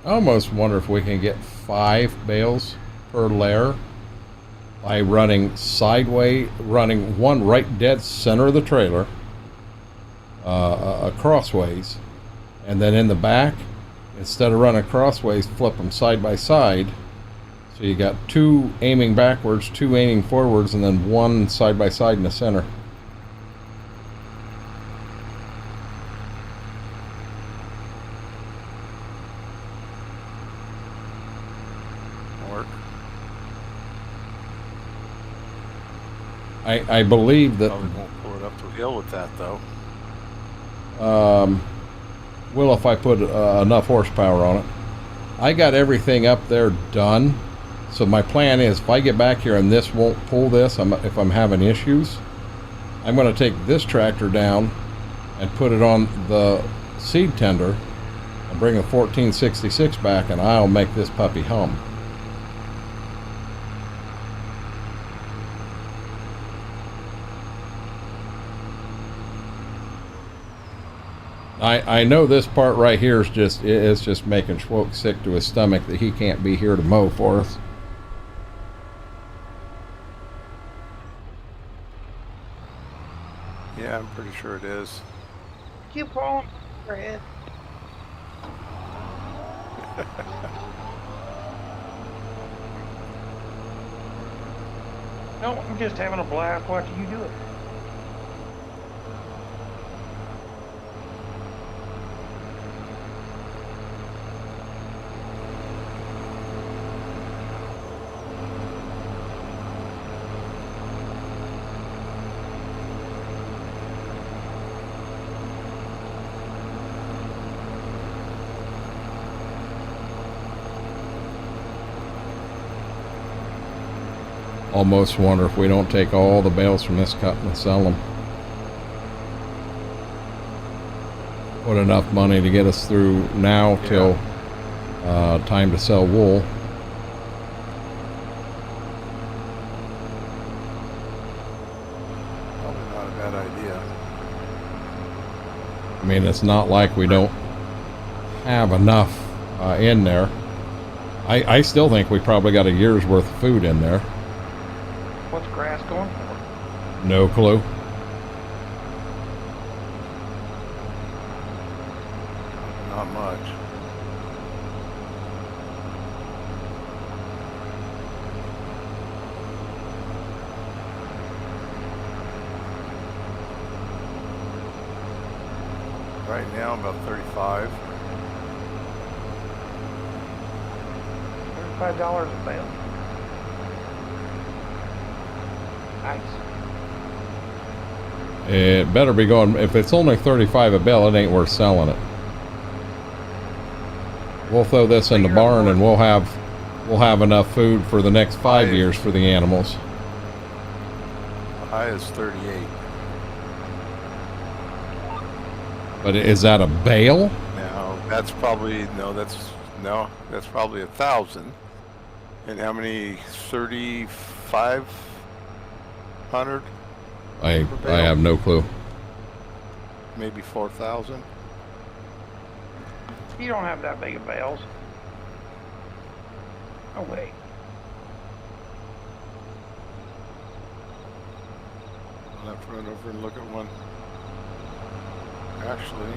I almost wonder if we can get 5 bales per layer by running sideways, running one right dead center of the trailer, crossways, and then in the back, instead of running crossways, flip them side by side. So you got 2 aiming backwards, 2 aiming forwards, and then 1 side by side in the center. I believe that. Probably won't pull it up the hill with that though. Will if I put enough horsepower on it. I got everything up there done. So my plan is, if I get back here and this won't pull this, if I'm having issues, I'm going to take this tractor down and put it on the seed tender and bring the 1466 back, and I'll make this puppy hum. I know this part right here is just making Schwoke sick to his stomach that he can't be here to mow for us. Yeah, I'm pretty sure it is. Keep on, Fred. No, I'm just having a blast watching you do it. Almost wonder if we don't take all the bales from this cut and sell them. Put enough money to get us through now till time to sell wool. Probably not a bad idea. I mean, it's not like we don't have enough in there. I still think we probably got a year's worth of food in there. What's grass going for? No clue. Not much. Right now, about 35. $35 a bale. Nice. It better be going. If it's only 35 a bale, it ain't worth selling it. We'll throw this in the barn and we'll have enough food for the next 5 years for the animals. The high is 38. But is that a bale? Now that's probably that's probably 1,000. And how many? 3,500? I have no clue. Maybe 4,000. You don't have that big of bales. No way. I'll have to run over and look at one. Actually,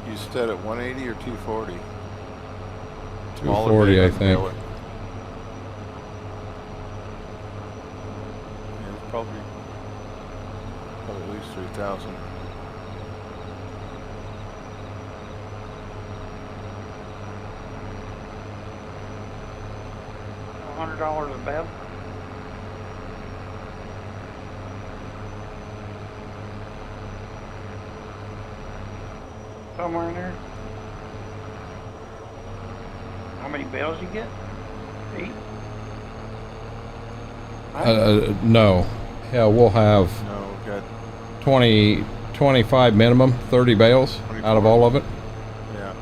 you said at 180 or 240? 240, I think. Yeah, it's probably at least 3,000. $100 a bale. Somewhere in there. How many bales you get? 8? No. Hell, we'll have No, we got 25 minimum, 30 bales out of all of it. yeah.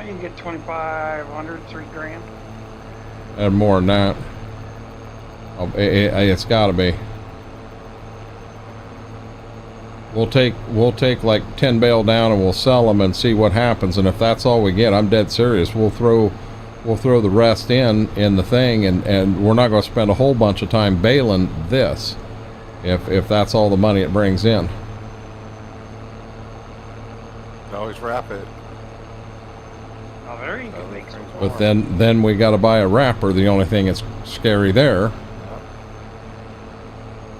You can get 2,500, $3,000. And more than that. It's got to be. We'll take like 10 bale down and we'll sell them and see what happens. And if that's all we get, I'm dead serious. We'll throw the rest in the thing, and we're not going to spend a whole bunch of time baling this if that's all the money it brings in. Always wrap it. Oh, there you can make some more. But then we got to buy a wrapper. The only thing that's scary there.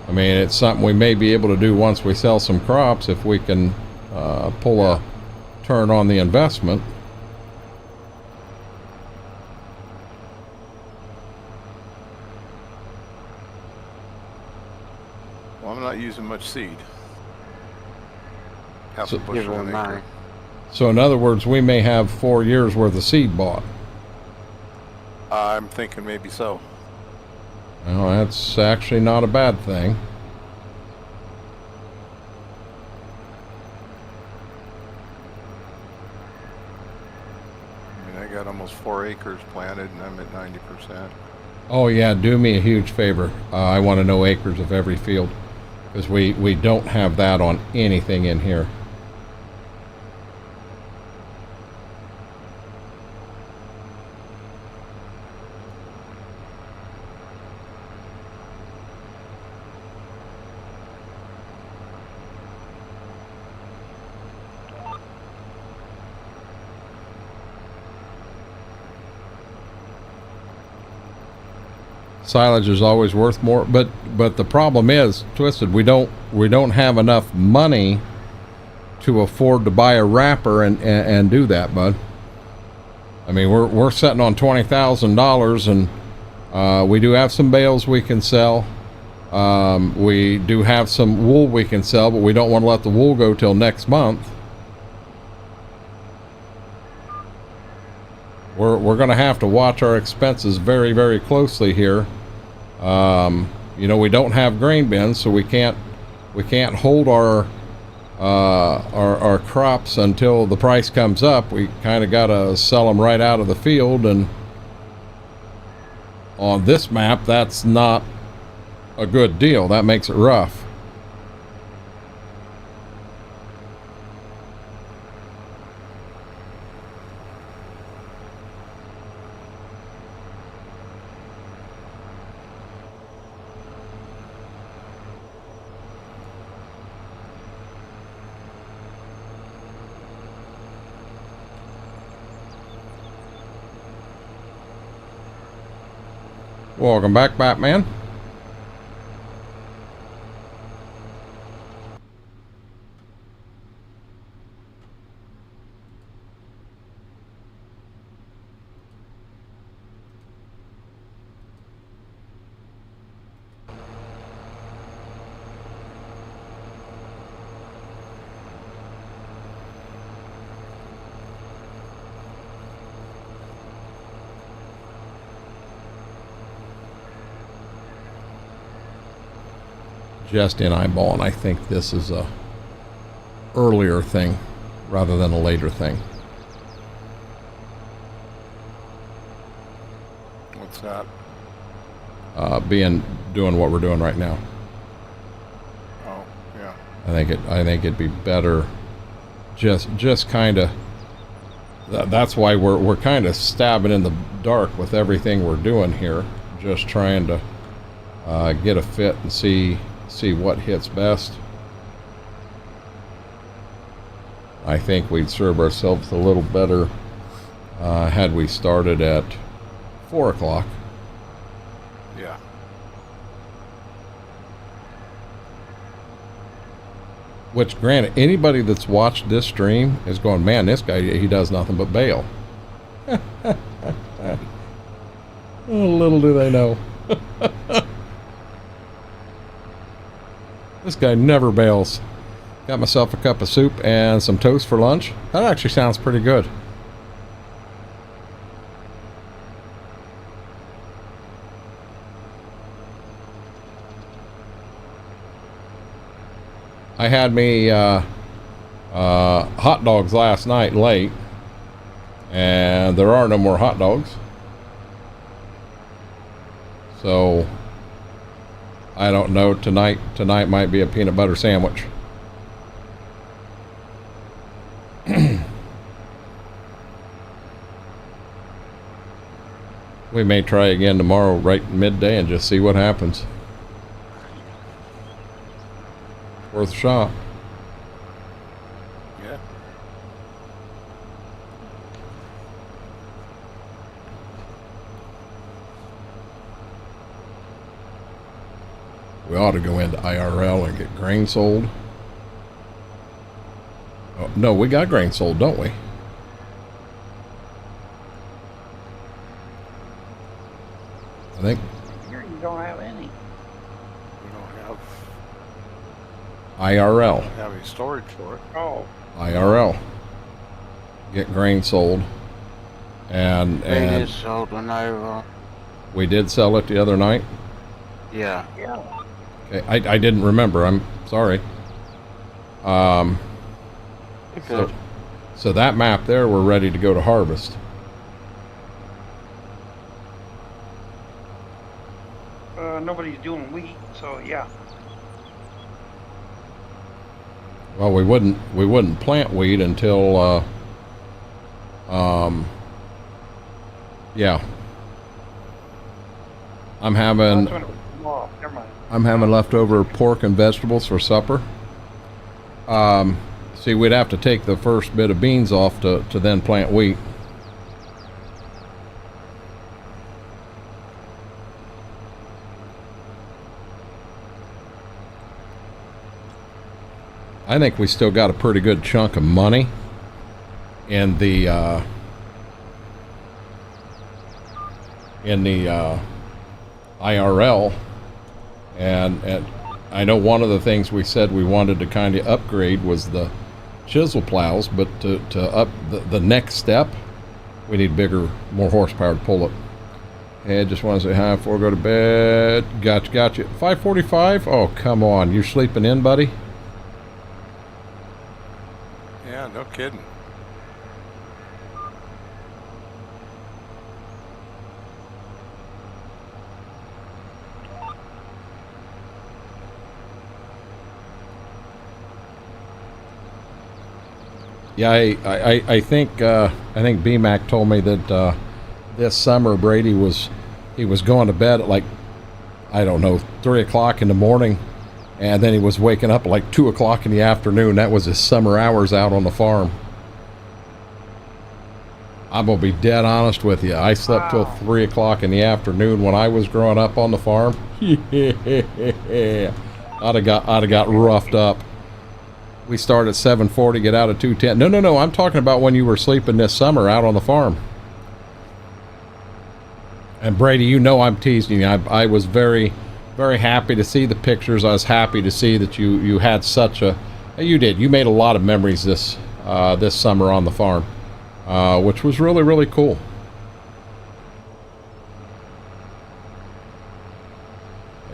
I mean, it's something we may be able to do once we sell some crops if we can pull a turn on the investment. Well, I'm not using much seed. Half So- a bushel an acre. So in other words, we may have 4 years worth of seed bought. I'm thinking maybe so. Well, that's actually not a bad thing. I mean, I got almost 4 acres planted and I'm at 90%. Oh yeah, do me a huge favor. I want to know acres of every field, because we don't have that on anything in here. Silage is always worth more, but the problem is, Twisted, we don't have enough money to afford to buy a wrapper and do that, bud. I mean, we're sitting on $20,000, and we do have some bales we can sell. We do have some wool we can sell, but we don't want to let the wool go till next month. We're going to have to watch our expenses very, very closely here. You know, we don't have grain bins, so we can't hold our crops until the price comes up. We kind of got to sell them right out of the field, and on this map, that's not a good deal. That makes it rough. Welcome back, Batman. Just in eyeballing, I think this is a earlier thing rather than a later thing. What's that? Doing what we're doing right now. Oh, yeah. I think it'd be better just kind of, that's why we're kind of stabbing in the dark with everything we're doing here, just trying to get a fit and see what hits best. I think we'd serve ourselves a little better had we started at 4 o'clock. Yeah. Which, granted, anybody that's watched this stream is going, man, this guy, he does nothing but bail. Little do they know. This guy never bails. Got myself a cup of soup and some toast for lunch. That actually sounds pretty good. I had me hot dogs last night late, and there are no more hot dogs. So I don't know, tonight might be a peanut butter sandwich. We may try again tomorrow right midday and just see what happens. Worth a shot. Yeah. We ought to go into IRL and get grain sold. Oh, no, we got grain sold, don't we? I think. Here you don't have any. We don't have IRL. any storage for it. Oh, IRL. Get grain sold. And Grain is sold when we did sell it the other night. yeah. yeah. Okay, I didn't remember. I'm sorry. Good. So that map there, we're ready to go to harvest. Nobody's doing wheat, so yeah. Well, we wouldn't plant wheat until yeah. I'm having Never mind. leftover pork and vegetables for supper. See, we'd have to take the first bit of beans off to then plant wheat. I think we still got a pretty good chunk of money in the IRL, and I know one of the things we said we wanted to kind of upgrade was the chisel plows, but to up the next step, we need bigger, more horsepower to pull it. Hey, just want to say hi before I go to bed. Gotcha. 5:45? Oh, come on. You're sleeping in, buddy? Yeah, no kidding. Yeah, I think BMAC told me that this summer Brady was going to bed at like, I don't know, 3 o'clock in the morning, and then he was waking up at like 2 o'clock in the afternoon. That was his summer hours out on the farm. I'm gonna be dead honest with you. I slept till 3 o'clock in the afternoon when I was growing up on the farm. I'd have got roughed up. We started at 7:40, get out at 2:10. No. I'm talking about when you were sleeping this summer out on the farm. And Brady, you know I'm teasing you. I was very, very happy to see the pictures. I was happy to see that you had such a. You did. You made a lot of memories this summer on the farm, which was really, really cool.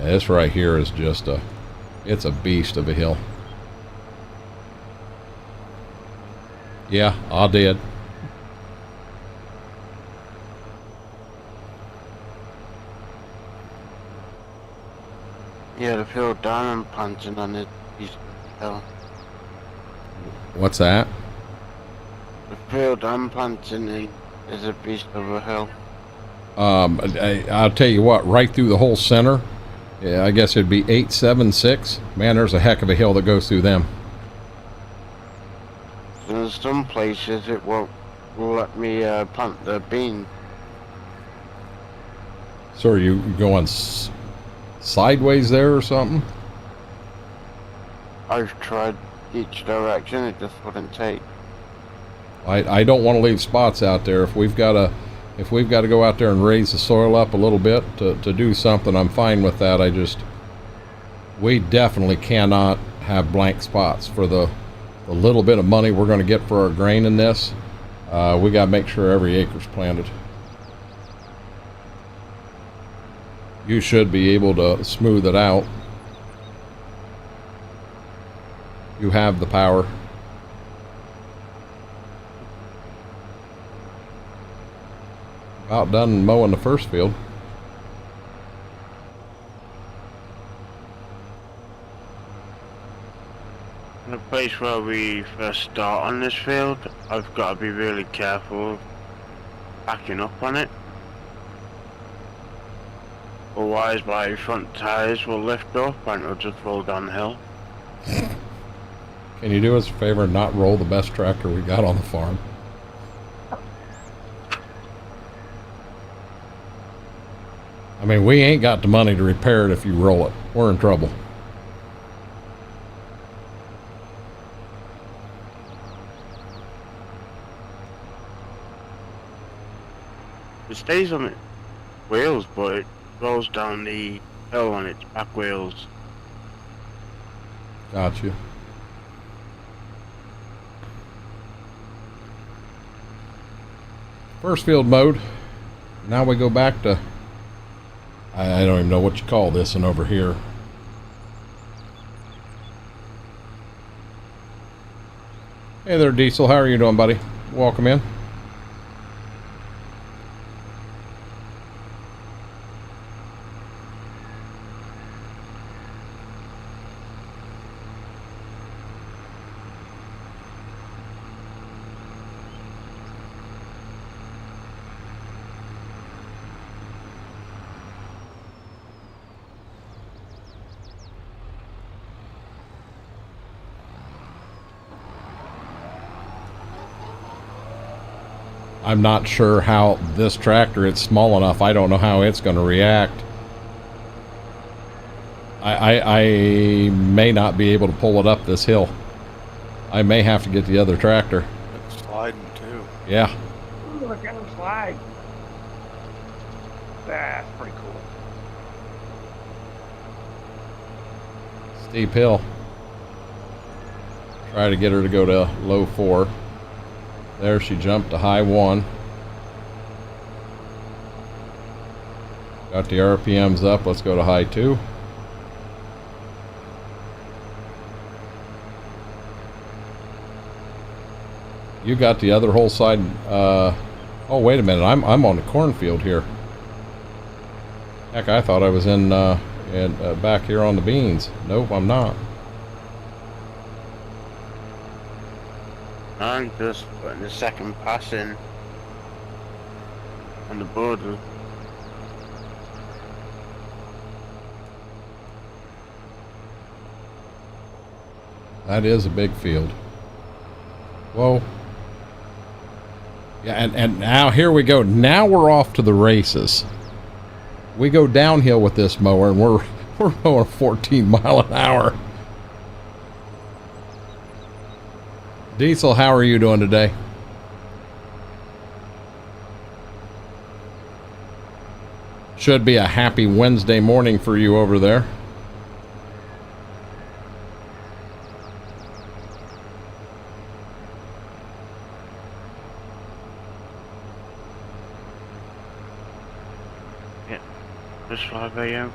Yeah, this right here is just it's a beast of a hill. Yeah, I did. Yeah, the field diamond planting on it is hill. What's that? The field I'm planting in is a beast of a hill. I'll tell you what, right through the whole center, yeah, I guess it'd be 876. Man, there's a heck of a hill that goes through them. In some places it won't let me plant the bean. So are you going sideways there or something? I've tried each direction, it just wouldn't take. I don't want to leave spots out there. If we've got to go out there and raise the soil up a little bit to do something, I'm fine with that. We definitely cannot have blank spots for the little bit of money we're going to get for our grain in this. We got to make sure every acre's planted. You should be able to smooth it out. You have the power. About done mowing the first field. In the place where we first start on this field, I've got to be really careful of backing up on it. Otherwise my front tyres will lift up and it'll just roll downhill. Can you do us a favor and not roll the best tractor we got on the farm? mean, we ain't got the money to repair it if you roll it. We're in trouble. It stays on its wheels, but it rolls down the hill on its back wheels. Got you. First field mode. Now we go back to, I don't even know what you call this one over here. Hey there, Diesel. How are you doing, buddy? Welcome in. I'm not sure how this tractor, it's small enough, I don't know how it's going to react. I may not be able to pull it up this hill. I may have to get the other tractor. It's sliding too. Yeah. Ooh, look at him slide. That's pretty cool. Steep hill. Try to get her to go to low 4. There, she jumped to high 1. Got the RPMs up. Let's go to high 2. You got the other whole side. Oh, wait a minute. I'm on the cornfield here. Heck, I thought I was in back here on the beans. Nope, I'm not. I'm just putting the second pass in on the border. That is a big field. Whoa. Yeah, and now here we go. Now we're off to the races. We go downhill with this mower and we're going 14 mile an hour. Diesel, how are you doing today? Should be a happy Wednesday morning for you over there. Yeah, it's 5 a.m.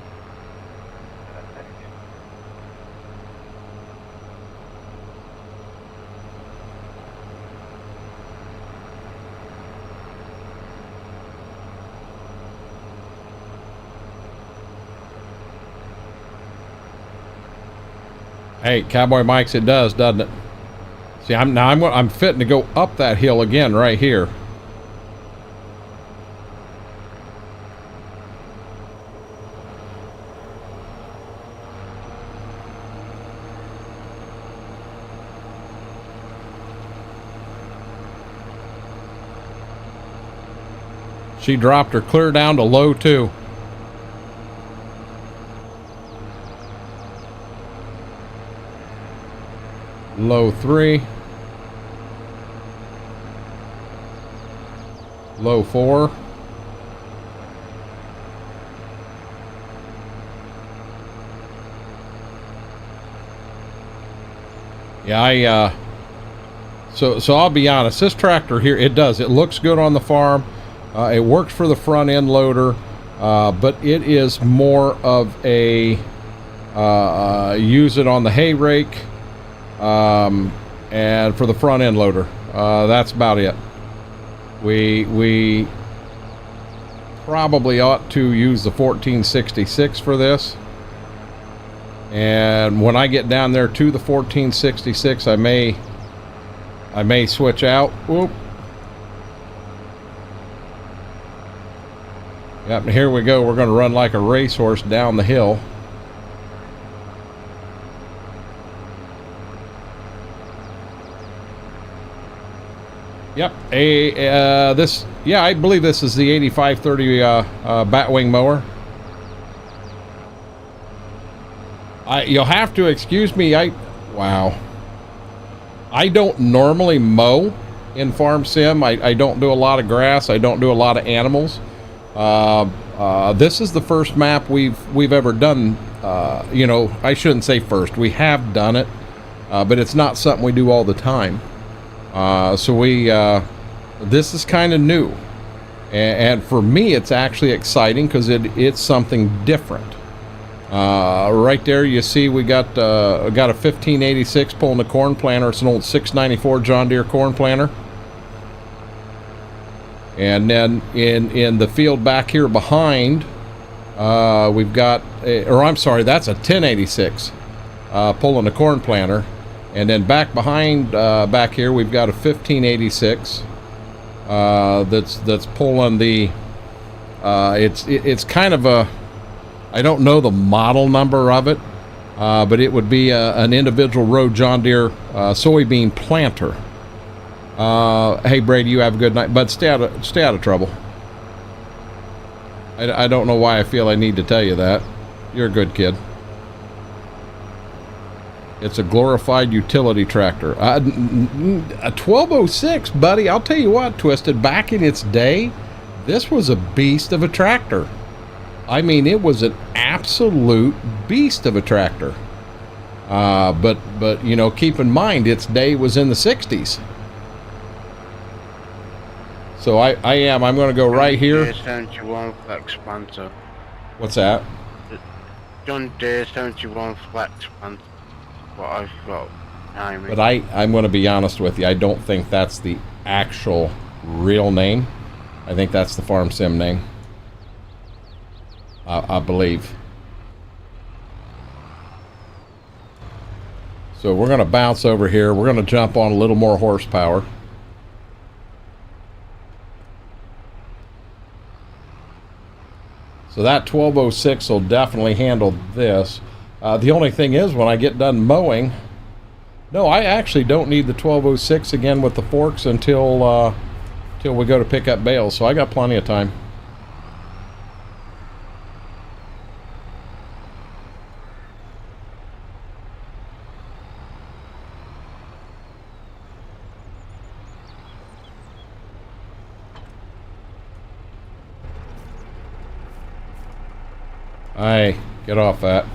Hey, Cowboy Mike's, it does, doesn't it? See, I'm fitting to go up that hill again right here. She dropped her clear down to low 2. Low 3. Low 4. Yeah, so I'll be honest, this tractor here, it looks good on the farm. It works for the front end loader, but it is more of a use it on the hay rake. And for the front end loader, that's about it. We probably ought to use the 1466 for this. And when I get down there to the 1466, I may switch out. Whoop. Yep, and here we go. We're going to run like a racehorse down the hill. Yep, I believe this is the 8530 Batwing mower. You'll have to excuse me. Wow. I don't normally mow in Farm Sim. I don't do a lot of grass. I don't do a lot of animals. This is the first map we've ever done. You know, I shouldn't say first. We have done it, but it's not something we do all the time. So this is kind of new, and for me, it's actually exciting because it's something different. Right there, you see we got a 1586 pulling the corn planter. It's an old 694 John Deere corn planter. And then in the field back here behind, we've got, I'm sorry, that's a 1086 pulling the corn planter. And then back behind, back here, we've got a 1586 that's pulling the. It's kind of a. I don't know the model number of it, but it would be an individual row John Deere soybean planter. Hey Brady, you have a good night, but stay out of trouble. I don't know why I feel I need to tell you that. You're a good kid. It's a glorified utility tractor. A 1206, buddy. I'll tell you what, Twisted. Back in its day, this was a beast of a tractor. I mean, it was an absolute beast of a tractor. But you know, keep in mind, its day was in the 60s. So I'm going to go right here. 71 flex planter. What's that? John Deere 71 flex planter. What I've got. But I'm going to be honest with you. I don't think that's the actual real name. I think that's the Farm Sim name. I believe. So we're going to bounce over here. We're going to jump on a little more horsepower. So that 1206 will definitely handle this. The only thing is, when I get done mowing, no, I actually don't need the 1206 again with the forks until we go to pick up bales. So I got plenty of time. Hey, get off that.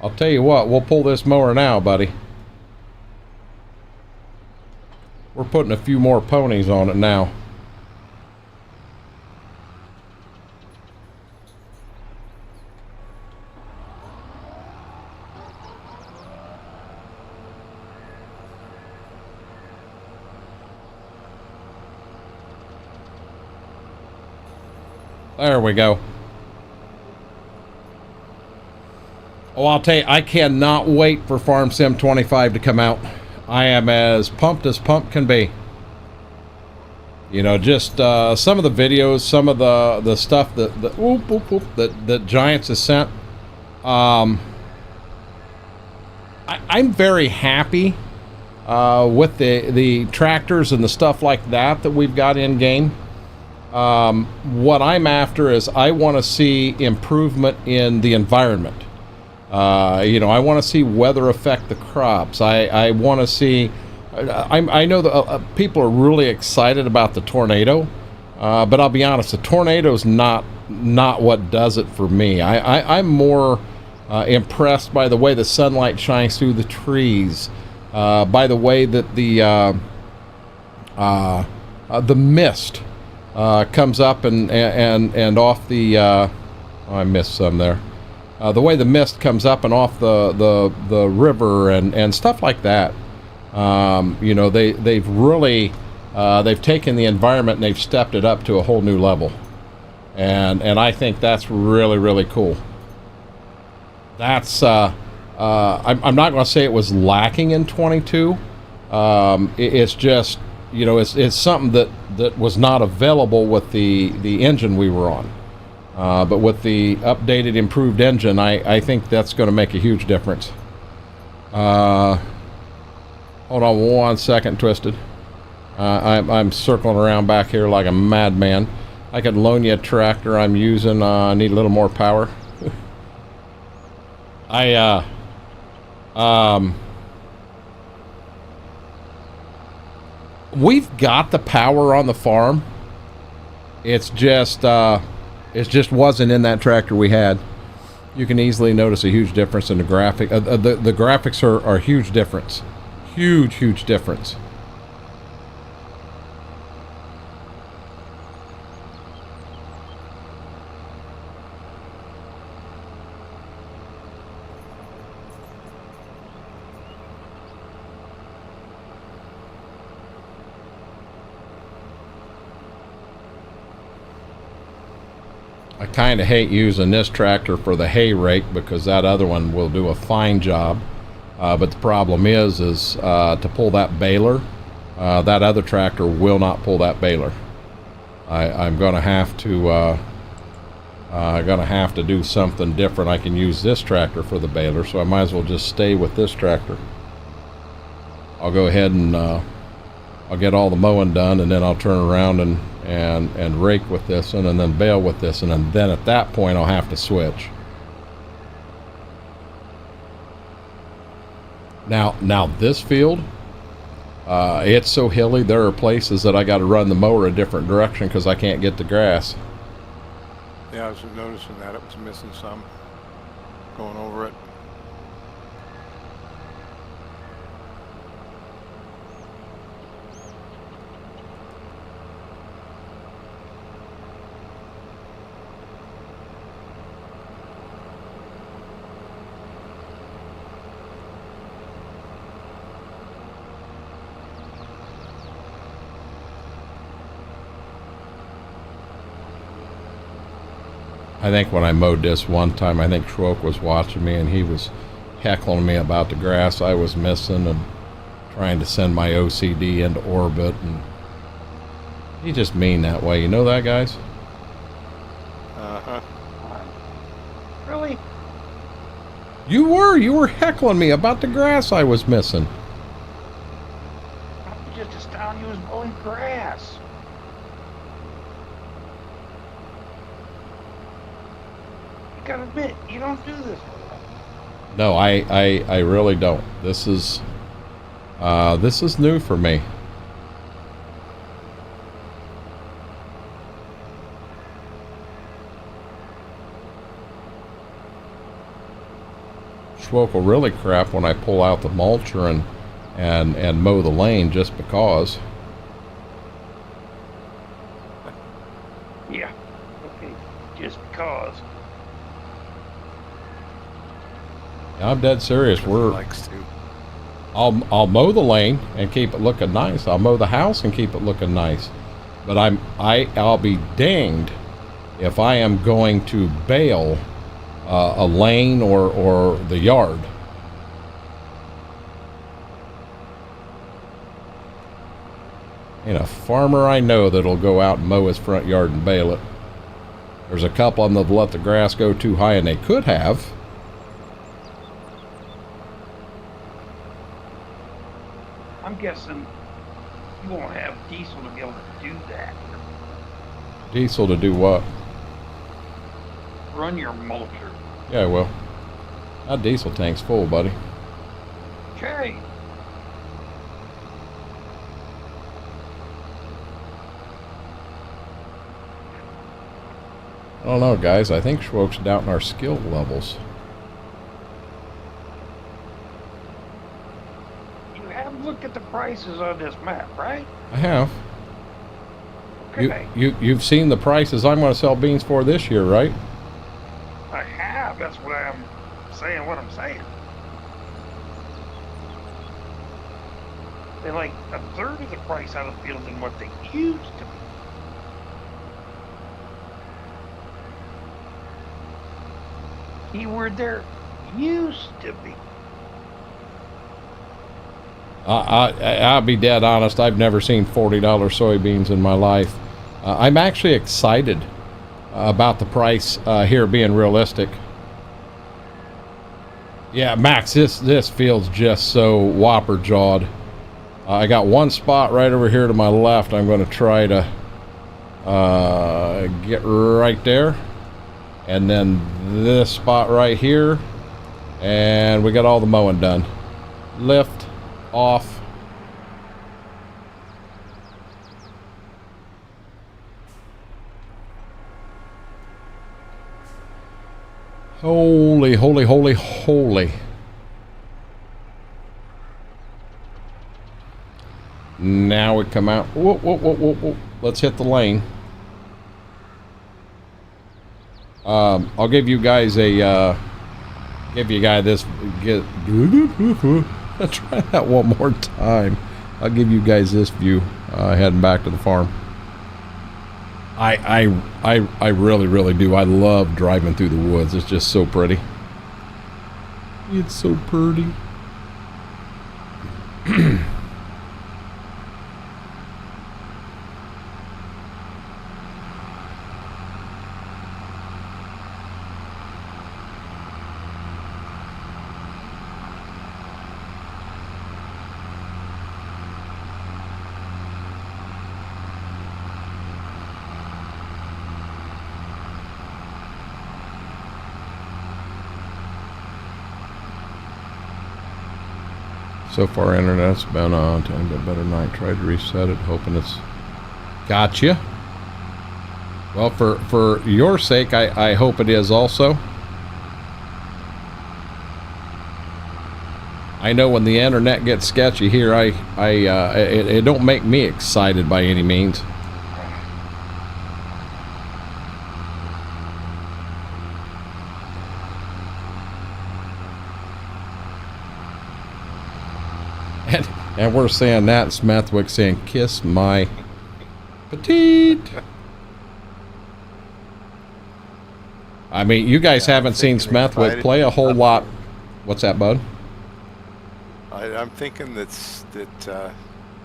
I'll tell you what, we'll pull this mower now, buddy. We're putting a few more ponies on it now. There we go. Oh, I'll tell you, I cannot wait for Farm Sim 25 to come out. I am as pumped can be. You know, just some of the videos, some of the stuff that Giants has sent. I'm very happy with the tractors and the stuff like that we've got in game. What I'm after is I want to see improvement in the environment. You know, I want to see weather affect the crops. I want to see. I know that people are really excited about the tornado, but I'll be honest, the tornado's not what does it for me. I'm more impressed by the way the sunlight shines through the trees, by the way that the mist comes up and off the. Oh, I missed some there. The way the mist comes up and off the river and stuff like that. You know, they've really they've taken the environment and they've stepped it up to a whole new level, and I think that's really cool. That's I'm not going to say it was lacking in 22. It's just, you know, it's something that was not available with the engine we were on. But with the updated, improved engine, I think that's going to make a huge difference. Hold on 1 second, Twisted. I'm circling around back here like a madman. I could loan you a tractor I'm using. I need a little more power. We've got the power on the farm. It's just wasn't in that tractor we had. You can easily notice a huge difference in the graphic. The graphics are a huge difference. Huge difference. I kind of hate using this tractor for the hay rake because that other one will do a fine job. But the problem is to pull that baler, that other tractor will not pull that baler. I'm gonna have to do something different. I can use this tractor for the baler, so I might as well just stay with this tractor. I'll go ahead and I'll get all the mowing done, and then I'll turn around and rake with this one, and then bale with this, and then at that point I'll have to switch. Now this field, it's so hilly, there are places that I got to run the mower a different direction because I can't get the grass. Yeah, I was noticing that it was missing some going over it. I think when I mowed this one time, I think Schwoke was watching me and he was heckling me about the grass I was missing and trying to send my OCD into orbit, and he's just mean that way. You know that, guys? Uh-huh. Really? You were heckling me about the grass I was missing. I was just astounded you was mowing grass. You gotta admit, you don't do this. No, I really don't. This is new for me. Schwoke will really crap when I pull out the mulcher and mow the lane just because. Yeah. Okay. Just because. I'm dead serious. Likes to. I'll mow the lane and keep it looking nice. I'll mow the house and keep it looking nice. But I'll be danged if I am going to bale a lane or the yard. And a farmer I know that'll go out and mow his front yard and bale it. There's a couple of them that'll let the grass go too high, and they could have. I'm guessing you won't have diesel to be able to do that. Diesel to do what? Run your mulcher. Yeah, well, that diesel tank's full, buddy. Okay. I don't know, guys. I think Schwoke's doubting our skill levels. You have looked at the prices on this map, right? I have. Okay. You've seen the prices I'm going to sell beans for this year, right? I have. That's why I'm saying what I'm saying. They're like a third of the price out of the field than what they used to be. Keyword there, used to be. I'll be dead honest. I've never seen $40 soybeans in my life. I'm actually excited about the price here being realistic. Yeah, Max, this field's just so whopper jawed. I got one spot right over here to my left. I'm going to try to Get right there. And then this spot right here. And we got all the mowing done. Lift, off. Holy, holy, holy, holy. Now we come out. Whoa, whoa, whoa, whoa, whoa. Let's hit the lane. I'll give you guys a, let's try that one more time. I'll give you guys this view, heading back to the farm. I really, really do. I love driving through the woods. It's just so pretty. It's so pretty. So far, internet's been on. Time to better night. Tried to reset it, hoping it's gotcha. Well, for your sake, I hope it is also. I know when the internet gets sketchy here, it don't make me excited by any means. And we're saying that, and Smethwick saying, kiss my petite. I mean, you guys haven't seen Smethwick play a whole lot. What's that, bud? I'm thinking that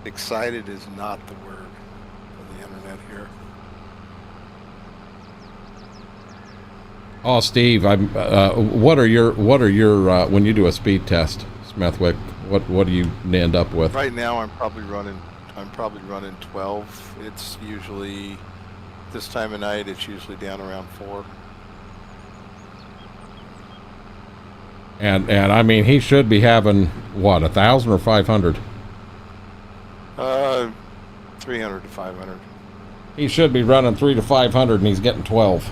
excited is not the word on the internet here. Oh, Steve, what are your when you do a speed test, Smethwick? What do you end up with? Right now, I'm probably running 12. It's usually this time of night. It's usually down around 4. And I mean, he should be having what, 1,000 or 500? 300 to 500. He should be running 300 to 500, and he's getting 12.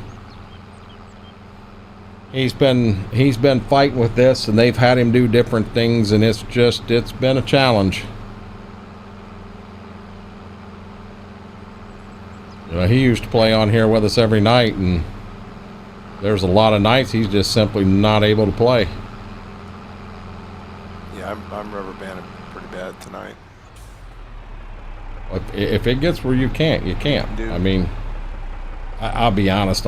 He's been fighting with this, and they've had him do different things, and it's been a challenge. You know, he used to play on here with us every night, and there's a lot of nights he's just simply not able to play. Yeah, I'm rubber banded pretty bad tonight. If it gets where you can't, you can't. I mean, I'll be honest,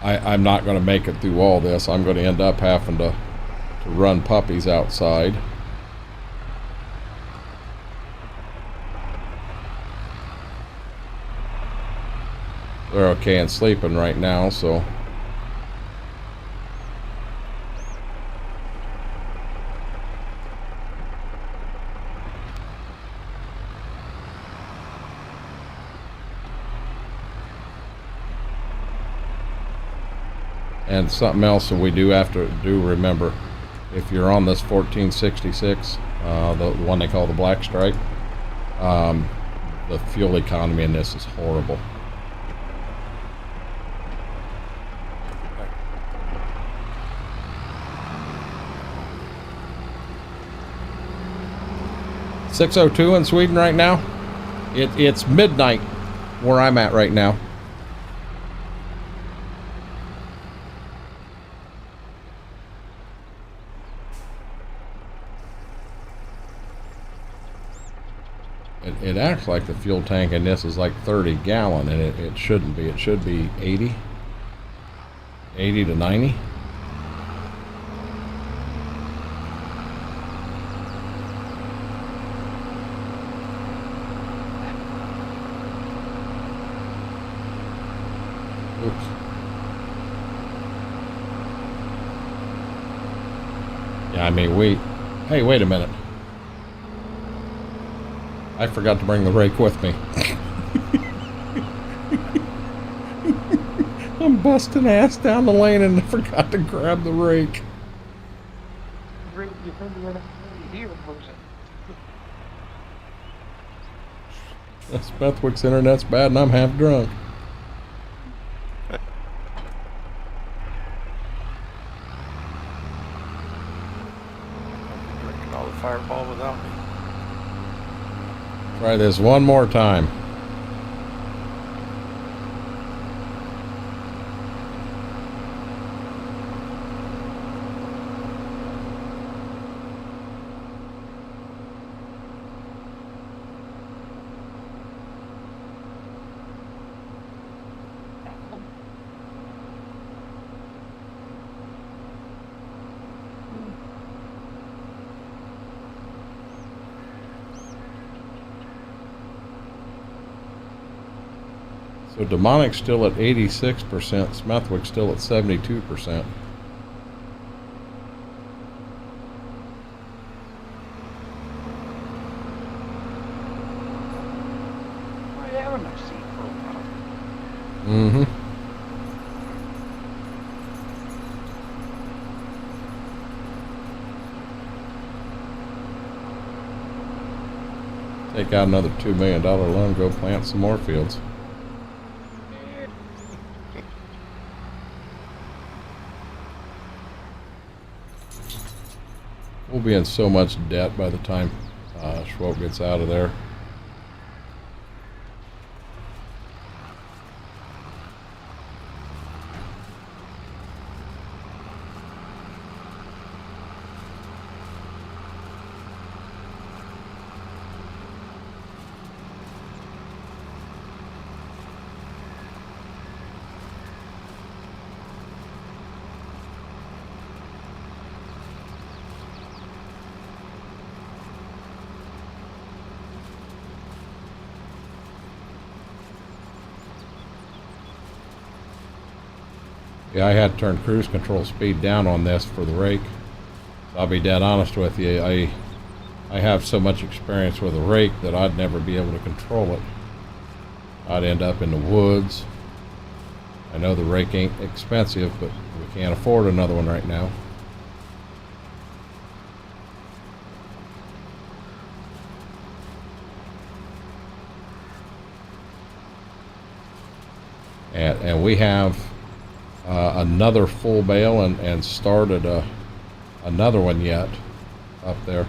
I'm not going to make it through all this. I'm going to end up having to run puppies outside. They're okay and sleeping right now, so. And something else that we do have to remember, if you're on this 1466, the one they call the Black Stripe, the fuel economy in this is horrible. .602 in Sweden right now. It's midnight where I'm at right now. It acts like the fuel tank in this is like 30 gallon, and it shouldn't be. It should be 80 to 90. Oops. Yeah, I mean, hey, wait a minute. I forgot to bring the rake with me. I'm busting ass down the lane and I forgot to grab the rake. Smethwick's internet's bad and I'm half drunk. Drinking all the Fireball without me. Try this one more time. So Demonic's still at 86%, Smethwick's still at 72%. I have a nice seat for a while. Mm-hmm. Take out another $2 million loan, go plant some more fields. We'll be in so much debt by the time Schwab gets out of there. Yeah, I had to turn cruise control speed down on this for the rake. I'll be dead honest with you. I have so much experience with a rake that I'd never be able to control it. I'd end up in the woods. I know the rake ain't expensive, but we can't afford another one right now. And we have another full bale and started another one yet up there.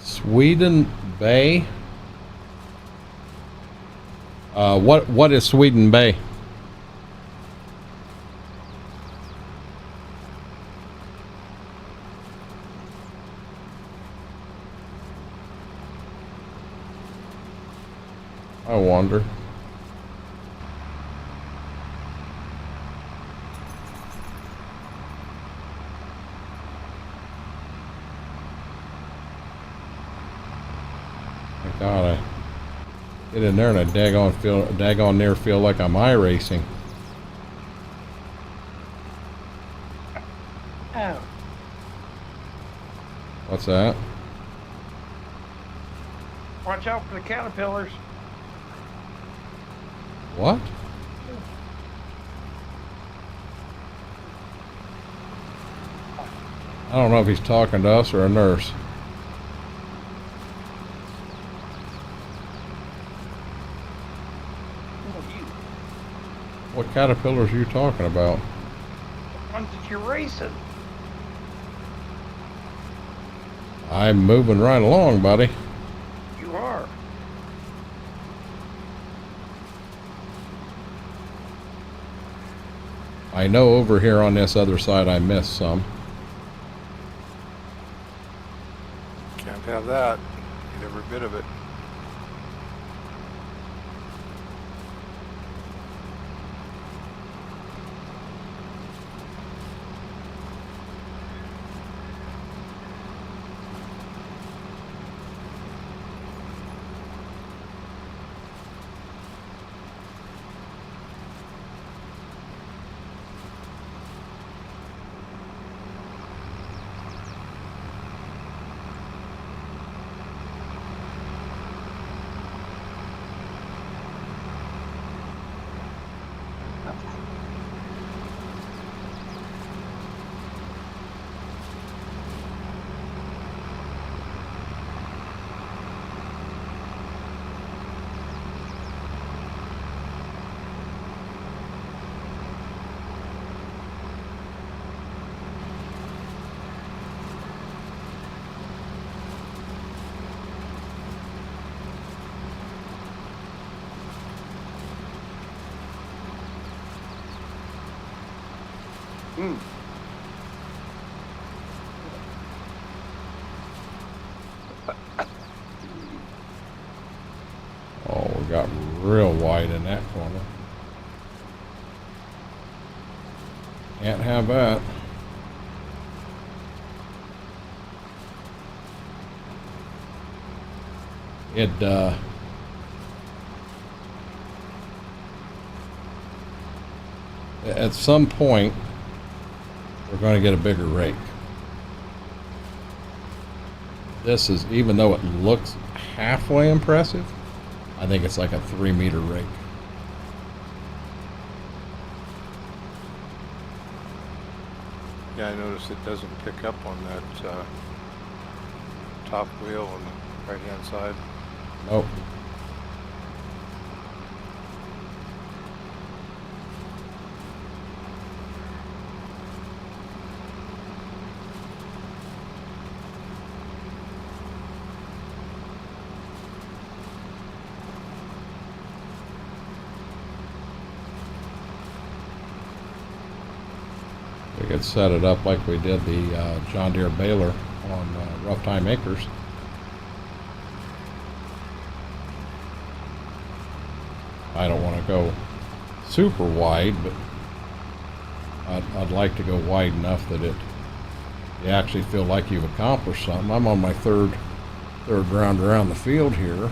Sweden Bay. What is Sweden Bay? I wonder. God, I get in there and I daggone near feel like I'm iRacing. Oh. What's that? Watch out for the caterpillars. What? I don't know if he's talking to us or a nurse. What caterpillars are you talking about? The ones that you're racing. I'm moving right along, buddy. You I know over here on this other side I missed some. Can't have that. Need every bit of it. Oh, we got real wide in that corner. Can't have that. At some point, we're going to get a bigger rake. This is, even though it looks halfway impressive, I think it's like a 3-meter rake. Yeah, I noticed it doesn't pick up on that top wheel on the right-hand side. Nope. We could set it up like we did the John Deere baler on Rough Time Acres. I don't want to go super wide, but I'd like to go wide enough that you actually feel like you've accomplished something. I'm on my third round around the field here,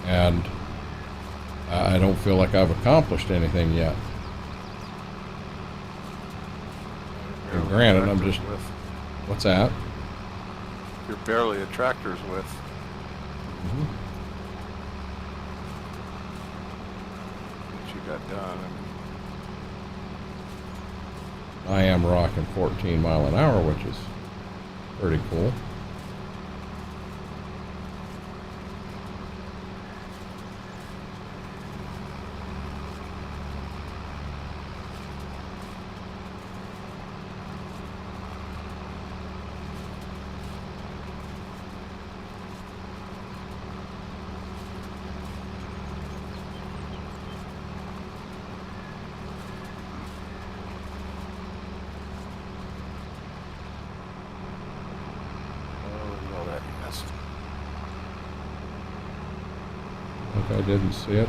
and I don't feel like I've accomplished anything yet. And granted, I'm just... What's that? You're barely a tractor's width. Mm-hmm. What you got done. I am rocking 14 mile an hour, which is pretty cool. I didn't see it.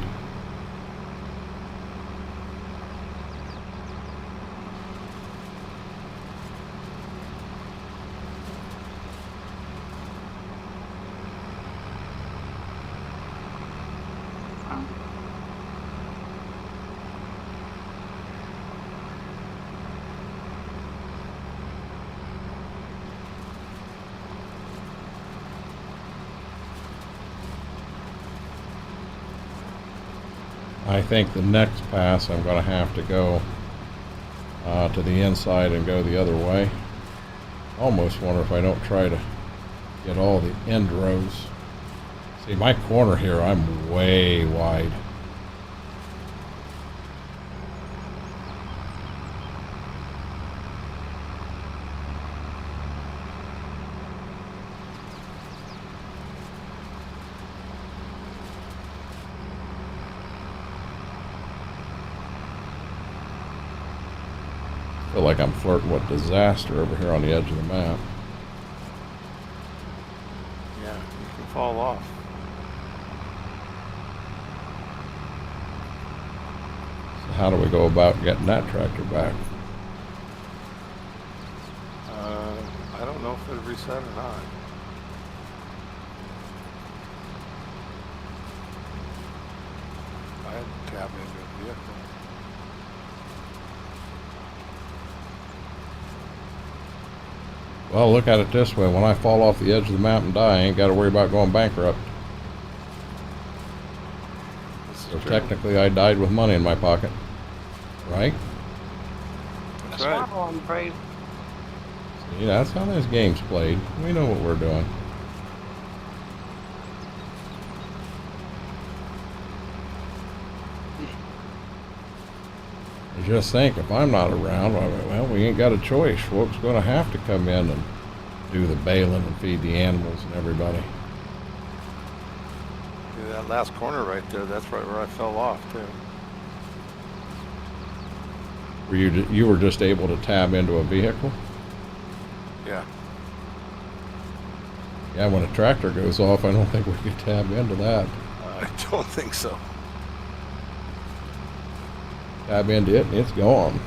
I think the next pass I'm going to have to go to the inside and go the other way. Almost wonder if I don't try to get all the end rows. See, my corner here, I'm way wide. like I'm flirting with disaster over here on the edge of the map. Yeah, you can fall off. So how do we go about getting that tractor back? I don't know if it'll reset or not. I had to tap into a vehicle. Well, look at it this way. When I fall off the edge of the map and die, I ain't got to worry about going bankrupt. This is So true. technically I died with money in my pocket. Right? That's right. Spot on, babe. See, that's how this game's played. We know what we're doing. You just think, if I'm not around, well, we ain't got a choice. Folks going to have to come in and do the baling and feed the animals and everybody. Yeah, that last corner right there, that's right where I fell off too. Were you were just able to tab into a vehicle? Yeah. Yeah, when a tractor goes off, I don't think we could tab into that. I don't think so. Tab into it and it's gone.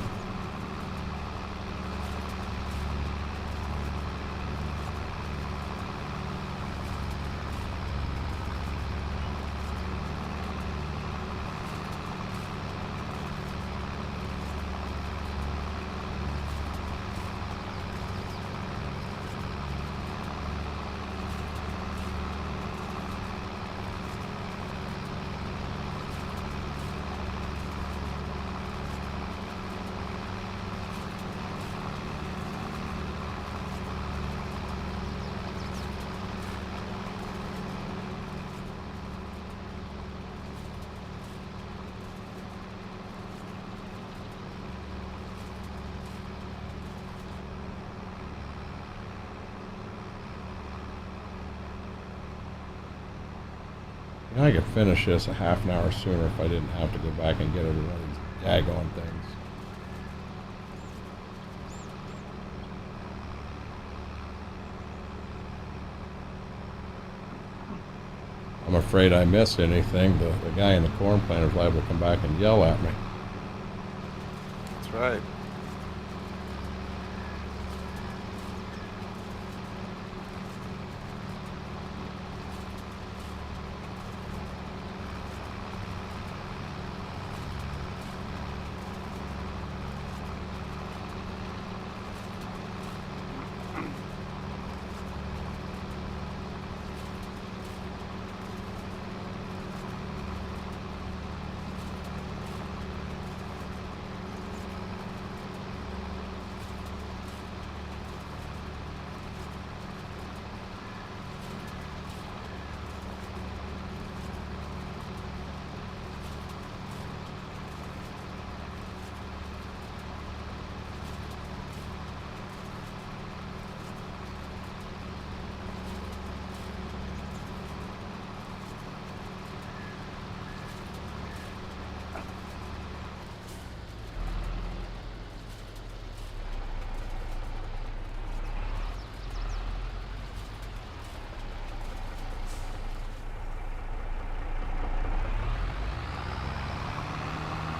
I could finish this a half an hour sooner if I didn't have to go back and get every one of these daggone things. I'm afraid I missed anything. The guy in the corn planter's liable to come back and yell at me. That's right.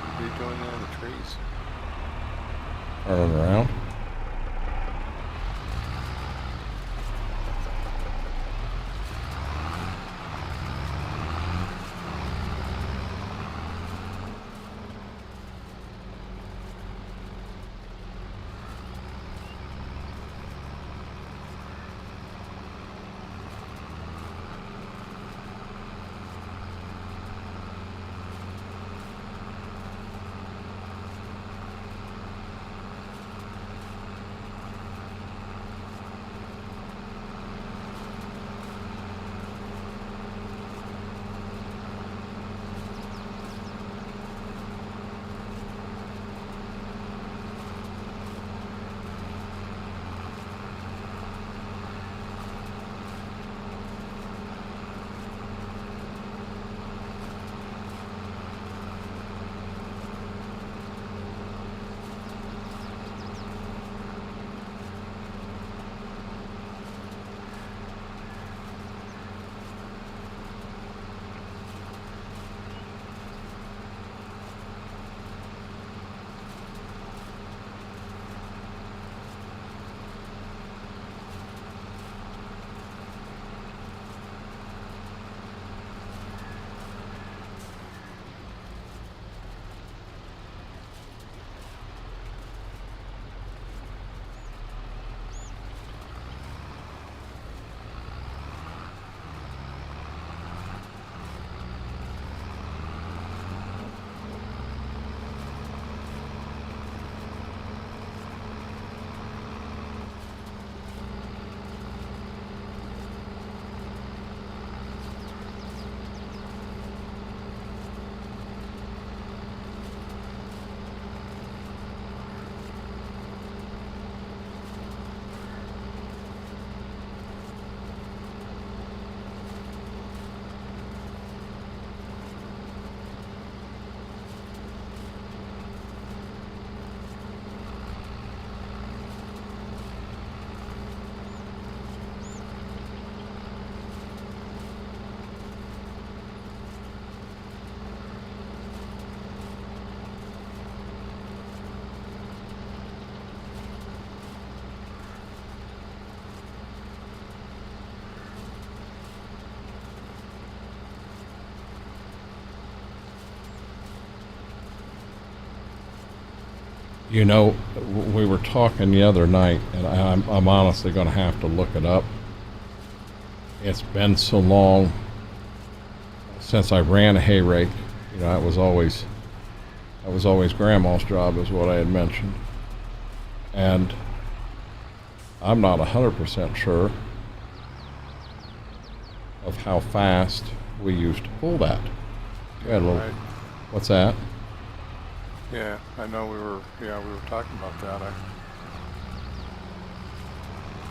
What are you doing there in the trees? Turning around. You know, we were talking the other night, and I'm honestly going to have to look it up. It's been so long since I ran a hay rake. You know, that was always Grandma's job, is what I had mentioned. And I'm not 100% sure of how fast we used to pull that. We had a little, Right. what's that? Yeah, I know we were talking about that.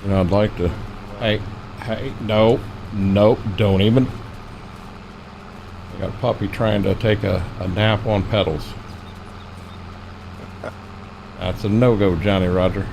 You know, I'd like to, hey, no, nope, don't even. I got a puppy trying to take a nap on pedals. That's a no-go, Johnny Roger.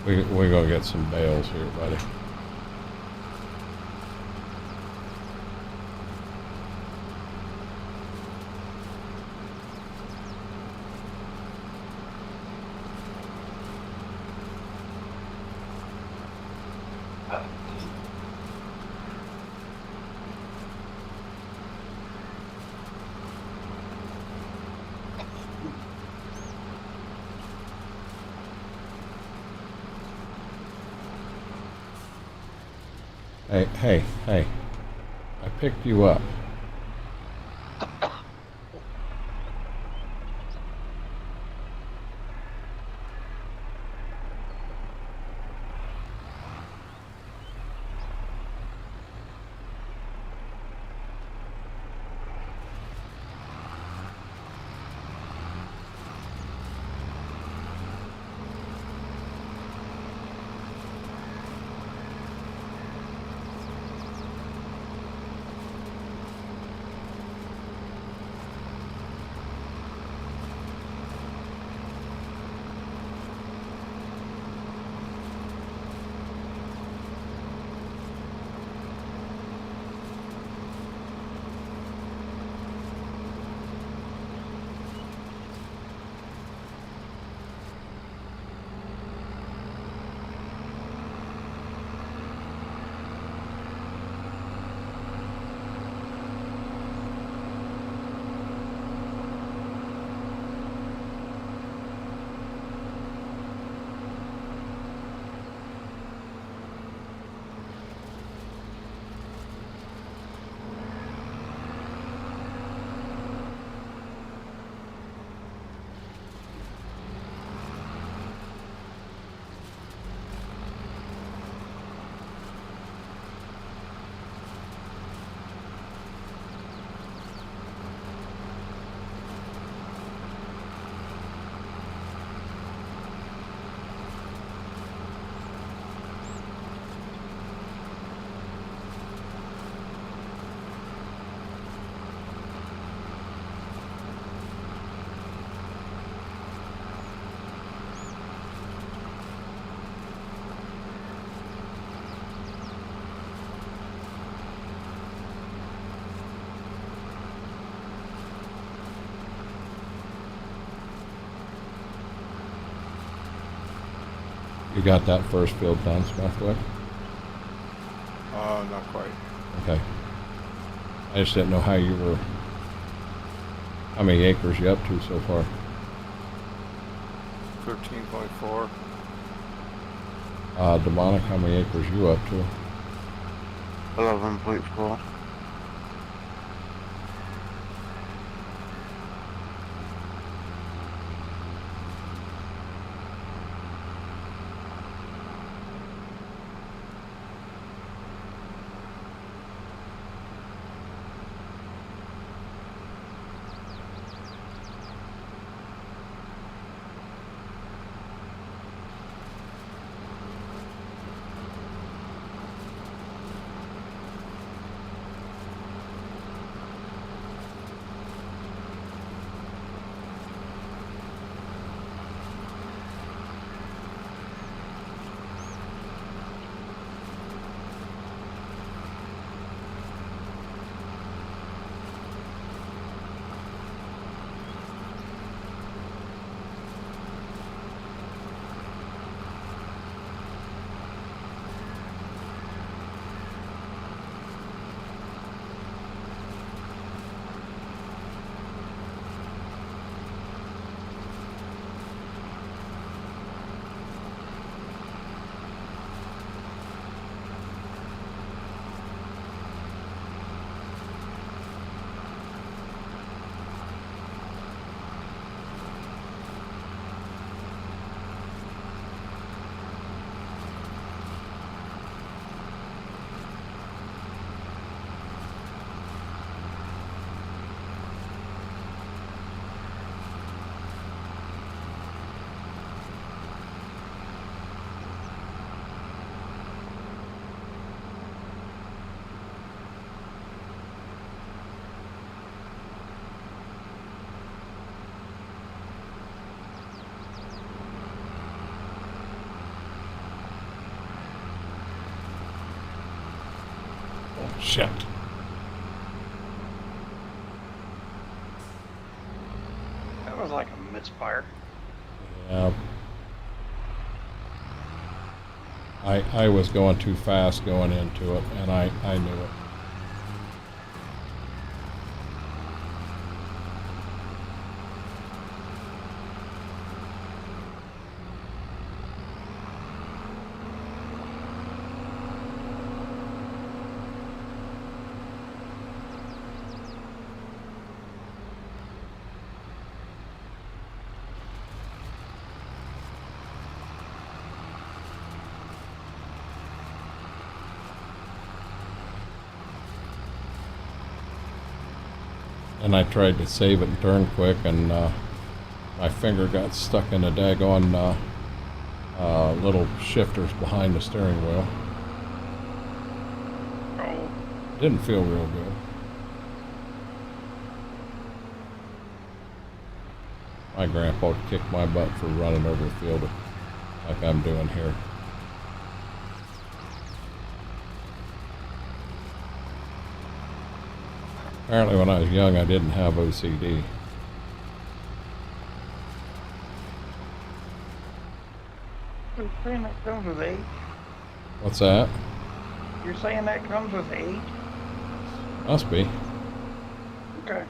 We're gonna get some bales here, buddy. Hey, I picked you up. You got that first field done, Smithwick? Not quite. Okay. I just didn't know how many acres you up to so far? 13.4. Demonic, how many acres you up to? 11.4. Shit. That was like a misfire. Yeah. I was going too fast going into it, and I knew it. And I tried to save it and turn quick, and my finger got stuck in the daggone little shifters behind the steering wheel. Oh, Didn't feel real good. My grandpa kicked my butt for running over the field like I'm doing here. Apparently when I was young I didn't have OCD. you're saying that comes with age? What's that? You're saying that comes with age? Must be. Okay.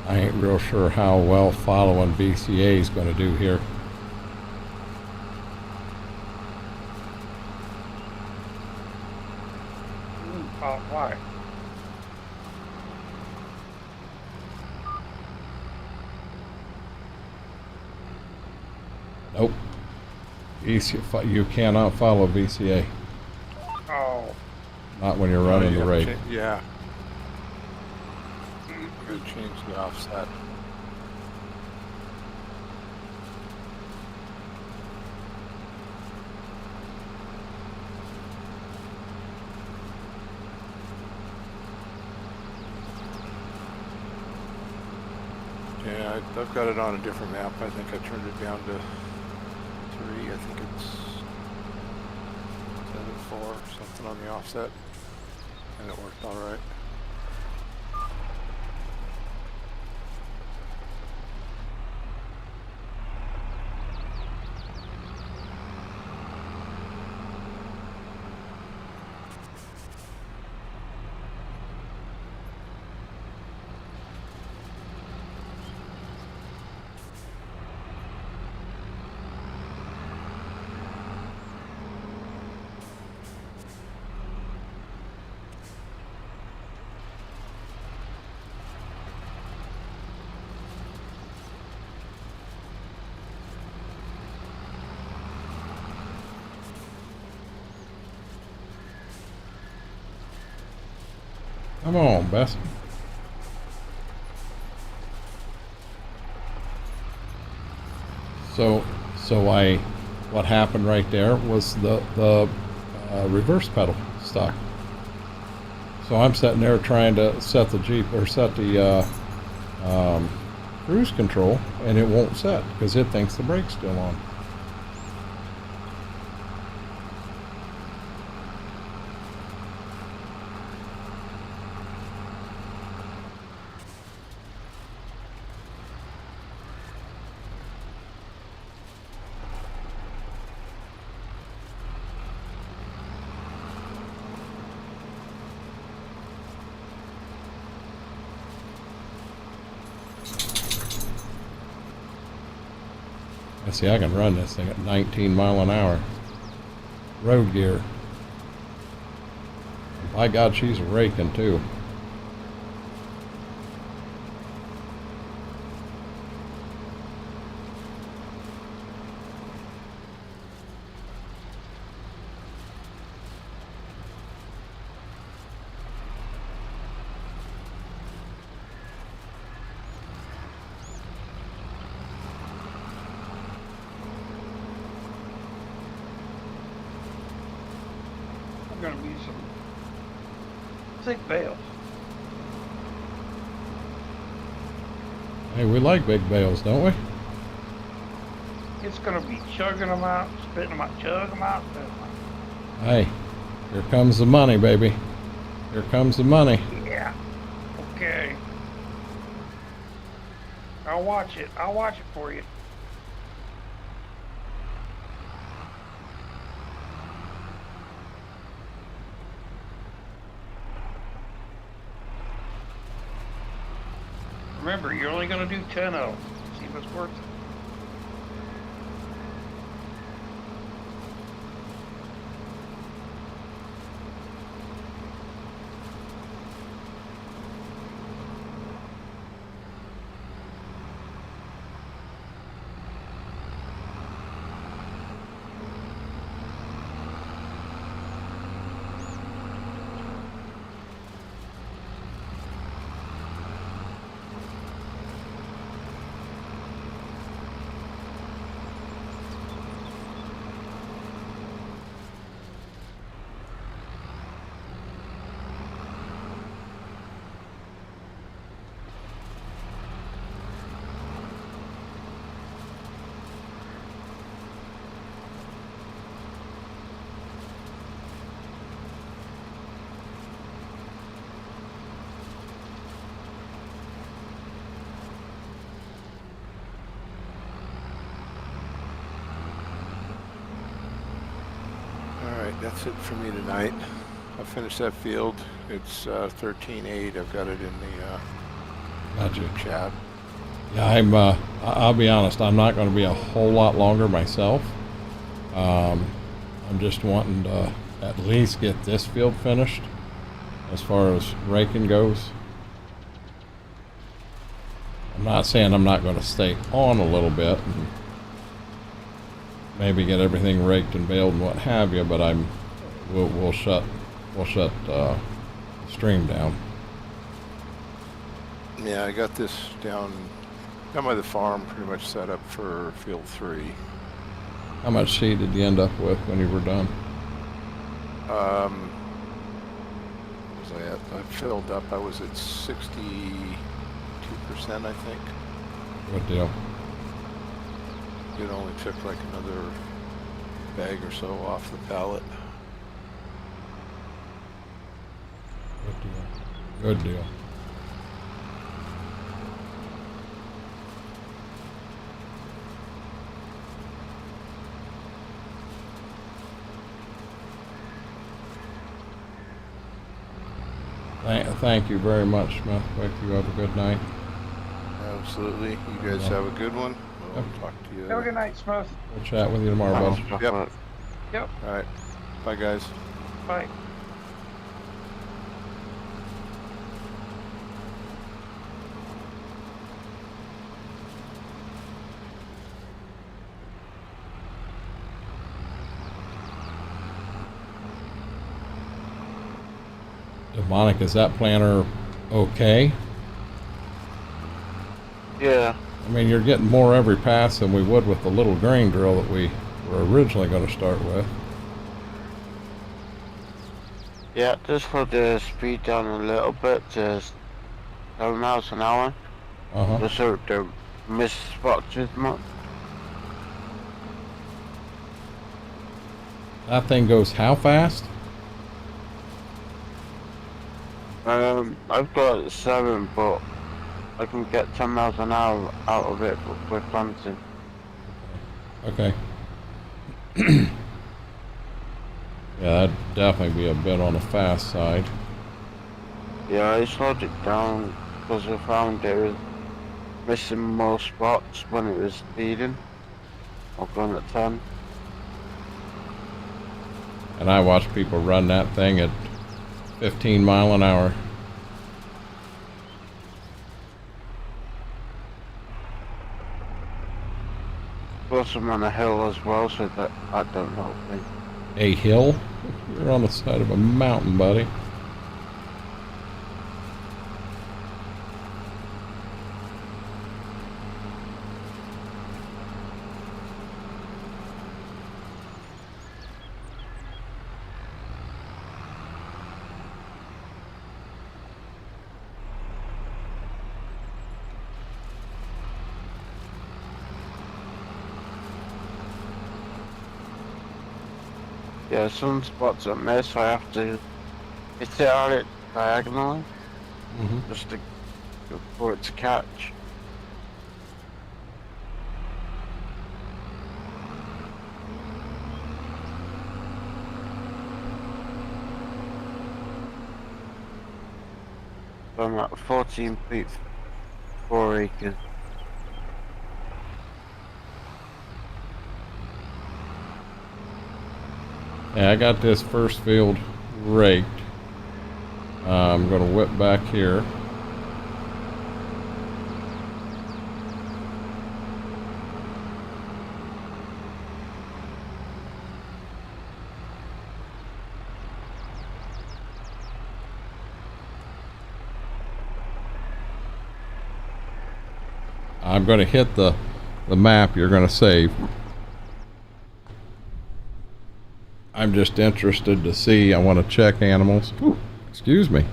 I ain't real sure how well following BCA is going to do here. Why? Nope. You cannot follow BCA. Oh, Not when you're running you the have raid. to yeah. You gotta change the offset. Yeah, I've got it on a different map. I think I turned it down to 3. I think it's 7.4, something on the offset. And it worked all right. Come on, Bess. So what happened right there was the reverse pedal stuck. So I'm sitting there trying to set the Jeep or set the cruise control, and it won't set because it thinks the brake's still on. Let's see, I can run this thing at 19 mile an hour. Road gear. And by God, she's raking too. Gonna be some thick bales. Hey, we like big bales, don't we? It's gonna be chugging them out, spitting them out, chug them out, spit 'em out. Hey, here comes the money, baby. Here comes the money. Yeah. Okay. I'll watch it. I'll watch it for you. Remember, you're only going to do 10 of them. See if it's worth it. That's it for me tonight. I finished that field. It's 13.8. I've got it in the Gotcha. chat. Yeah, I'll be honest, I'm not going to be a whole lot longer myself. I'm just wanting to at least get this field finished as far as raking goes. I'm not saying I'm not going to stay on a little bit and maybe get everything raked and baled and what have you, but we'll shut the stream down. Yeah, I got this down by the farm pretty much set up for field 3. How much seed did you end up with when you were done? What was I at? I filled up. I was at 62%, I think. Good deal. It only took like another bag or so off the pallet. Good deal. Good deal. Thank you very much, Smith. Hope you have a good night. Absolutely. You guys have a good one. We'll talk to you. Have a good night, Smith. We'll chat with you tomorrow, bud. Yep. Yep. All right. Bye, guys. Bye. Demonic, is that planter okay? Yeah. I mean, you're getting more every pass than we would with the little grain drill that we were originally going to start with. Yeah, just put the speed down a little bit to 7 miles an hour. Just so to miss spots as much. That thing goes how fast? I've got 7, but I can get 10 miles an hour out of it with planting. Okay. Yeah, that'd definitely be a bit on the fast side. Yeah, I slowed it down because I found it was missing more spots when it was feeding. I've gone at 10. And I watch people run that thing at 15 mile an hour. Plus I'm on a hill as well, so that don't help me. A hill? You're on the side of a mountain, buddy. Yeah, some spots I miss, I have to hit it on it diagonally, just to, for it to catch. So I'm at 14 feet, 4 acres. Yeah, I got this first field raked. I'm going to whip back here. I'm going to hit the map you're going to save. I'm just interested to see. I want to check animals. Ooh, excuse me.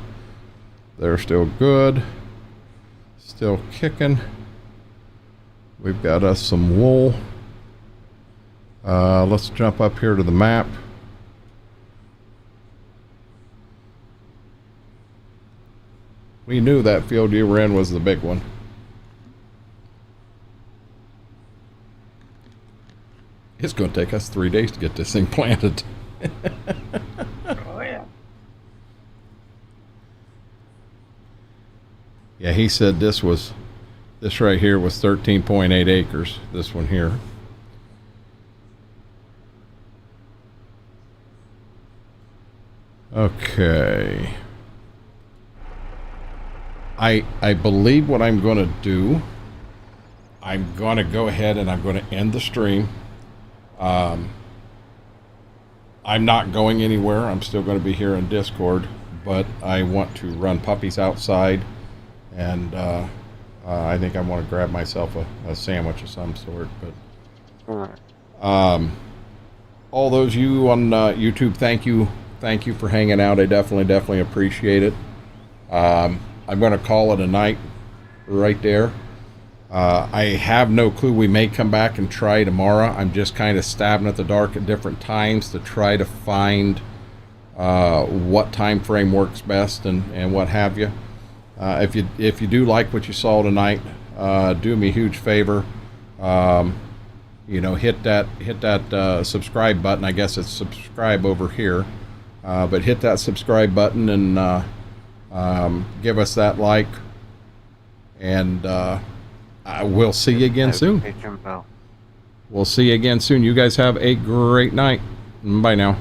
They're still good. Still kicking. We've got us some wool. Let's jump up here to the map. We knew that field you were in was the big one. It's going to take us 3 days to get this thing planted. Oh, yeah. Yeah, he said this right here was 13.8 acres, this one here. Okay. I believe what I'm going to do, I'm going to go ahead and I'm going to end the stream. I'm not going anywhere. I'm still going to be here in Discord, but I want to run puppies outside, and I think I want to grab myself a sandwich of some sort. But all those you on YouTube, thank you for hanging out. I definitely appreciate it. I'm going to call it a night right there. I have no clue. We may come back and try tomorrow. I'm just kind of stabbing at the dark at different times to try to find what time frame works best and what have you. If you do like what you saw tonight, do me a huge favor. You know, hit that subscribe button. I guess it's subscribe over here, but hit that subscribe button and give us that like, and we'll see you again soon. We'll see you again soon. You guys have a great night. Bye now.